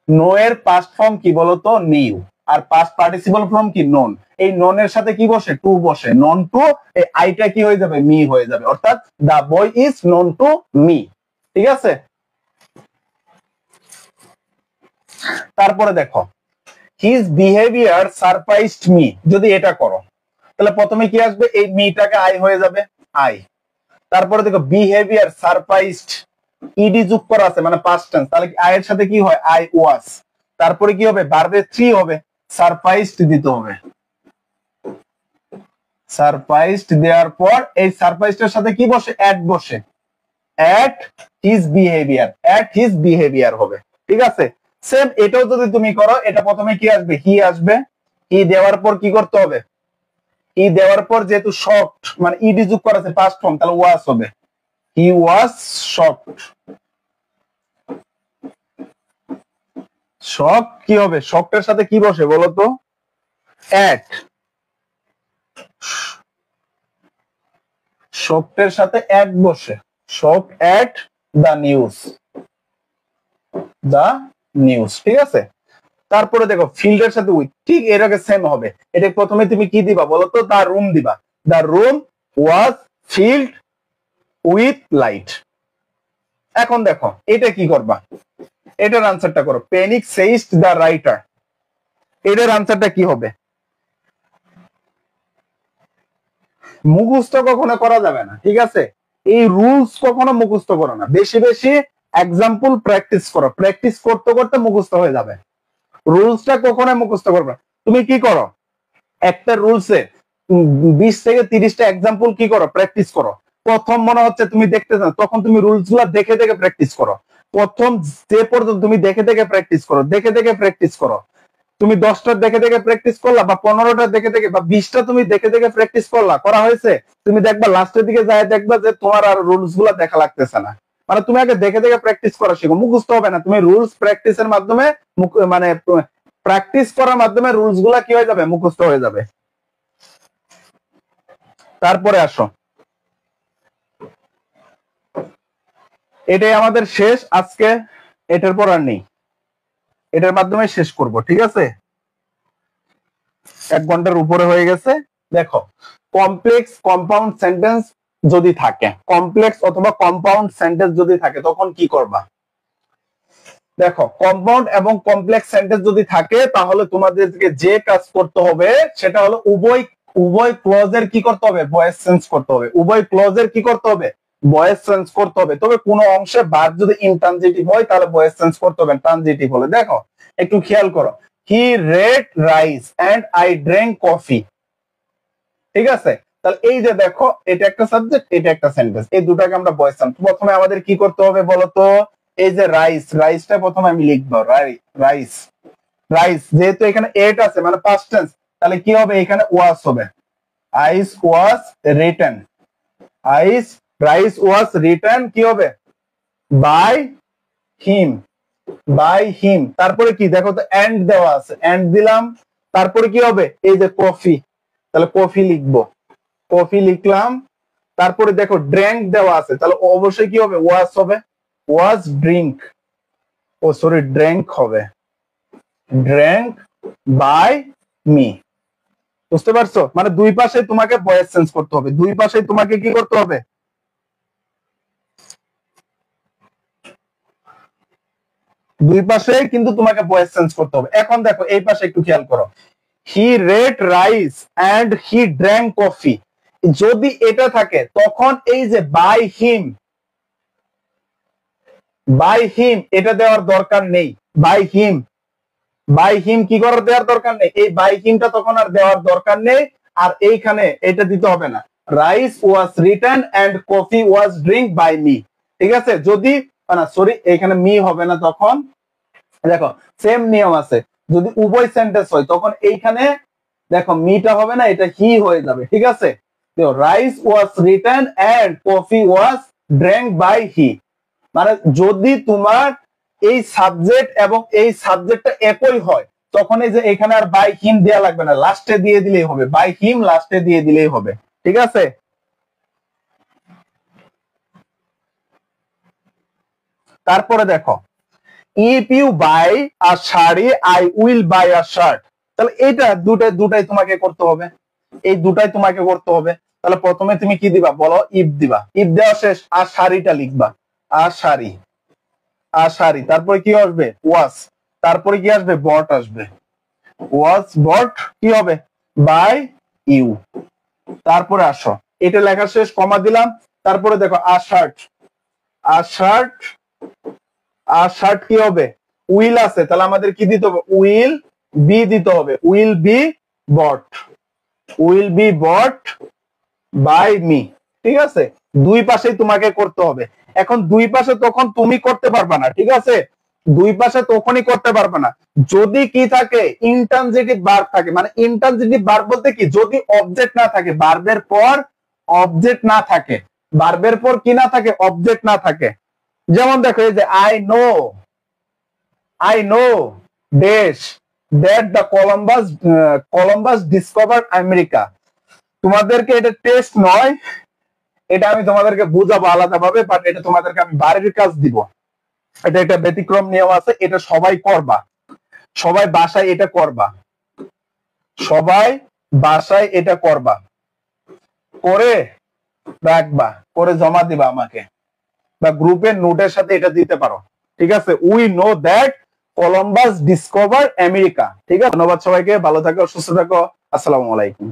নো এর পাস্ট ফর্ম কি বলতো? নিউ। আর পাস্ট পার্টিসিপল ফর্ম কি? নোন। এই নোনের সাথে কি বসে? টু বসে। নন টু, এই আইটা কি হয়ে যাবে? মি হয়ে যাবে। অর্থাৎ the boy is known to me. ঠিক আছে, তারপরে দেখো, হিজ বিহেভিয়ার সারপ্রাইজড মি। যদি এটা করো তাহলে প্রথমে কি আসবে? এই মিটাকে আই হয়ে যাবে, আই। তারপরে দেখো বিহেভিয়ার সারপ্রাইজড, ইডি যুক্ত করা আছে মানে পাস্ট টেন্স, তাহলে আই এর সাথে কি হয়? I was. তারপরে কি হবে? ভার্বে 3 হবে, সারপ্রাইজড দিতে হবে। সারপ্রাইজড দেওয়ার পর এই সারপ্রাইজড এর সাথে কি বসে? অ্যাট বসে, at his behaviour, at his behaviour হবে। ঠিক আছে, সেম এটাও যদি তুমি করো, এটা প্রথমে কি আসবে? হি আসবে। হি দেওয়ার পর কি করতে হবে? হি দেওয়ার পর যেহেতু শকড মানে ইডি যুক্ত করা আছে পাস্ট ফর্ম, তাহলে ওয়াজ হবে, হি ওয়াজ শকড। শক কি হবে? শকটের সাথে কি বসে বলতো? অ্যাট। শকটের সাথে অ্যাট বসে, shock at the news, the news. ঠিক আছে, তারপরে দেখো ফিল্ডের সাথে উইথ, ঠিক এটাকে সেম হবে। এটা প্রথমে তুমি কি দিবা বলতো? দা রুম দিবা, the room was filled with light. এখন দেখো এটা কি করবা? এটার আনসারটা করো, প্যানিক সেইস্ট দা রাইটার। এটার আনসারটা কি হবে? মুখস্থ কখনো করা যাবে না। ঠিক আছে, এই রুলস কখনো মুখস্থ করো না, বেশি বেশি এক্সাম্পল প্র্যাকটিস করো। প্র্যাকটিস করতে করতে মুখস্থ হয়ে যাবে। রুলসটা কখনো মুখস্থ করবে না। তুমি কি করো? একটা রুলসে 20 থেকে 30টা এক্সাম্পল কি করো? প্র্যাকটিস করো। প্রথম মনে হচ্ছে তুমি দেখতে চাও, তখন তুমি রুলস গুলা দেখে দেখে প্র্যাকটিস করো। প্রথম যে পর্যন্ত তুমি দেখে দেখে প্র্যাকটিস করো, দেখে দেখে প্র্যাকটিস করো। তুমি 10টা দেখে দেখে প্র্যাকটিস করলা বা 15টা দেখে দেখে বা 20টা তুমি দেখে দেখে প্র্যাকটিস করলা, করা হয়েছে, তুমি দেখবা লাস্টের দিকে যায় দেখবা যে তোমার আর রুলস গুলা দেখা লাগতেছে না। মানে তুমি আগে দেখে দেখে প্র্যাকটিস করা শিখো, মুখস্থ হবে না। তুমি রুলস প্র্যাকটিসের মাধ্যমে মানে প্র্যাকটিস করার মাধ্যমে রুলস গুলা কি হয়ে যাবে, মুখস্থ হয়ে যাবে। তারপরে আসো, এটাই আমাদের শেষ আজকে, এটার পর আর নেই, এটার মাধ্যমে শেষ করব, ঠিক আছে? 1 ঘন্টার উপরে হয়ে গেছে। দেখো, কমপ্লেক্স কম্পাউন্ড সেন্টেন্স যদি থাকে, কমপ্লেক্স অথবা কম্পাউন্ড সেন্টেন্স যদি থাকে তখন কি করবা? দেখো, কম্পাউন্ড এবং কমপ্লেক্স সেন্টেন্স যদি থাকে তাহলে তোমাদেরকে যে কাজ করতে হবে সেটা হলো উভয় ক্লজের কি করতে হবে, ভয়েস চেঞ্জ করতে হবে। উভয় ক্লজের কি করতে হবে, ভয়েস চেঞ্জ করতে হবে। তবে কোনো অংশে ভার্ব যদি ইনট্রানজিটিভ হয় তাহলে ভয়েস চেঞ্জ করতে হবে, ট্রানজিটিভ হলে। দেখো একটু খেয়াল করো, he read rice and I drink coffee, ঠিক আছে? তাহলে এই যে দেখো, এটা একটা সাবজেক্ট, এটা একটা সেন্টেন্স, এই দুটাকে আমরা ভয়েস চেঞ্জ। প্রথমে আমাদের কি করতে হবে বলতো, এই যে রাইস, রাইসটা প্রথমে আমি লিখবো, রাইস, রাইস যেহেতু এখানে এট আছে মানে পাস্ট টেন্স, তাহলে কি হবে, এখানে ওয়াজ হবে, ice was written, ice rice was written কি হবে, বাই হিম, বাই হিম। তারপরে কি দেখো তো, এন্ড দেওয়া আছে, এন্ড দিলাম, তারপরে কি হবে, এই যে কফি, তাহলে কফি লিখবো, কফি লিখলাম। তারপরে দেখো ড্রিঙ্ক দেওয়া আছে, তাহলে অবশ্যই কি হবে, ওয়াজ হবে, ওয়াজ ড্রিঙ্ক, ও সরি ড্রিঙ্ক হবে, ড্রিঙ্ক বাই মি। বুঝতে পারছো? মানে দুই পাশে তোমাকে ভয়েস চেঞ্জ করতে হবে, দুই পাশে তোমাকে কি করতে হবে, দুই পাশে কিন্তু তোমাকে ভয়েস চেঞ্জ করতে হবে। এখন দেখো এই পাশে একটু খেয়াল করো, he read rice and he drank coffee, যদি এটা থাকে তখন এই যে বাই হিম, বাই হিম এটা দেওয়ার দরকার নেই, বাই হিম, বাই হিম কি করার দেওয়ার দরকার নেই, এই বাই হিমটা তখন আর দেওয়ার দরকার নেই। আর এইখানে এটা দিতে হবে না, rice was written and coffee was drink by me, ঠিক আছে? যদি না সরি, এখানে মি হবে না, তখন দেখো সেম নিয়ম আছে, যদি উভয় সেন্টেন্স হয় তখন এইখানে দেখো মিটা হবে না, এটা হি হয়ে যাবে, ঠিক আছে? দেখো rice was written and coffee was drink by he, মানে যদি তোমার এই সাবজেক্ট এবং এই সাবজেক্টটা একই হয় তখন এই যে এখানে আর বাই হিম দেয়া লাগবে না, লাস্টে দিয়ে দিলেই হবে, বাই হিম লাস্টে দিয়ে দিলেই হবে, ঠিক আছে? তারপরে দেখো, if you buy a sari I will buy a shirt, তাহলে এটা দুটাই তোমাকে করতে হবে, এই দুটাই তোমাকে করতে হবে। তাহলে প্রথমে তুমি কি দিবা বলো, ইফ দিবা, ইফ দেওয়া শেষ আর শাড়িটা লিখবা, আর শাড়ি, আর শাড়ি, তারপরে কি আসবে, ওয়াজ, তারপরে কি আসবে, বট আসবে, ওয়াজ বট কি হবে, বাই ইউ। তারপরে আসো, এটা লেখা শেষ, কমা দিলাম। তারপরে দেখো আর শার্ট, আর শার্ট, আর শার্ট কি হবে, উইল আছে, তাহলে আমাদের কি দিতে হবে, উইল বি দিতে হবে, will be bought, will be bought by me, ঠিক আছে? দুই পাশেই তোমাকে করতে হবে। এখন দুই পাশে তখন তুমি করতে পারবা না, ঠিক আছে? দুই পাশে তখনই করতে পারবে না যদি কি থাকে, ইনট্রানজিটিভ ভার্ব থাকে। মানে ইনট্রানজিটিভ ভার্ব বলতে কি, যদি অবজেক্ট না থাকে, ভার্বের পর অবজেক্ট না থাকে, ভার্বের পর কি না থাকে, অবজেক্ট না থাকে। যেমন দেখো এই যে I know dash that the Columbus discovered America. তোমাদেরকে এটা টেস্ট নয়, এটা আমি তোমাদেরকে বুঝাবো আলাদাভাবে, বাট এটা তোমাদেরকে আমি বাড়ির কাজ দিব। এটা একটা ব্যতিক্রম নিয়ম আছে, এটা সবাই করবা, সবাই বাসায় এটা করবা, সবাই বাসায় এটা করবা, করে রাখবা, করে জমা দিবা আমাকে, বা গ্রুপের নোটের সাথে এটা দিতে পারো, ঠিক আছে? We know that Columbus discover America, ঠিক আছে? ধন্যবাদ সবাইকে, ভালো থাকো, সুস্থ থাকো, আসসালামু আলাইকুম।